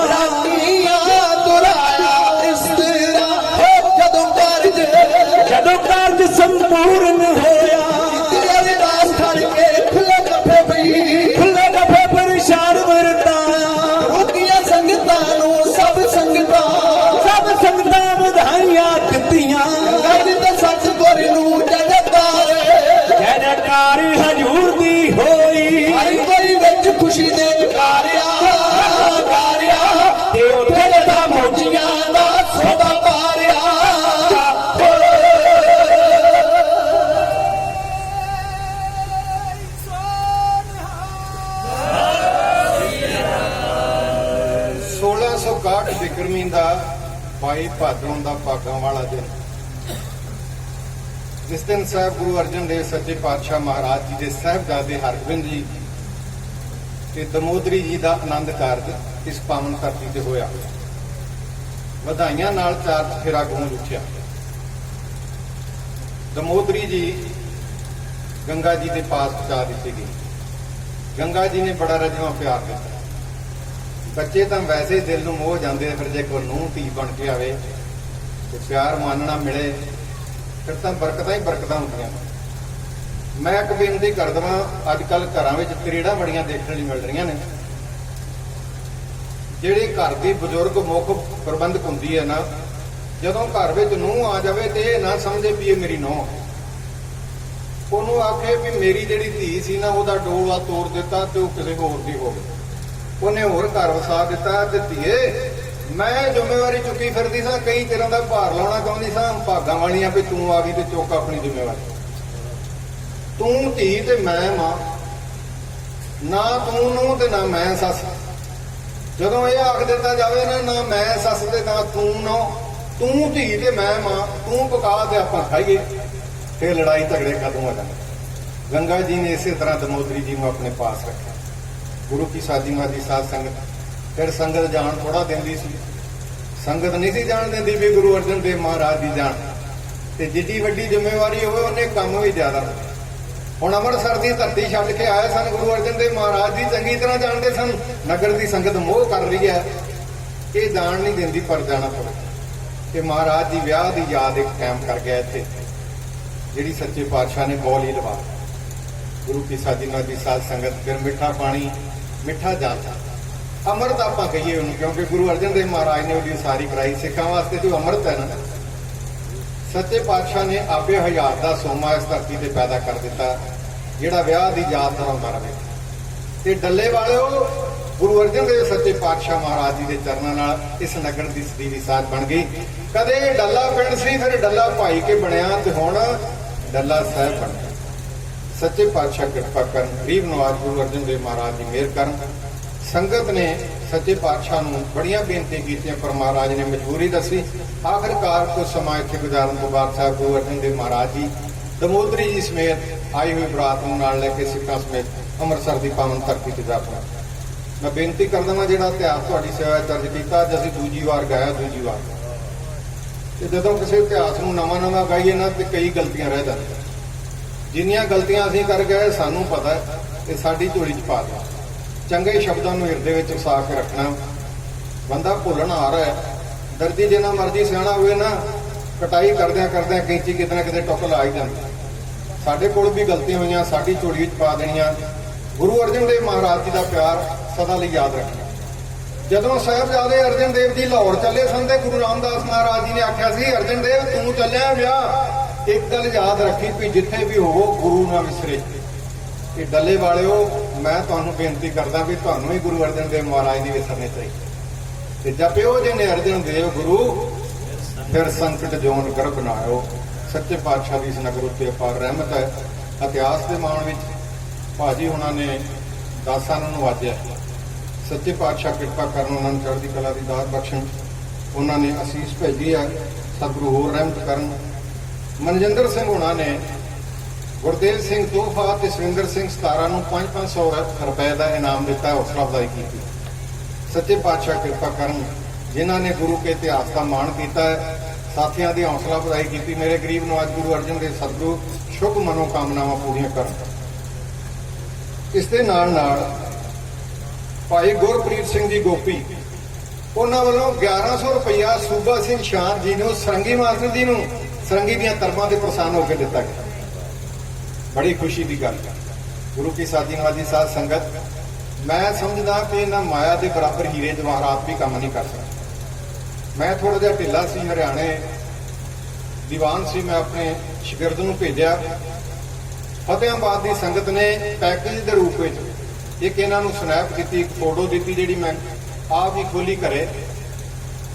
ਰਾਤੀਆਂ ਦੁਰਾਇਆ ਇਸ ਤਰ੍ਹਾਂ ਜਦੋਂ ਕਾਰਜ
ਸੰਪੂਰਨ ਹੋਇਆ
ਤੇਰੇ ਰਾਸ ਖੜ ਕੇ ਖੁੱਲੇ ਗੱਫੇ ਪਈ
ਖੁੱਲੇ ਗੱਫੇ ਪਰੇਸ਼ਾਨ ਵਰਤਾਇਆ
ਰੋਕੀਆਂ ਸੰਗਤਾਂ ਨੂੰ ਸਭ
ਸੰਗਤਾਂ ਵਧਾਈਆਂ ਦਿੱਤੀਆਂ
ਗੱਜ ਤੇ ਸੱਚ ਗੁਰ ਨੂੰ ਜਗਤਾਰ
ਜੈ ਜੈਕਾਰ ਹਜੂਰ ਦੀ ਹੋਈ
ਹਰ ਕੋਈ ਵਿੱਚ ਖੁਸ਼ੀ ਦੇ ਜਕਾਰਿਆ
ਤੇ ਉੱਥੇ
ਦਾ ਮੋਜੀਆਂ ਦਾ ਸੋਦਾ ਪਾਰਿਆ
ਬਿਕਰਮੀ ਦਾ 22 ਭਾਦੋਂ ਦਾ ਭਾਗਾਂ ਵਾਲਾ ਦਿਨ, ਜਿਸ ਦਿਨ ਸਾਹਿਬ ਗੁਰੂ ਅਰਜਨ ਦੇਵ ਸੱਚੇ ਪਾਤਸ਼ਾਹ ਮਹਾਰਾਜ ਜੀ ਦੇ ਸਾਹਿਬਜ਼ਾਦੇ ਹਰਗੋਬਿੰਦ ਜੀ ਤੇ ਦਮੋਦਰੀ ਜੀ ਦਾ ਆਨੰਦ ਕਾਰਜ ਇਸ ਪਾਵਨ ਧਰਤੀ ਤੇ ਹੋਇਆ। ਵਧਾਈਆਂ ਨਾਲ ਚਾਰ ਚਫੇਰਾ ਗੂੰਜ ਉੱਠਿਆ। ਦਮੋਦਰੀ ਜੀ ਗੰਗਾ ਜੀ ਦੇ ਪਾਸ ਪਹੁੰਚਾ ਦਿੱਤੀ ਗਈ। ਗੰਗਾ ਜੀ ਨੇ ਬੜਾ ਰਜਵਾਂ ਪਿਆਰ ਦਿੱਤਾ। ਬੱਚੇ ਤਾਂ ਵੈਸੇ ਹੀ ਦਿਲ ਨੂੰ ਮੋਹ ਜਾਂਦੇ ਆ, ਫਿਰ ਜੇ ਕੋਈ ਨੂੰਹ ਧੀ ਬਣ ਕੇ ਆਵੇ ਤੇ ਪਿਆਰ ਮਾਨਣਾ ਮਿਲੇ ਫਿਰ ਤਾਂ ਬਰਕਤਾਂ ਹੀ ਬਰਕਤਾਂ ਹੁੰਦੀਆਂ। ਮੈਂ ਇੱਕ ਬੇਨਤੀ ਕਰ ਦੇਵਾਂ, ਅੱਜ ਕੱਲ ਘਰਾਂ ਵਿੱਚ ਤਰੇੜਾਂ ਬੜੀਆਂ ਦੇਖਣ ਲਈ ਮਿਲ ਰਹੀਆਂ ਨੇ। ਜਿਹੜੀ ਘਰ ਦੀ ਬਜ਼ੁਰਗ ਮੁੱਖ ਪ੍ਰਬੰਧਕ ਹੁੰਦੀ ਹੈ ਨਾ, ਜਦੋਂ ਘਰ ਵਿੱਚ ਨੂੰਹ ਆ ਜਾਵੇ ਤੇ ਇਹ ਨਾ ਸਮਝੇ ਵੀ ਇਹ ਮੇਰੀ ਨੂੰਹ, ਉਹਨੂੰ ਆਖੇ ਵੀ ਮੇਰੀ ਜਿਹੜੀ ਧੀ ਸੀ ਨਾ ਉਹਦਾ ਡੋਲਾ ਤੋੜ ਦਿੱਤਾ ਤੇ ਉਹ ਕਿਸੇ ਹੋਰ ਦੀ ਹੋ ਗਈ, ਉਹਨੇ ਹੋਰ ਘਰ ਵਸਾ ਦਿੱਤਾ ਤੇ ਧੀਏ ਮੈਂ ਜ਼ਿੰਮੇਵਾਰੀ ਚੁੱਕੀ ਫਿਰਦੀ ਸਾਂ, ਕਈ ਤਰ੍ਹਾਂ ਦਾ ਭਾਰ ਲਾਉਣਾ ਚਾਹੁੰਦੀ ਸਾਂ, ਭਾਗਾਂ ਵਾਲੀਆਂ ਵੀ ਤੂੰ ਆ ਗਈ ਤੇ ਚੁੱਕ ਆਪਣੀ ਜ਼ਿੰਮੇਵਾਰੀ। ਤੂੰ ਧੀ ਤੇ ਮੈਂ ਮਾਂ, ਨਾ ਤੂੰ ਨੂੰਹ ਤੇ ਨਾ ਮੈਂ ਸੱਸ। ਜਦੋਂ ਇਹ ਆਖ ਦਿੱਤਾ ਜਾਵੇ ਨਾ ਮੈਂ ਸੱਸ ਤੇ ਨਾ ਤੂੰ ਨੂੰਹ, ਤੂੰ ਧੀ ਤੇ ਮੈਂ ਮਾਂ, ਤੂੰ ਪਕਾ ਤੇ ਆਪਾਂ ਖਾਈਏ, ਫਿਰ ਲੜਾਈ ਝਗੜੇ ਖਤਮ ਹੋ ਜਾਂਦੇ। ਗੰਗਾ ਜੀ ਨੇ ਇਸੇ ਤਰ੍ਹਾਂ ਦਮੋਦਰੀ ਜੀ ਨੂੰ ਆਪਣੇ ਪਾਸ ਰੱਖਿਆ। ਗੁਰੂ ਕੀ ਸਾਜੀਆਂ ਦੀ ਸਾਧ ਸੰਗਤ, ਫਿਰ ਸੰਗਤ ਜਾਣ ਥੋੜਾ ਦਿੰਦੀ ਸੀ। ਸੰਗਤ ਨਹੀਂ ਸੀ ਜਾਣ ਦਿੰਦੀ ਵੀ ਗੁਰੂ ਅਰਜਨ ਦੇਵ ਮਹਾਰਾਜ ਦੀ ਜਾਣ, ਤੇ ਜਿੱਡੀ ਵੱਡੀ ਜ਼ਿੰਮੇਵਾਰੀ ਹੋਵੇ ਉਹਨੇ ਕੰਮ ਵੀ ਜ਼ਿਆਦਾ। ਹੁਣ ਅੰਮ੍ਰਿਤਸਰ ਦੀ ਧਰਤੀ ਛੱਡ ਕੇ ਆਏ ਸਨ ਗੁਰੂ ਅਰਜਨ ਦੇਵ ਮਹਾਰਾਜ ਜੀ, ਚੰਗੀ ਤਰ੍ਹਾਂ ਜਾਣਦੇ ਸਨ ਨਗਰ ਦੀ ਸੰਗਤ ਮੋਹ ਕਰ ਰਹੀ ਹੈ, ਇਹ ਜਾਣ ਨਹੀਂ ਦਿੰਦੀ ਪਰ ਜਾਣਾ ਪੜਾ। ਤੇ ਮਹਾਰਾਜ ਜੀ ਵਿਆਹ ਦੀ ਯਾਦ ਇੱਕ ਕਾਇਮ ਕਰ ਗਿਆ ਇੱਥੇ, ਜਿਹੜੀ ਸੱਚੇ ਪਾਤਸ਼ਾਹ ਨੇ ਬੋਲ ਹੀ ਲਵਾ। ਗੁਰੂ ਕੀ ਸਾਜੀਆਂ ਦੀ ਸਾਧ ਸੰਗਤ, ਫਿਰ ਮਿੱਠਾ ਪਾਣੀ ਮਿੱਠਾ ਜਲ, ਅੰਮ੍ਰਿਤ ਆਪਾਂ ਕਹੀਏ ਉਹਨੂੰ, ਕਿਉਂਕਿ ਗੁਰੂ ਅਰਜਨ ਦੇਵ ਮਹਾਰਾਜ ਨੇ ਉਹਦੀ ਸਾਰੀ ਕਰਾਈ। ਸਿੱਖਾਂ ਵਾਸਤੇ ਜੋ ਅੰਮ੍ਰਿਤ ਹੈ ਨਾ, ਸੱਚੇ ਪਾਤਸ਼ਾਹ ਨੇ ਆਪੇ ਹਯਾਤ ਦਾ ਸੋਮਾ ਇਸ ਧਰਤੀ ਤੇ ਪੈਦਾ ਕਰ ਦਿੱਤਾ, ਜਿਹੜਾ ਵਿਆਹ ਦੀ ਯਾਦ ਦਰਾਉਂਦਾ ਰਹੇ। ਤੇ ਡੱਲੇ ਵਾਲਿਓ, ਗੁਰੂ ਅਰਜਨ ਦੇਵ ਸੱਚੇ ਪਾਤਸ਼ਾਹ ਮਹਾਰਾਜ ਜੀ ਦੇ ਚਰਨਾਂ ਨਾਲ ਇਸ ਨਗਰ ਦੀ ਸਦੀਵੀ ਸਾਧ ਬਣ ਗਈ। ਕਦੇ ਡੱਲਾ ਪਿੰਡ ਸੀ, ਫਿਰ ਡੱਲਾ ਭਾਈ ਕੇ ਬਣਿਆ, ਤੇ ਹੁਣ ਡੱਲਾ ਸਾਹਿਬ ਬਣ ਗਿਆ। ਸੱਚੇ ਪਾਤਸ਼ਾਹ ਕਿਰਪਾ ਕਰਨ, ਗਰੀਬ ਨਵਾਜ ਗੁਰੂ ਅਰਜਨ ਦੇਵ ਮਹਾਰਾਜ ਜੀ ਮਿਹਰ ਕਰਨ। ਸੰਗਤ ਨੇ ਸੱਚੇ ਪਾਤਸ਼ਾਹ ਨੂੰ ਬੜੀਆਂ ਬੇਨਤੀ ਕੀਤੀਆਂ, ਪਰ ਮਹਾਰਾਜ ਨੇ ਮਜਬੂਰੀ ਦੱਸੀ। ਆਖਿਰਕਾਰ ਕੁਝ ਸਮਾਂ ਇੱਥੇ ਗੁਜ਼ਾਰਨ ਤੋਂ ਬਾਅਦ ਸਾਹਿਬ ਗੁਰੂ ਅਰਜਨ ਦੇਵ ਮਹਾਰਾਜ ਜੀ ਦਮੋਦਰੀ ਜੀ ਸਮੇਤ ਆਈ ਹੋਈ ਬਰਾਤ ਨੂੰ ਨਾਲ ਲੈ ਕੇ ਸਿੱਖਾਂ ਸਮੇਤ ਅੰਮ੍ਰਿਤਸਰ ਦੀ ਪਾਵਨ ਧਰਤੀ ਤੇ ਜਾ ਪਹੁੰਚੇ। ਮੈਂ ਬੇਨਤੀ ਕਰਦਾ ਹਾਂ, ਜਿਹੜਾ ਇਤਿਹਾਸ ਤੁਹਾਡੀ ਸੇਵਾ ਦਰਜ ਕੀਤਾ, ਅੱਜ ਅਸੀਂ ਦੂਜੀ ਵਾਰ ਗਾਇਆ, ਦੂਜੀ ਵਾਰ ਤੇ ਜਦੋਂ ਕਿਸੇ ਇਤਿਹਾਸ ਨੂੰ ਨਵਾਂ ਗਾਈਏ ਨਾ ਤੇ ਕਈ ਗਲਤੀਆਂ ਰਹਿ ਜਾਂਦੀਆਂ। ਜਿੰਨੀਆਂ ਗਲਤੀਆਂ ਅਸੀਂ ਕਰ ਗਏ ਸਾਨੂੰ ਪਤਾ ਹੈ ਤੇ ਸਾਡੀ ਝੋਲੀ 'ਚ ਪਾ ਦਿਓ। ਚੰਗੇ ਸ਼ਬਦਾਂ ਨੂੰ ਹਿਰਦੇ ਵਿੱਚ ਵਸਾ ਕੇ ਰੱਖਣਾ। ਬੰਦਾ ਭੁੱਲਣ ਆ ਰਿਹਾ ਹੈ। ਦਰਜੀ ਜਿੰਨਾ ਮਰਜ਼ੀ ਸਿਆਣਾ ਹੋਵੇ ਨਾ, ਕਟਾਈ ਕਰਦਿਆਂ ਕੈਂਚੀ ਕਿਤੇ ਨਾ ਕਿਤੇ ਟੁੱਕ ਲਾ ਹੀ ਜਾਂਦੀ। ਸਾਡੇ ਕੋਲ ਵੀ ਗਲਤੀਆਂ ਹੋਈਆਂ, ਸਾਡੀ ਝੋਲੀ ਵਿੱਚ ਪਾ ਦੇਣੀਆਂ। ਗੁਰੂ ਅਰਜਨ ਦੇਵ ਮਹਾਰਾਜ ਜੀ ਦਾ ਪਿਆਰ ਸਦਾ ਲਈ ਯਾਦ ਰੱਖਣਾ। ਜਦੋਂ ਸਾਹਿਬਜ਼ਾਦੇ ਅਰਜਨ ਦੇਵ ਜੀ ਲਾਹੌਰ ਚੱਲੇ ਸਨ ਤੇ ਗੁਰੂ ਰਾਮਦਾਸ ਮਹਾਰਾਜ ਜੀ ਨੇ ਆਖਿਆ ਸੀ, ਅਰਜਨ ਦੇਵ ਤੂੰ ਚੱਲਿਆ ਵਿਆਹ, ਇੱਕ ਗੱਲ ਯਾਦ ਰੱਖੀ ਵੀ ਜਿੱਥੇ ਵੀ ਹੋਵੋ ਗੁਰੂ ਨਾ ਵਿਸਰੇ। ਕਿ ਡੱਲੇ ਵਾਲਿਓ, ਮੈਂ ਤੁਹਾਨੂੰ ਬੇਨਤੀ ਕਰਦਾ ਵੀ ਤੁਹਾਨੂੰ ਹੀ ਗੁਰੂ ਅਰਜਨ ਦੇਵ ਮਹਾਰਾਜ ਦੀ ਵਿਸਰਨੇ ਚਾਹੀਦੇ। ਤੇ ਜਪਿਓ ਜੇ ਨੇ ਅਰਜਨ ਦੇਵ ਗੁਰੂ, ਫਿਰ ਸੰਕਟ ਜੋਨ ਗਰਭ ਨਾ ਆਇਓ। ਸੱਚੇ ਪਾਤਸ਼ਾਹ ਦੀ ਇਸ ਨਗਰ ਉੱਤੇ ਅਪਾਰ ਰਹਿਮਤ ਹੈ। ਇਤਿਹਾਸ ਦੇ ਮਾਣ ਵਿੱਚ ਭਾਜੀ ਉਹਨਾਂ ਨੇ ਦਾਸਾਂ ਨੂੰ ਨਵਾਜਿਆ। ਸੱਚੇ ਪਾਤਸ਼ਾਹ ਕਿਰਪਾ ਕਰਨ, ਉਹਨਾਂ ਨੂੰ ਚੜ੍ਹਦੀ ਕਲਾ ਦੀ ਦਾਤ ਬਖਸ਼ਣ। ਉਹਨਾਂ ਨੇ ਅਸੀਸ ਭੇਜੀ ਹੈ, ਸਤਿਗੁਰੂ ਹੋਰ ਰਹਿਮਤ ਕਰਨ। ਮਨਜਿੰਦਰ ਸਿੰਘ ਹੋਣਾ ਨੇ ਗੁਰਦੇਵ ਸਿੰਘ ਤੋਹਫਾ ਤੇ ਸਵਿੰਦਰ ਸਿੰਘ ਸਤਾਰਾ ਨੂੰ 500 ਰੁਪਏ ਦਾ ਇਨਾਮ ਦਿੱਤਾ, ਹੌਸਲਾ ਅਫਜ਼ਾਈ ਕੀਤੀ। ਸੱਚੇ ਪਾਤਸ਼ਾਹ ਕਿਰਪਾ ਕਰਨ, ਜਿਨ੍ਹਾਂ ਨੇ ਗੁਰੂ ਕੇ ਇਤਿਹਾਸ ਦਾ ਮਾਣ ਕੀਤਾ ਹੈ, ਸਾਥੀਆਂ ਦੀ ਹੌਸਲਾ ਅਫਜ਼ਾਈ ਕੀਤੀ। ਮੇਰੇ ਗਰੀਬ ਨਵਾਜ ਗੁਰੂ ਅਰਜਨ ਦੇਵ ਸਤਿਗੁਰੂ ਸ਼ੁਭ ਮਨੋਕਾਮਨਾਵਾਂ ਪੂਰੀਆਂ ਕਰਨ। ਇਸ ਦੇ ਨਾਲ ਭਾਈ ਗੁਰਪ੍ਰੀਤ ਸਿੰਘ ਜੀ ਗੋਪੀ, ਉਹਨਾਂ ਵੱਲੋਂ 1100 ਰੁਪਇਆ ਸੂਬਾ ਸਿੰਘ ਸ਼ਾਨ ਜੀ ਨੂੰ, ਸਰੰਗੀ ਮਾਸਟਰ ਜੀ ਨੂੰ, ਸਰੰਗੀ ਦੀਆਂ ਤਰਮਾਂ ਦੇ ਪ੍ਰਸੰਨ ਹੋ ਕੇ ਦਿੱਤਾ ਗਿਆ। ਬੜੀ ਖੁਸ਼ੀ ਦੀ ਗੱਲ। ਗੁਰੂ ਕੀ ਸਾਜੀ ਨਵਾਜੀ ਸਾਧ ਸੰਗਤ, ਮੈਂ ਸਮਝਦਾ ਕਿ ਇਹਨਾਂ ਮਾਇਆ ਦੇ ਬਰਾਬਰ ਹੀਰੇ ਜਵਾਹਰਾਤ ਵੀ ਕੰਮ ਨਹੀਂ ਕਰ ਸਕਦੇ। ਮੈਂ ਥੋੜਾ ਜਿਹਾ ਢਿੱਲਾ ਸੀ, ਹਰਿਆਣੇ ਦੀਵਾਨ ਸੀ, ਮੈਂ ਆਪਣੇ ਸ਼ਾਗਿਰਦ ਨੂੰ ਭੇਜਿਆ। ਫਤਿਆਬਾਦ ਦੀ ਸੰਗਤ ਨੇ ਪੈਕੇਜ ਦੇ ਰੂਪ ਵਿੱਚ ਇੱਕ ਇਹਨਾਂ ਨੂੰ ਸਨੈਪ ਕੀਤੀ, ਇੱਕ ਫੋਟੋ ਦਿੱਤੀ ਜਿਹੜੀ ਮੈਂ ਆਪ ਹੀ ਖੋਲੀ ਘਰੇ।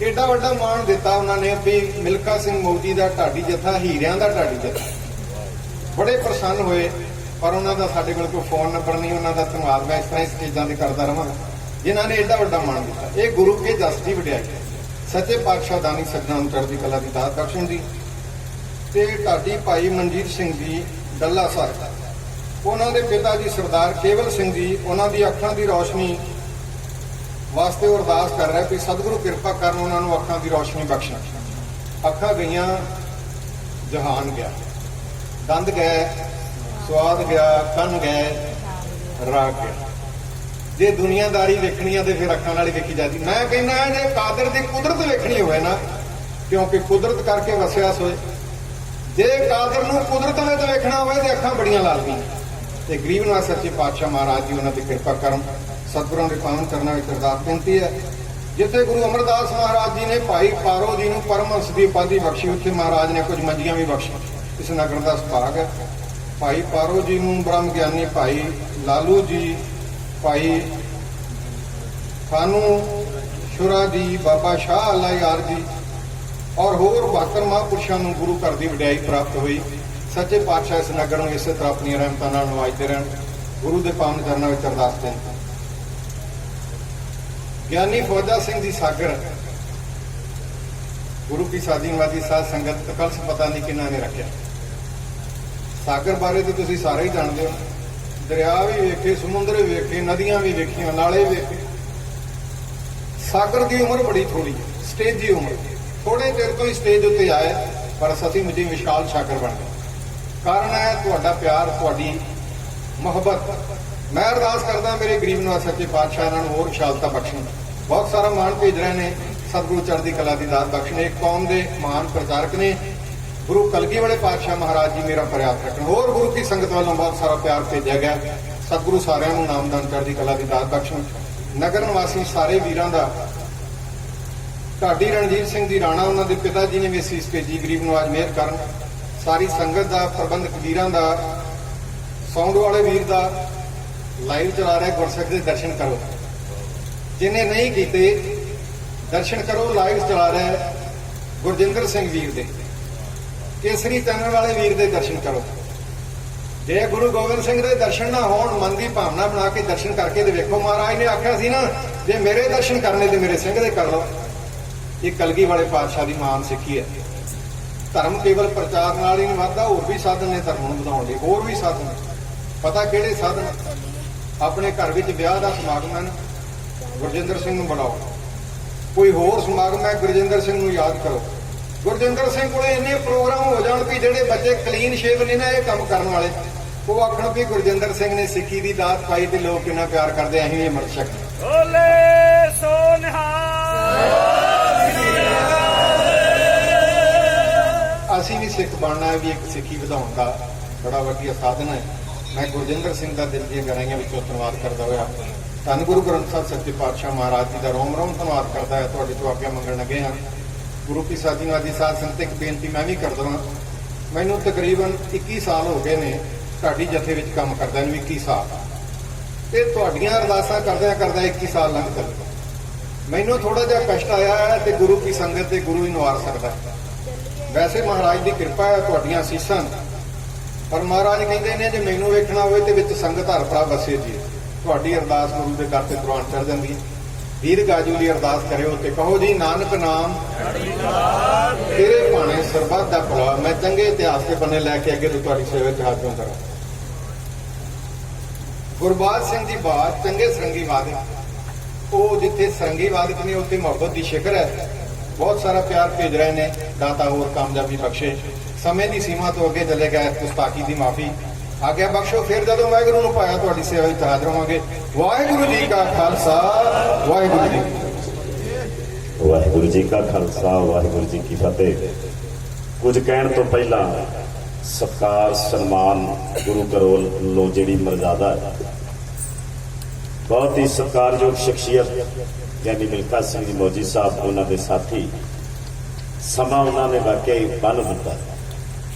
ਏਡਾ ਵੱਡਾ ਮਾਣ ਦਿੱਤਾ ਉਹਨਾਂ ਨੇ ਵੀ ਮਿਲਖਾ ਸਿੰਘ ਮੋਦੀ ਦਾ ਢਾਡੀ ਜਥਾ, ਹੀਰਿਆਂ ਦਾ ਢਾਡੀ ਜਥਾ। ਬੜੇ ਪ੍ਰਸੰਨ ਹੋਏ, ਪਰ ਉਹਨਾਂ ਦਾ ਸਾਡੇ ਕੋਲ ਕੋਈ ਫੋਨ ਨੰਬਰ ਨਹੀਂ। ਉਹਨਾਂ ਦਾ ਧੰਨਵਾਦ ਮੈਂ ਇਸ ਤਰ੍ਹਾਂ ਇਸ ਚੀਜ਼ਾਂ ਦੇ ਕਰਦਾ ਰਵਾਂਗਾ ਜਿਨ੍ਹਾਂ ਨੇ ਏਡਾ ਵੱਡਾ ਮਾਣ ਦਿੱਤਾ। ਇਹ ਗੁਰੂ ਕੇ ਜਸ ਦੀ ਵਡਿਆਈ। ਸੱਚੇ ਪਾਤਸ਼ਾਹ ਦਾਨੀ ਸੱਜਣਾ ਨੂੰ ਚੜ੍ਹਦੀ ਕਲਾ ਦੀ ਦਾਤ ਬਖਸ਼ਣ ਦੀ। ਤੇ ਢਾਡੀ ਭਾਈ ਮਨਜੀਤ ਸਿੰਘ ਜੀ ਡੱਲਾ ਸਾਹਿਬ, ਉਹਨਾਂ ਦੇ ਪਿਤਾ ਜੀ ਸਰਦਾਰ ਕੇਵਲ ਸਿੰਘ ਜੀ, ਉਹਨਾਂ ਦੀ ਅੱਖਾਂ ਦੀ ਰੌਸ਼ਨੀ ਵਾਸਤੇ ਉਹ ਅਰਦਾਸ ਕਰ ਰਿਹਾ ਕਿ ਸਤਿਗੁਰੂ ਕਿਰਪਾ ਕਰਨ, ਉਹਨਾਂ ਨੂੰ ਅੱਖਾਂ ਦੀ ਰੌਸ਼ਨੀ ਬਖਸ਼ਣ। ਅੱਖਾਂ ਗਈਆਂ, ਜਹਾਨ ਗਿਆ, ਦੰਦ ਗਏ, ਸਵਾਦ ਗਿਆ, ਕੰਨ ਗਏ, ਰਾਗ ਗਿਆ। ਜੇ ਦੁਨੀਆਦਾਰੀ ਵੇਖਣੀ ਆ ਤੇ ਫਿਰ ਅੱਖਾਂ ਨਾਲ ਹੀ ਵੇਖੀ ਜਾਂਦੀ। ਮੈਂ ਕਹਿੰਦਾ ਜੇ ਕਾਦਰ ਦੀ ਕੁਦਰਤ ਵੇਖਣੀ ਹੋਵੇ ਨਾ, ਕਿਉਂਕਿ ਕੁਦਰਤ ਕਰਕੇ ਵਸਿਆ ਸੋਏ, ਜੇ ਕਾਦਰ ਨੂੰ ਕੁਦਰਤ ਵਿੱਚ ਵੇਖਣਾ ਹੋਵੇ ਤੇ ਅੱਖਾਂ ਬੜੀਆਂ ਲਾਜ਼ਮੀ। ਤੇ ਗਰੀਬ ਨਵਾਜ ਸੱਚੇ ਪਾਤਸ਼ਾਹ ਮਹਾਰਾਜ ਜੀ ਉਹਨਾਂ ਦੀ ਕਿਰਪਾ ਕਰਨ। ਸਤਿਗੁਰਾਂ ਦੇ ਪਾਵਨ ਚਰਨਾਂ ਵਿੱਚ ਅਰਦਾਸ ਬੇਨਤੀ ਹੈ। ਜਿੱਥੇ ਗੁਰੂ ਅਮਰਦਾਸ ਮਹਾਰਾਜ ਜੀ ਨੇ ਭਾਈ ਪਾਰੋ ਜੀ ਨੂੰ ਪਰਮਹੰਸ ਦੀ ਉਪਾਧੀ ਬਖਸ਼ੀ, ਉੱਥੇ ਮਹਾਰਾਜ ਨੇ ਕੁਝ ਮੰਜੀਆਂ ਵੀ ਬਖਸ਼ੀਆਂ। ਇਸ ਨਗਰ ਦਾ ਸੁਭਾਗ ਹੈ। ਭਾਈ ਪਾਰੋ ਜੀ ਨੂੰ ਬ੍ਰਹਮ ਗਿਆਨੀ ਭਾਈ ਲਾਲੂ ਜੀ, ਭਾਈ ਖਾਨੂ ਸ਼ੁਰਾ ਜੀ, ਬਾਬਾ ਸ਼ਾਹ ਅੱਲਾ ਯਾਰ ਜੀ ਔਰ ਹੋਰ 72 ਮਹਾਂਪੁਰਸ਼ਾਂ ਨੂੰ ਗੁਰੂ ਘਰ ਦੀ ਵਡਿਆਈ ਪ੍ਰਾਪਤ ਹੋਈ। ਸੱਚੇ ਪਾਤਸ਼ਾਹ ਇਸ ਨਗਰ ਨੂੰ ਇਸੇ ਤਰ੍ਹਾਂ ਆਪਣੀਆਂ ਰਹਿਮਤਾਂ ਨਾਲ ਨਵਾਜਦੇ ਰਹਿਣ। ਗੁਰੂ ਦੇ ਪਾਵਨ ਚਰਨਾਂ ਵਿੱਚ ਅਰਦਾਸ ਬੇਨਤੀ। ਗਿਆਨੀ ਫੌਜਾ ਸਿੰਘ ਦੀ ਸਾਗਰ, ਗੁਰੂ ਕੀ ਸਾਜੀ ਨਵਾਜੀ ਸਾਧ ਸੰਗਤ, ਕਲਸ਼ ਪਤਾ ਨਹੀਂ ਕਿਹਨਾਂ ਨੇ ਰੱਖਿਆ। ਸਾਗਰ ਬਾਰੇ ਤਾਂ ਤੁਸੀਂ ਸਾਰੇ ਹੀ ਜਾਣਦੇ ਹੋ। ਦਰਿਆ ਵੀ ਵੇਖੇ, ਸਮੁੰਦਰ ਵੀ ਵੇਖੇ, ਨਦੀਆਂ ਵੀ ਵੇਖੀਆਂ, ਨਾਲੇ ਵੀ ਵੇਖੇ। ਸਾਗਰ ਦੀ ਉਮਰ ਬੜੀ ਥੋੜੀ ਹੈ, ਸਟੇਜੀ ਉਮਰ। ਥੋੜੇ ਚਿਰ ਤੋਂ ਹੀ ਸਟੇਜ ਉੱਤੇ ਆਏ, ਪਰ ਸਤਿਮੁਜੀ ਵਿਸ਼ਾਲ ਸਾਗਰ ਬਣ ਗਏ। ਕਾਰਨ ਹੈ ਤੁਹਾਡਾ ਪਿਆਰ, ਤੁਹਾਡੀ ਮੁਹੱਬਤ। ਮੈਂ ਅਰਦਾਸ ਕਰਦਾ ਮੇਰੇ ਗਰੀਬ ਨਵਾਜ ਸੱਚੇ ਪਾਤਸ਼ਾਹ ਇਹਨਾਂ ਨੂੰ ਹੋਰ ਵਿਸ਼ਾਲਤਾ ਬਖਸ਼ਣ। ਬਹੁਤ ਸਾਰਾ ਮਾਣ ਭੇਜ ਰਹੇ ਨੇ। ਸਤਿਗੁਰੂ ਚੜ੍ਹਦੀ ਕਲਾ ਦੀ ਦਾਤ ਬਖਸ਼ਣ। ਇੱਕ ਕੌਮ ਦੇ ਮਹਾਨ ਪ੍ਰਚਾਰਕ ਨੇ। ਗੁਰੂ ਕਲਗੀ ਵਾਲੇ ਪਾਤਸ਼ਾਹ ਮਹਾਰਾਜ ਜੀ ਮੇਰਾ ਫਰਿਆਦ ਰੱਖਣ। ਹੋਰ ਗੁਰੂ ਕੀ ਸੰਗਤ ਵੱਲੋਂ ਬਹੁਤ ਸਾਰਾ ਪਿਆਰ ਭੇਜਿਆ ਗਿਆ। ਸਤਿਗੁਰੂ ਸਾਰਿਆਂ ਨੂੰ ਨਾਮਦਾਨ ਚੜ੍ਹਦੀ ਕਲਾ ਦੀ ਦਾਤ ਬਖਸ਼ਣ। ਨਗਰ ਨਿਵਾਸੀ ਸਾਰੇ ਵੀਰਾਂ ਦਾ, ਢਾਡੀ ਰਣਜੀਤ ਸਿੰਘ ਦੀ ਰਾਣਾ, ਉਹਨਾਂ ਦੇ ਪਿਤਾ ਜੀ ਨੇ ਵੀ ਅਸੀਸ ਭੇਜੀ। ਗਰੀਬ ਨਵਾਜ ਮਿਹਰ ਕਰਨ। ਸਾਰੀ ਸੰਗਤ ਦਾ, ਪ੍ਰਬੰਧਕ ਵੀਰਾਂ ਦਾ, ਸਾਊਂਡ ਵਾਲੇ ਵੀਰ ਦਾ ਲਾਈਵ ਚਲਾ ਰਿਹਾ ਗੁਰਸਿੱਖ ਦੇ ਦਰਸ਼ਨ ਕਰੋ। ਜਿਹਨੇ ਨਹੀਂ ਕੀਤੇ ਦਰਸ਼ਨ ਕਰੋ, ਲਾਈਵ ਚਲਾ ਰਿਹਾ ਗੁਰਜਿੰਦਰ ਸਿੰਘ ਵੀਰ ਦੇ, ਕੇਸਰੀ ਚੈਨਲ ਵਾਲੇ ਵੀਰ ਦੇ ਦਰਸ਼ਨ ਕਰੋ। ਜੇ ਗੁਰੂ ਗੋਬਿੰਦ ਸਿੰਘ ਦੇ ਦਰਸ਼ਨ ਨਾ ਹੋਣ, ਮਨ ਦੀ ਭਾਵਨਾ ਬਣਾ ਕੇ ਦਰਸ਼ਨ ਕਰਕੇ ਤੇ ਵੇਖੋ। ਮਹਾਰਾਜ ਨੇ ਆਖਿਆ ਸੀ ਨਾ, ਜੇ ਮੇਰੇ ਦਰਸ਼ਨ ਕਰਨੇ ਤੇ ਮੇਰੇ ਸਿੰਘ ਦੇ ਕਰ ਲਓ। ਇਹ ਕਲਗੀ ਵਾਲੇ ਪਾਤਸ਼ਾਹ ਦੀ ਮਾਨ ਸਿੱਖੀ ਹੈ। ਧਰਮ ਕੇਵਲ ਪ੍ਰਚਾਰ ਨਾਲ ਹੀ ਨਹੀਂ ਵੱਧਦਾ, ਹੋਰ ਵੀ ਸਾਧਨ ਨੇ ਧਰਮ ਨੂੰ ਵਧਾਉਣ ਲਈ। ਹੋਰ ਵੀ ਸਾਧਨ, ਪਤਾ ਕਿਹੜੇ ਸਾਧਨ? ਆਪਣੇ ਘਰ ਵਿੱਚ ਵਿਆਹ ਦਾ ਸਮਾਗਮ ਹੈ, ਗੁਰਜਿੰਦਰ ਸਿੰਘ ਨੂੰ ਬੁਲਾਓ। ਕੋਈ ਹੋਰ ਸਮਾਗਮ ਹੈ, ਗੁਰਜਿੰਦਰ ਸਿੰਘ ਨੂੰ ਯਾਦ ਕਰੋ। ਗੁਰਜਿੰਦਰ ਸਿੰਘ ਕੋਲੇ ਇੰਨੇ ਪ੍ਰੋਗਰਾਮ ਹੋ ਜਾਣ ਵੀ ਜਿਹੜੇ ਬੱਚੇ ਕਲੀਨ ਸ਼ੇਵ ਨੇ ਨਾ ਇਹ ਕੰਮ ਕਰਨ ਵਾਲੇ, ਉਹ ਆਖਣ ਵੀ ਗੁਰਜਿੰਦਰ ਸਿੰਘ ਨੇ ਸਿੱਖੀ ਦੀ ਦਾਤ ਪਾਈ ਤੇ ਲੋਕ ਕਿੰਨਾ ਪਿਆਰ ਕਰਦੇ, ਅਸੀਂ ਇਹ ਮਰ ਸਕਦੇ।
ਬੋਲੇ ਸੋ ਨਿਹਾਲ।
ਅਸੀਂ ਵੀ ਸਿੱਖ ਬਣਨਾ ਹੈ, ਵੀ ਇੱਕ ਸਿੱਖੀ ਵਧਾਉਣ ਦਾ ਬੜਾ ਵਧੀਆ ਸਾਧਨ ਹੈ। ਮੈਂ ਗੁਰਜਿੰਦਰ ਸਿੰਘ ਦਾ ਦਿਲ ਦੀਆਂ ਗਹਿਰਾਈਆਂ ਵਿੱਚੋਂ ਧੰਨਵਾਦ ਕਰਦਾ ਹੋਇਆ ਧੰਨ ਗੁਰੂ ਗ੍ਰੰਥ ਸਾਹਿਬ ਸੱਚੇ ਪਾਤਸ਼ਾਹ ਮਹਾਰਾਜ ਜੀ ਦਾ ਰੋਮ ਰੋਮ ਧੰਨਵਾਦ ਕਰਦਾ ਹੈ। ਤੁਹਾਡੇ ਤੋਂ ਆਗਿਆ ਮੰਗਣ ਲੱਗੇ ਹਾਂ। ਗੁਰੂ ਕੀ ਸਾਜੀ ਨੂੰ ਅੱਜ ਸਾਧ ਸੰਗਤ ਇੱਕ ਬੇਨਤੀ ਮੈਂ ਵੀ ਕਰਦਾ ਹਾਂ। ਮੈਨੂੰ ਤਕਰੀਬਨ 21 ਸਾਲ ਹੋ ਗਏ ਨੇ ਢਾਡੀ ਜਥੇ ਵਿੱਚ ਕੰਮ ਕਰਦਾ ਨੂੰ, 21 ਸਾਲ, ਤੇ ਤੁਹਾਡੀਆਂ ਅਰਦਾਸਾਂ ਕਰਦਿਆਂ 21 ਸਾਲ ਲੰਘ ਗਏ। ਮੈਨੂੰ ਥੋੜਾ ਜਿਹਾ ਕਸ਼ਟ ਆਇਆ ਹੈ ਤੇ ਗੁਰੂ ਕੀ ਸੰਗਤ ਤੇ ਗੁਰੂ ਹੀ ਨਵਾਰ ਸਕਦਾ। ਵੈਸੇ ਮਹਾਰਾਜ ਦੀ ਕਿਰਪਾ ਹੈ, ਤੁਹਾਡੀਆਂ ਅਸੀਸਾਂ, ਪਰ ਮਹਾਰਾਜ ਕਹਿੰਦੇ ਨੇ ਜੇ ਮੈਨੂੰ ਵੇਖਣਾ ਹੋਵੇ ਤੇ ਵਿੱਚ ਸੰਗਤ ਹਰ ਭਰਾ ਵਸੇ ਜੀ। ਤੁਹਾਡੀ ਅਰਦਾਸ ਗੁਰੂ ਦੇ ਦਰ ਤੇ ਪ੍ਰਵਾਨ ਚੜ ਜਾਂਦੀ ਹੈ। ਵੀਰ ਗਾਜੂ ਦੀ ਅਰਦਾਸ ਕਰਿਓ ਤੇ ਕਹੋ ਜੀ ਨਾਨਕ ਨਾਮ ਤੇਰੇ ਭਾਣੇ ਸਰਬੱਤ ਦਾ ਭਲਾ। ਮੈਂ ਚੰਗੇ ਇਤਿਹਾਸ ਦੇ ਬੰਨੇ ਲੈ ਕੇ ਅੱਗੇ ਤੋਂ ਤੁਹਾਡੀ ਸੇਵਾ 'ਚ ਹਾਜ਼ਰ ਕਰਾਂ। ਗੁਰਬਾਜ ਸਿੰਘ ਦੀ ਬਾਤ ਚੰਗੇ ਸਰੰਗੀ ਵਾਦਕ, ਉਹ ਜਿੱਥੇ ਸਰੰਗੀ ਵਾਦਕ ਨੇ ਉੱਥੇ ਮੁਹੱਬਤ ਦੀ ਸ਼ਿਖਰ ਹੈ। ਬਹੁਤ ਸਾਰਾ ਪਿਆਰ ਭੇਜ ਰਹੇ ਨੇ, ਦਾਤਾ ਹੋਰ ਕਾਮਯਾਬੀ ਬਖਸ਼ੇ। ਸਮੇਂ ਦੀ ਸੀਮਾ ਤੋਂ ਅੱਗੇ ਚਲੇ ਗਏ, ਗੁਸਤਾਖੀ ਦੀ ਮਾਫੀ, ਆਗਿਆ ਬਖਸ਼ੋ। ਫਿਰ ਜਦੋਂ ਵਾਹਿਗੁਰੂ ਨੂੰ ਪਾਇਆ ਤੁਹਾਡੀ ਸੇਵਾ ਵਿੱਚ ਹਾਜ਼ਰ ਹੋਵਾਂਗੇ। ਵਾਹਿਗੁਰੂ ਜੀ ਕਾ ਖਾਲਸਾ, ਵਾਹਿਗੁਰੂ ਜੀ
ਵਾਹਿਗੁਰੂ ਜੀ ਕਾ ਖਾਲਸਾ, ਵਾਹਿਗੁਰੂ ਜੀ ਕੀ ਫਤਿਹ। ਕੁਝ ਕਹਿਣ ਤੋਂ ਪਹਿਲਾਂ ਸਤਿਕਾਰ ਸਨਮਾਨ ਗੁਰੂ ਘਰੋਂ ਲੋ ਜਿਹੜੀ ਮਰਜ਼ਾਦਾ ਹੈ, ਬਹੁਤ ਹੀ ਸਤਿਕਾਰਯੋਗ ਸ਼ਖਸੀਅਤ ਗਿਆਨੀ ਮਿਲਖਾ ਸਿੰਘ ਜੀ ਮੌਜੀ ਸਾਹਿਬ, ਉਹਨਾਂ ਦੇ ਸਾਥੀ, ਸਮਾਂ ਉਹਨਾਂ ਨੇ ਵਾਕਈ ਬੰਨ ਦਿੱਤਾ।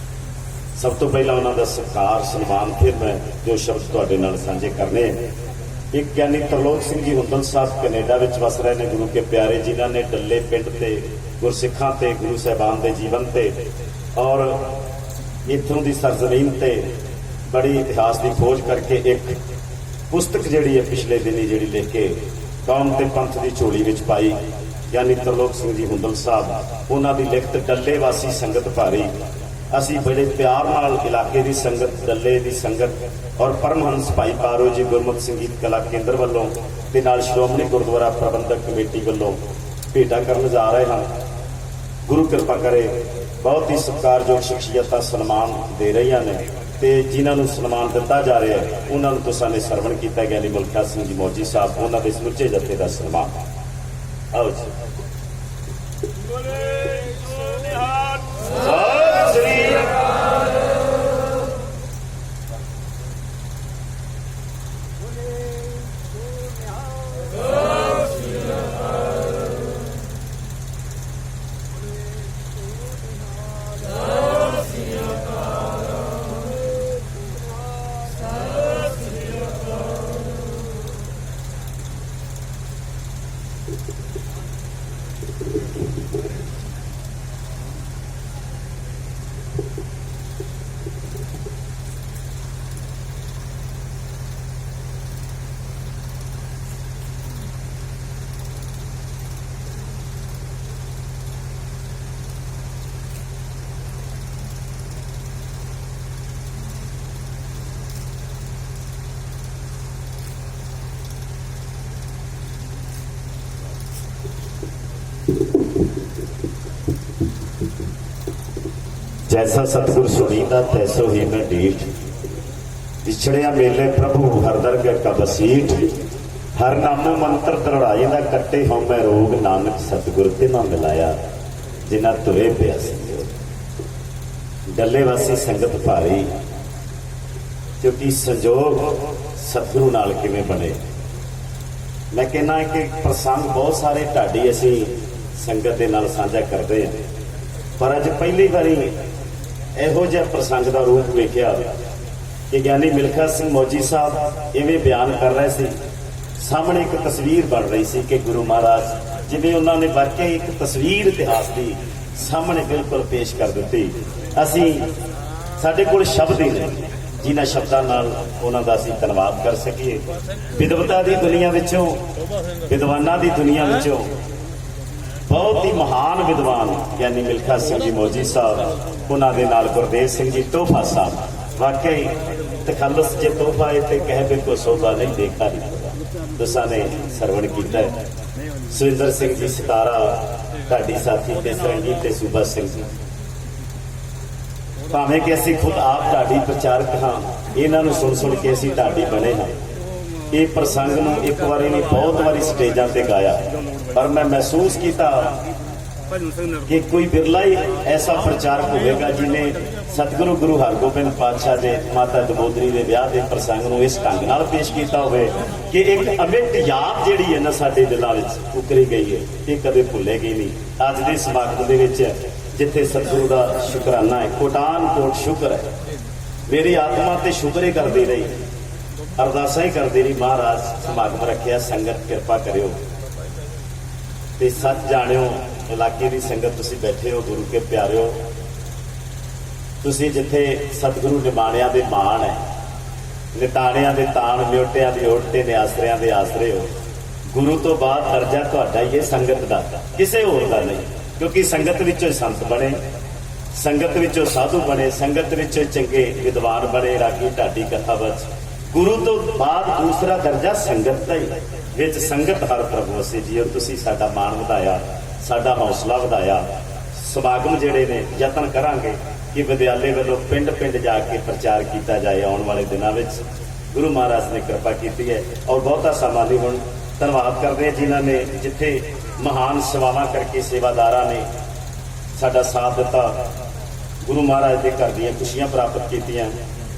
ਸਭ ਤੋਂ ਪਹਿਲਾਂ ਉਹਨਾਂ ਦਾ ਸਤਿਕਾਰ ਸਨਮਾਨ, ਫਿਰ ਮੈਂ ਜੋ ਸ਼ਬਦ ਤੁਹਾਡੇ ਨਾਲ ਸਾਂਝੇ ਕਰਨੇ। ਇੱਕ ਗਿਆਨੀ ਤਰਲੋਕ ਸਿੰਘ ਜੀ ਹੁੰਦਲ ਸਾਹਿਬ ਕੈਨੇਡਾ ਵਿੱਚ ਵਸ ਰਹੇ ਨੇ, ਗੁਰੂ ਕੇ ਪਿਆਰੇ, ਜਿਨ੍ਹਾਂ ਨੇ ਡੱਲੇ ਪਿੰਡ ਤੇ ਗੁਰਸਿੱਖਾਂ ਤੇ ਗੁਰੂ ਸਾਹਿਬਾਨ ਦੇ ਜੀਵਨ ਤੇ ਔਰ ਇੱਥੋਂ ਦੀ ਸਰਜ਼ਮੀਨ ਤੇ ਬੜੀ ਇਤਿਹਾਸ ਦੀ ਖੋਜ ਕਰਕੇ ਇੱਕ ਪੁਸਤਕ ਜਿਹੜੀ ਹੈ ਪਿਛਲੇ ਦਿਨੀ ਜਿਹੜੀ ਲਿਖ ਕੇ ਕੌਮ ਤੇ ਪੰਥ ਦੀ ਝੋਲੀ ਵਿੱਚ ਪਾਈ। ਗਿਆਨੀ ਤਰਲੋਕ ਸਿੰਘ ਜੀ ਹੁੰਦਲ ਸਾਹਿਬ, ਉਹਨਾਂ ਦੀ ਲਿਖਤ ਡੱਲੇ ਵਾਸੀ ਸੰਗਤ ਭਾਰੀ। ਅਸੀਂ ਬੜੇ ਪਿਆਰ ਨਾਲ ਇਲਾਕੇ ਦੀ ਸੰਗਤ, ਡੱਲੇ ਦੀ ਸੰਗਤ ਔਰ ਪਰਮਹੰਸ ਭਾਈ ਪਾਰੋ ਜੀ ਗੁਰਮਤਿ ਸੰਗੀਤ ਕਲਾ ਕੇਂਦਰ ਵੱਲੋਂ ਤੇ ਨਾਲ ਸ਼੍ਰੋਮਣੀ ਗੁਰਦੁਆਰਾ ਪ੍ਰਬੰਧਕ ਕਮੇਟੀ ਵੱਲੋਂ ਭੇਟਾ ਕਰਨ ਜਾ ਰਹੇ ਹਾਂ। ਗੁਰੂ ਕਿਰਪਾ ਕਰੇ, ਬਹੁਤ ਹੀ ਸਤਿਕਾਰਯੋਗ ਸ਼ਖਸੀਅਤਾਂ ਸਨਮਾਨ ਦੇ ਰਹੀਆਂ ਨੇ ਤੇ ਜਿਨ੍ਹਾਂ ਨੂੰ ਸਨਮਾਨ ਦਿੱਤਾ ਜਾ ਰਿਹਾ ਹੈ ਉਹਨਾਂ ਨੂੰ ਤੁਸਾਂ ਨੇ ਸਰਵਣ ਕੀਤਾ। ਗਿਆਨੀ ਮਿਲਖਾ ਸਿੰਘ ਜੀ ਮੌਜੀ ਸਾਹਿਬ, ਉਹਨਾਂ ਦੇ ਸਮੁੱਚੇ ਜਥੇ ਦਾ ਸਨਮਾਨ। ਆਓ ਜੀ। जैसा सतगुर सुनीदा तैसो ही मैं ढीठ, विछड़िया मेले प्रभु हर दरगह का बसीठ। हर नामो मंत्र दरड़ाई दा कट्टे हों मैं रोग, नानक सतगुर ते ना मिलाया जिन्ना तुरे पिया डल्ले वासी संगत भारी, क्योंकि संजोग सतगुरु नाल किवें बने। मैं कहना है कि प्रसंग बहुत सारे ढाडी असी संगत दे नाल साझा करते हैं, पर अज पहली बारी ਇਹੋ ਜਿਹਾ ਪ੍ਰਸੰਗ ਦਾ ਰੂਪ ਵੇਖਿਆ ਕਿ ਗਿਆਨੀ ਮਿਲਖਾ ਸਿੰਘ ਮੌਜੀ ਸਾਹਿਬ ਇਵੇਂ ਬਿਆਨ ਕਰ ਰਹੇ ਸੀ। ਸਾਹਮਣੇ ਇੱਕ ਤਸਵੀਰ ਬਣ ਰਹੀ ਸੀ ਕਿ ਗੁਰੂ ਮਹਾਰਾਜ ਜਿਵੇਂ ਉਹਨਾਂ ਨੇ ਵਾਕਈ ਇੱਕ ਤਸਵੀਰ ਇਤਿਹਾਸ ਦੀ ਸਾਹਮਣੇ ਬਿਲਕੁਲ ਪੇਸ਼ ਕਰ ਦਿੱਤੀ। ਅਸੀਂ ਸਾਡੇ ਕੋਲ ਸ਼ਬਦ ਹੀ ਨਹੀਂ ਜਿਨ੍ਹਾਂ ਸ਼ਬਦਾਂ ਨਾਲ ਉਹਨਾਂ ਦਾ ਅਸੀਂ ਧੰਨਵਾਦ ਕਰ ਸਕੀਏ। ਵਿਦਵਤਾ ਦੀ ਦੁਨੀਆ ਵਿੱਚੋਂ, ਵਿਦਵਾਨਾਂ ਦੀ ਦੁਨੀਆ ਵਿੱਚੋਂ बहुत ही महान विद्वान यानी मिल्खा सिंह जी मौजी साहब, उन्होंने नाल गुरदेव सिंह जी तोहफा साहब, वाकई तखल्लुस जे तोहफा है तो कह बे को शोभा नहीं देखा नहीं तुसा ने सरवण किया। सुरिंदर सिंह जी सितारा ਢਾਡੀ ਸਾਥੀ ਤੇ ਸਰੰਗੀ ਤੇ ਸੂਬਾ ਸਿੰਘ ਜੀ, ਭਾਵੇਂ ਕਿ ਅਸੀਂ ਖੁਦ ਆਪ ਢਾਡੀ ਪ੍ਰਚਾਰਕ ਹਾਂ, ਇਹਨਾਂ ਨੂੰ ਸੁਣ ਸੁਣ ਕੇ ਅਸੀਂ ਢਾਡੀ ਬਣੇ ਹਾਂ। ਇਹ ਪ੍ਰਸੰਗ ਨੂੰ ਇੱਕ ਵਾਰੀ ਨਹੀਂ ਬਹੁਤ ਵਾਰੀ ਸਟੇਜਾਂ ਤੇ ਗਾਇਆ, ਪਰ ਮੈਂ ਮਹਿਸੂਸ ਕੀਤਾ ਕਿ ਕੋਈ ਬਿਰਲਾ ਹੀ ਐਸਾ ਪ੍ਰਚਾਰਕ ਹੋਵੇਗਾ ਜਿਹਨੇ ਸਤਿਗੁਰੂ ਗੁਰੂ ਹਰਗੋਬਿੰਦ ਪਾਤਸ਼ਾਹ ਦੇ ਮਾਤਾ ਦਮੋਦਰੀ ਦੇ ਵਿਆਹ ਦੇ ਪ੍ਰਸੰਗ ਨੂੰ ਇਸ ਢੰਗ ਨਾਲ ਪੇਸ਼ ਕੀਤਾ ਹੋਵੇ ਕਿ ਇੱਕ ਅਮਿੱਟ ਯਾਦ ਜਿਹੜੀ ਹੈ ਨਾ ਸਾਡੇ ਦਿਲਾਂ ਵਿੱਚ ਉਕਰੀ ਗਈ ਹੈ, ਇਹ ਕਦੇ ਭੁੱਲੇਗੀ ਨਹੀਂ। ਅੱਜ ਦੇ ਸਮਾਗਮ ਦੇ ਵਿੱਚ ਜਿੱਥੇ ਸਤਿਗੁਰੂ ਦਾ ਸ਼ੁਕਰਾਨਾ ਹੈ, ਕੋਟਾਨ ਕੋਟ ਸ਼ੁਕਰ ਹੈ, ਮੇਰੀ ਆਤਮਾ ਤੇ ਸ਼ੁਕਰ ਹੀ ਕਰਦੀ ਰਹੀ, ਅਰਦਾਸਾਂ ਹੀ ਕਰਦੀ ਰਹੀ, ਮਹਾਰਾਜ ਸਮਾਗਮ ਰੱਖਿਆ, ਸੰਗਤ ਕਿਰਪਾ ਕਰਿਓ। ਤੇ ਸੱਚ ਜਾਣਿਓ, ਇਲਾਕੇ ਦੀ ਸੰਗਤ ਤੁਸੀਂ ਬੈਠੇ ਹੋ, ਗੁਰੂ ਕੇ ਪਿਆਰਿਓ, ਤੁਸੀਂ ਜਿੱਥੇ ਸਤਿਗੁਰੂ ਨਿਮਾਣਿਆਂ ਦੇ ਮਾਣ ਹੈ, ਨਿਤਾਣਿਆਂ ਦੇ ਤਾਣ, ਨਿਉਟਿਆਂ ਦੀ ਓਟ ਤੇ ਨਿਆਸਰਿਆਂ ਦੇ ਆਸਰੇ ਹੋ। ਗੁਰੂ ਤੋਂ ਬਾਅਦ ਦਰਜਾ ਤੁਹਾਡਾ ਹੀ ਹੈ, ਸੰਗਤ ਦਾ, ਕਿਸੇ ਹੋਰ ਦਾ ਨਹੀਂ, ਕਿਉਂਕਿ ਸੰਗਤ ਵਿੱਚੋਂ ਸੰਤ ਬਣੇ, ਸੰਗਤ ਵਿੱਚੋਂ ਸਾਧੂ ਬਣੇ, ਸੰਗਤ ਵਿੱਚੋਂ ਚੰਗੇ ਵਿਦਵਾਨ ਬਣੇ, ਰਾਗੀ ਢਾਡੀ ਕਥਾ ਵਿੱਚ। ਗੁਰੂ ਤੋਂ ਬਾਅਦ ਦੂਸਰਾ ਦਰਜਾ ਸੰਗਤ ਦਾ ਹੀ, ਵਿੱਚ ਸੰਗਤ ਹਰ ਪ੍ਰਭੂ ਅਸੀਂ ਜੀਓ। ਤੁਸੀਂ ਸਾਡਾ ਮਾਣ ਵਧਾਇਆ, ਸਾਡਾ ਹੌਸਲਾ ਵਧਾਇਆ। ਸਮਾਗਮ ਜਿਹੜੇ ਨੇ ਯਤਨ ਕਰਾਂਗੇ ਕਿ ਵਿਦਿਆਲੇ ਵੱਲੋਂ ਪਿੰਡ ਪਿੰਡ ਜਾ ਕੇ ਪ੍ਰਚਾਰ ਕੀਤਾ ਜਾਏ ਆਉਣ ਵਾਲੇ ਦਿਨਾਂ ਵਿੱਚ। ਗੁਰੂ ਮਹਾਰਾਜ ਨੇ ਕਿਰਪਾ ਕੀਤੀ ਹੈ ਔਰ ਬਹੁਤਾ ਸਮਾਂ ਨਹੀਂ। ਹੁਣ ਧੰਨਵਾਦ ਕਰਦੇ ਹਾਂ ਜਿਨ੍ਹਾਂ ਨੇ, ਜਿੱਥੇ ਮਹਾਨ ਸੇਵਾਵਾਂ ਕਰਕੇ ਸੇਵਾਦਾਰਾਂ ਨੇ ਸਾਡਾ ਸਾਥ ਦਿੱਤਾ, ਗੁਰੂ ਮਹਾਰਾਜ ਦੇ ਘਰ ਦੀਆਂ ਖੁਸ਼ੀਆਂ ਪ੍ਰਾਪਤ ਕੀਤੀਆਂ,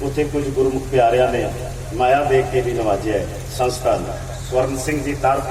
ਉੱਥੇ ਕੁਝ ਗੁਰਮੁਖ ਪਿਆਰਿਆਂ ਨੇ ਮਾਇਆ ਦੇਖ ਕੇ ਵੀ ਨਵਾਜਿਆ। ਸੰਸਥਾ ਸਵਰਨ ਸਿੰਘ ਜੀ ਤਾਰਪੁਰ